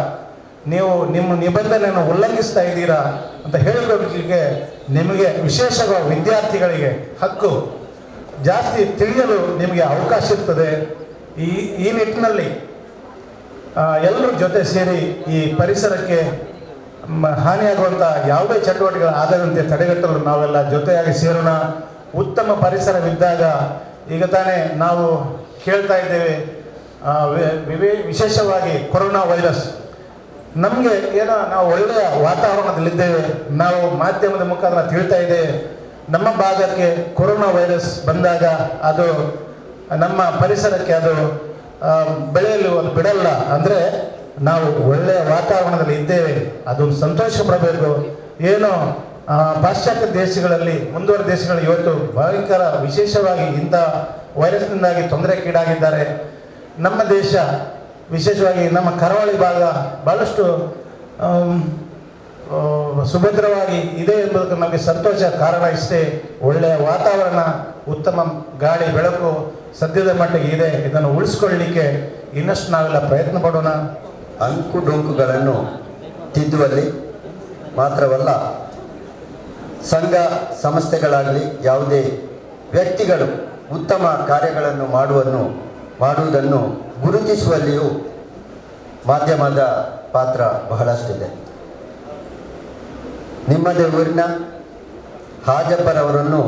ನೀವು ನಿಮ್ಮ ನಿಬಂಧನೆಯನ್ನು ಉಲ್ಲಂಘಿಸ್ತಾ ಇದ್ದೀರಾ ಅಂತ ಹೇಳಿಕೊಳ್ಳಲಿಕ್ಕೆ ನಿಮಗೆ ವಿಶೇಷವಾಗಿ ವಿದ್ಯಾರ್ಥಿಗಳಿಗೆ ಹಕ್ಕು ಜಾಸ್ತಿ ತಿಳಿಯಲು ನಿಮಗೆ ಅವಕಾಶ ಇರ್ತದೆ. ಈ ನಿಟ್ಟಿನಲ್ಲಿ ಎಲ್ಲರೂ ಜೊತೆ ಸೇರಿ ಈ ಪರಿಸರಕ್ಕೆ ಹಾನಿಯಾಗುವಂಥ ಯಾವುದೇ ಚಟುವಟಿಕೆಗಳು ಆಗದಂತೆ ತಡೆಗಟ್ಟಲು ನಾವೆಲ್ಲ ಜೊತೆಯಾಗಿ ಸೇರೋಣ. ಉತ್ತಮ ಪರಿಸರವಿದ್ದಾಗ ಈಗ ತಾನೇ ನಾವು ಕೇಳ್ತಾ ಇದ್ದೇವೆ, ವಿಶೇಷವಾಗಿ ಕೊರೋನಾ ವೈರಸ್ ನಮಗೆ ಏನೋ ನಾವು ಒಳ್ಳೆಯ ವಾತಾವರಣದಲ್ಲಿದ್ದೇವೆ, ನಾವು ಮಾಧ್ಯಮದ ಮುಖಾಂತರ ತಿಳ್ತಾ ಇದ್ದೇವೆ. ನಮ್ಮ ಭಾಗಕ್ಕೆ ಕೊರೋನಾ ವೈರಸ್ ಬಂದಾಗ ಅದು ನಮ್ಮ ಪರಿಸರಕ್ಕೆ ಅದು ಬೆಳೆಯಲು ಅದು ಬಿಡಲ್ಲ. ಅಂದರೆ ನಾವು ಒಳ್ಳೆಯ ವಾತಾವರಣದಲ್ಲಿ ಇದ್ದೇವೆ, ಅದೊಂದು ಸಂತೋಷ ಪಡಬೇಕು. ಏನೋ ಪಾಶ್ಚಾತ್ಯ ದೇಶಗಳಲ್ಲಿ ಮುಂದುವರೆದ ದೇಶಗಳು ಇವತ್ತು ಭಯಂಕರ ವಿಶೇಷವಾಗಿ ಇಂಥ ವೈರಸ್ನಿಂದಾಗಿ ತೊಂದರೆಗೀಡಾಗಿದ್ದಾರೆ. ನಮ್ಮ ದೇಶ ವಿಶೇಷವಾಗಿ ನಮ್ಮ ಕರಾವಳಿ ಭಾಗ ಭಾಳಷ್ಟು ಸುಭದ್ರವಾಗಿ ಇದೆ ಎಂಬುದಕ್ಕೆ ನಮಗೆ ಸಂತೋಷ. ಕಾರಣ ಇಷ್ಟೇ, ಒಳ್ಳೆಯ ವಾತಾವರಣ, ಉತ್ತಮ ಗಾಳಿ ಬೆಳಕು ಸದ್ಯದ ಮಟ್ಟಿಗೆ ಇದೆ. ಇದನ್ನು ಉಳಿಸ್ಕೊಳ್ಳಲಿಕ್ಕೆ ಇನ್ನಷ್ಟು ನಾವೆಲ್ಲ ಪ್ರಯತ್ನ ಪಡೋಣ.
ಅಂಕುಡೊಂಕುಗಳನ್ನು ತಿದ್ದುವಲ್ಲಿ ಮಾತ್ರವಲ್ಲ, ಸಂಘ ಸಂಸ್ಥೆಗಳಾಗಲಿ ಯಾವುದೇ ವ್ಯಕ್ತಿಗಳು ಉತ್ತಮ ಕಾರ್ಯಗಳನ್ನು ಮಾಡುವುದನ್ನು ಗುರುತಿಸುವಲ್ಲಿಯೂ ಮಾಧ್ಯಮದ ಪಾತ್ರ ಬಹಳಷ್ಟಿದೆ. ನಿಮ್ಮದೇ ಊರಿನ ಹಾಜಪ್ಪರವರನ್ನು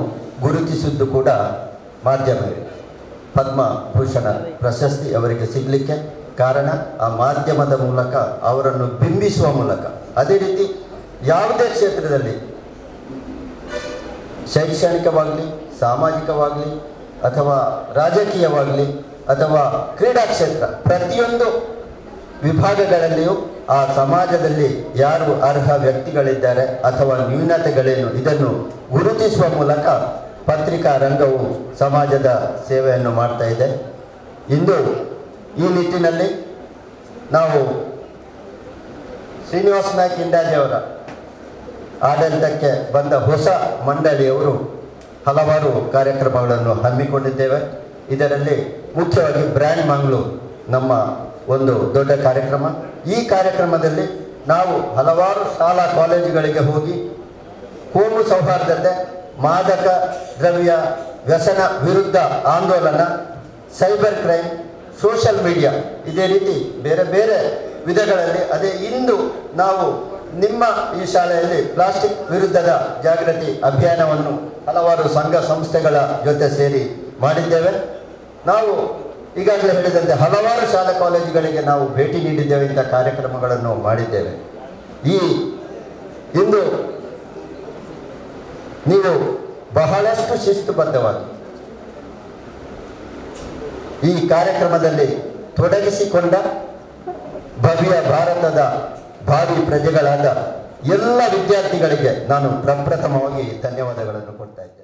ಗುರುತಿಸಿದ್ದು ಕೂಡ ಮಾಧ್ಯಮವೇ. ಪದ್ಮಭೂಷಣ ಪ್ರಶಸ್ತಿ ಅವರಿಗೆ ಸಿಗಲಿಕ್ಕೆ ಕಾರಣ ಆ ಮಾಧ್ಯಮದ ಮೂಲಕ ಅವರನ್ನು ಬಿಂಬಿಸುವ ಮೂಲಕ. ಅದೇ ರೀತಿ ಯಾವುದೇ ಕ್ಷೇತ್ರದಲ್ಲಿ ಶೈಕ್ಷಣಿಕವಾಗಲಿ, ಸಾಮಾಜಿಕವಾಗಲಿ, ಅಥವಾ ರಾಜಕೀಯವಾಗಲಿ, ಅಥವಾ ಕ್ರೀಡಾ ಕ್ಷೇತ್ರ, ಪ್ರತಿಯೊಂದು ವಿಭಾಗಗಳಲ್ಲಿಯೂ ಆ ಸಮಾಜದಲ್ಲಿ ಯಾರು ಅರ್ಹ ವ್ಯಕ್ತಿಗಳಿದ್ದಾರೆ ಅಥವಾ ನ್ಯೂನತೆಗಳೇನು ಇದನ್ನು ಗುರುತಿಸುವ ಮೂಲಕ ಪತ್ರಿಕಾ ರಂಗವು ಸಮಾಜದ ಸೇವೆಯನ್ನು ಮಾಡ್ತಾ ಇದೆ. ಇಂದು ಈ ನಿಟ್ಟಿನಲ್ಲಿ ನಾವು ಶ್ರೀನಿವಾಸ್ ನಾಯ್ಕ್ ಇಂಡಾಜಿಯವರ ಆಡಳಿತಕ್ಕೆ ಬಂದ ಹೊಸ ಮಂಡಳಿಯವರು ಹಲವಾರು ಕಾರ್ಯಕ್ರಮಗಳನ್ನು ಹಮ್ಮಿಕೊಂಡಿದ್ದೇವೆ. ಇದರಲ್ಲಿ ಮುಖ್ಯವಾಗಿ ಬ್ರ್ಯಾಂಡ್ ಮಂಗಳೂರು ನಮ್ಮ ಒಂದು ದೊಡ್ಡ ಕಾರ್ಯಕ್ರಮ. ಈ ಕಾರ್ಯಕ್ರಮದಲ್ಲಿ ನಾವು ಹಲವಾರು ಶಾಲಾ ಕಾಲೇಜುಗಳಿಗೆ ಹೋಗಿ ಕೋಮು ಸೌಹಾರ್ದತೆ, ಮಾದಕ ದ್ರವ್ಯ ವ್ಯಸನ ವಿರುದ್ಧ ಆಂದೋಲನ, ಸೈಬರ್ ಕ್ರೈಮ್, ಸೋಷಿಯಲ್ ಮೀಡಿಯಾ, ಇದೇ ರೀತಿ ಬೇರೆ ಬೇರೆ ವಿಧಗಳಲ್ಲಿ ಅದೇ ಇಂದು ನಾವು ನಿಮ್ಮ ಈ ಶಾಲೆಯಲ್ಲಿ ಪ್ಲಾಸ್ಟಿಕ್ ವಿರುದ್ಧದ ಜಾಗೃತಿ ಅಭಿಯಾನವನ್ನು ಹಲವಾರು ಸಂಘ ಸಂಸ್ಥೆಗಳ ಜೊತೆ ಸೇರಿ ಮಾಡಿದ್ದೇವೆ. ನಾವು ಈಗಾಗಲೇ ಹೇಳಿದಂತೆ ಹಲವಾರು ಶಾಲಾ ಕಾಲೇಜುಗಳಿಗೆ ನಾವು ಭೇಟಿ ನೀಡಿದ್ದೇವೆ, ಇಂಥ ಕಾರ್ಯಕ್ರಮಗಳನ್ನು ಮಾಡಿದ್ದೇವೆ. ಇಂದು ನೀವು ಬಹಳಷ್ಟು ಶಿಸ್ತುಬದ್ಧವಾಗಿ ಈ ಕಾರ್ಯಕ್ರಮದಲ್ಲಿ ತೊಡಗಿಸಿಕೊಂಡ ಭವ್ಯ ಭಾರತದ ಭಾವಿ ಪ್ರಜೆಗಳಾದ ಎಲ್ಲ ವಿದ್ಯಾರ್ಥಿಗಳಿಗೆ ನಾನು ಪ್ರಪ್ರಥಮವಾಗಿ ಧನ್ಯವಾದಗಳನ್ನು ಕೊಡ್ತಾ ಇದ್ದೇನೆ.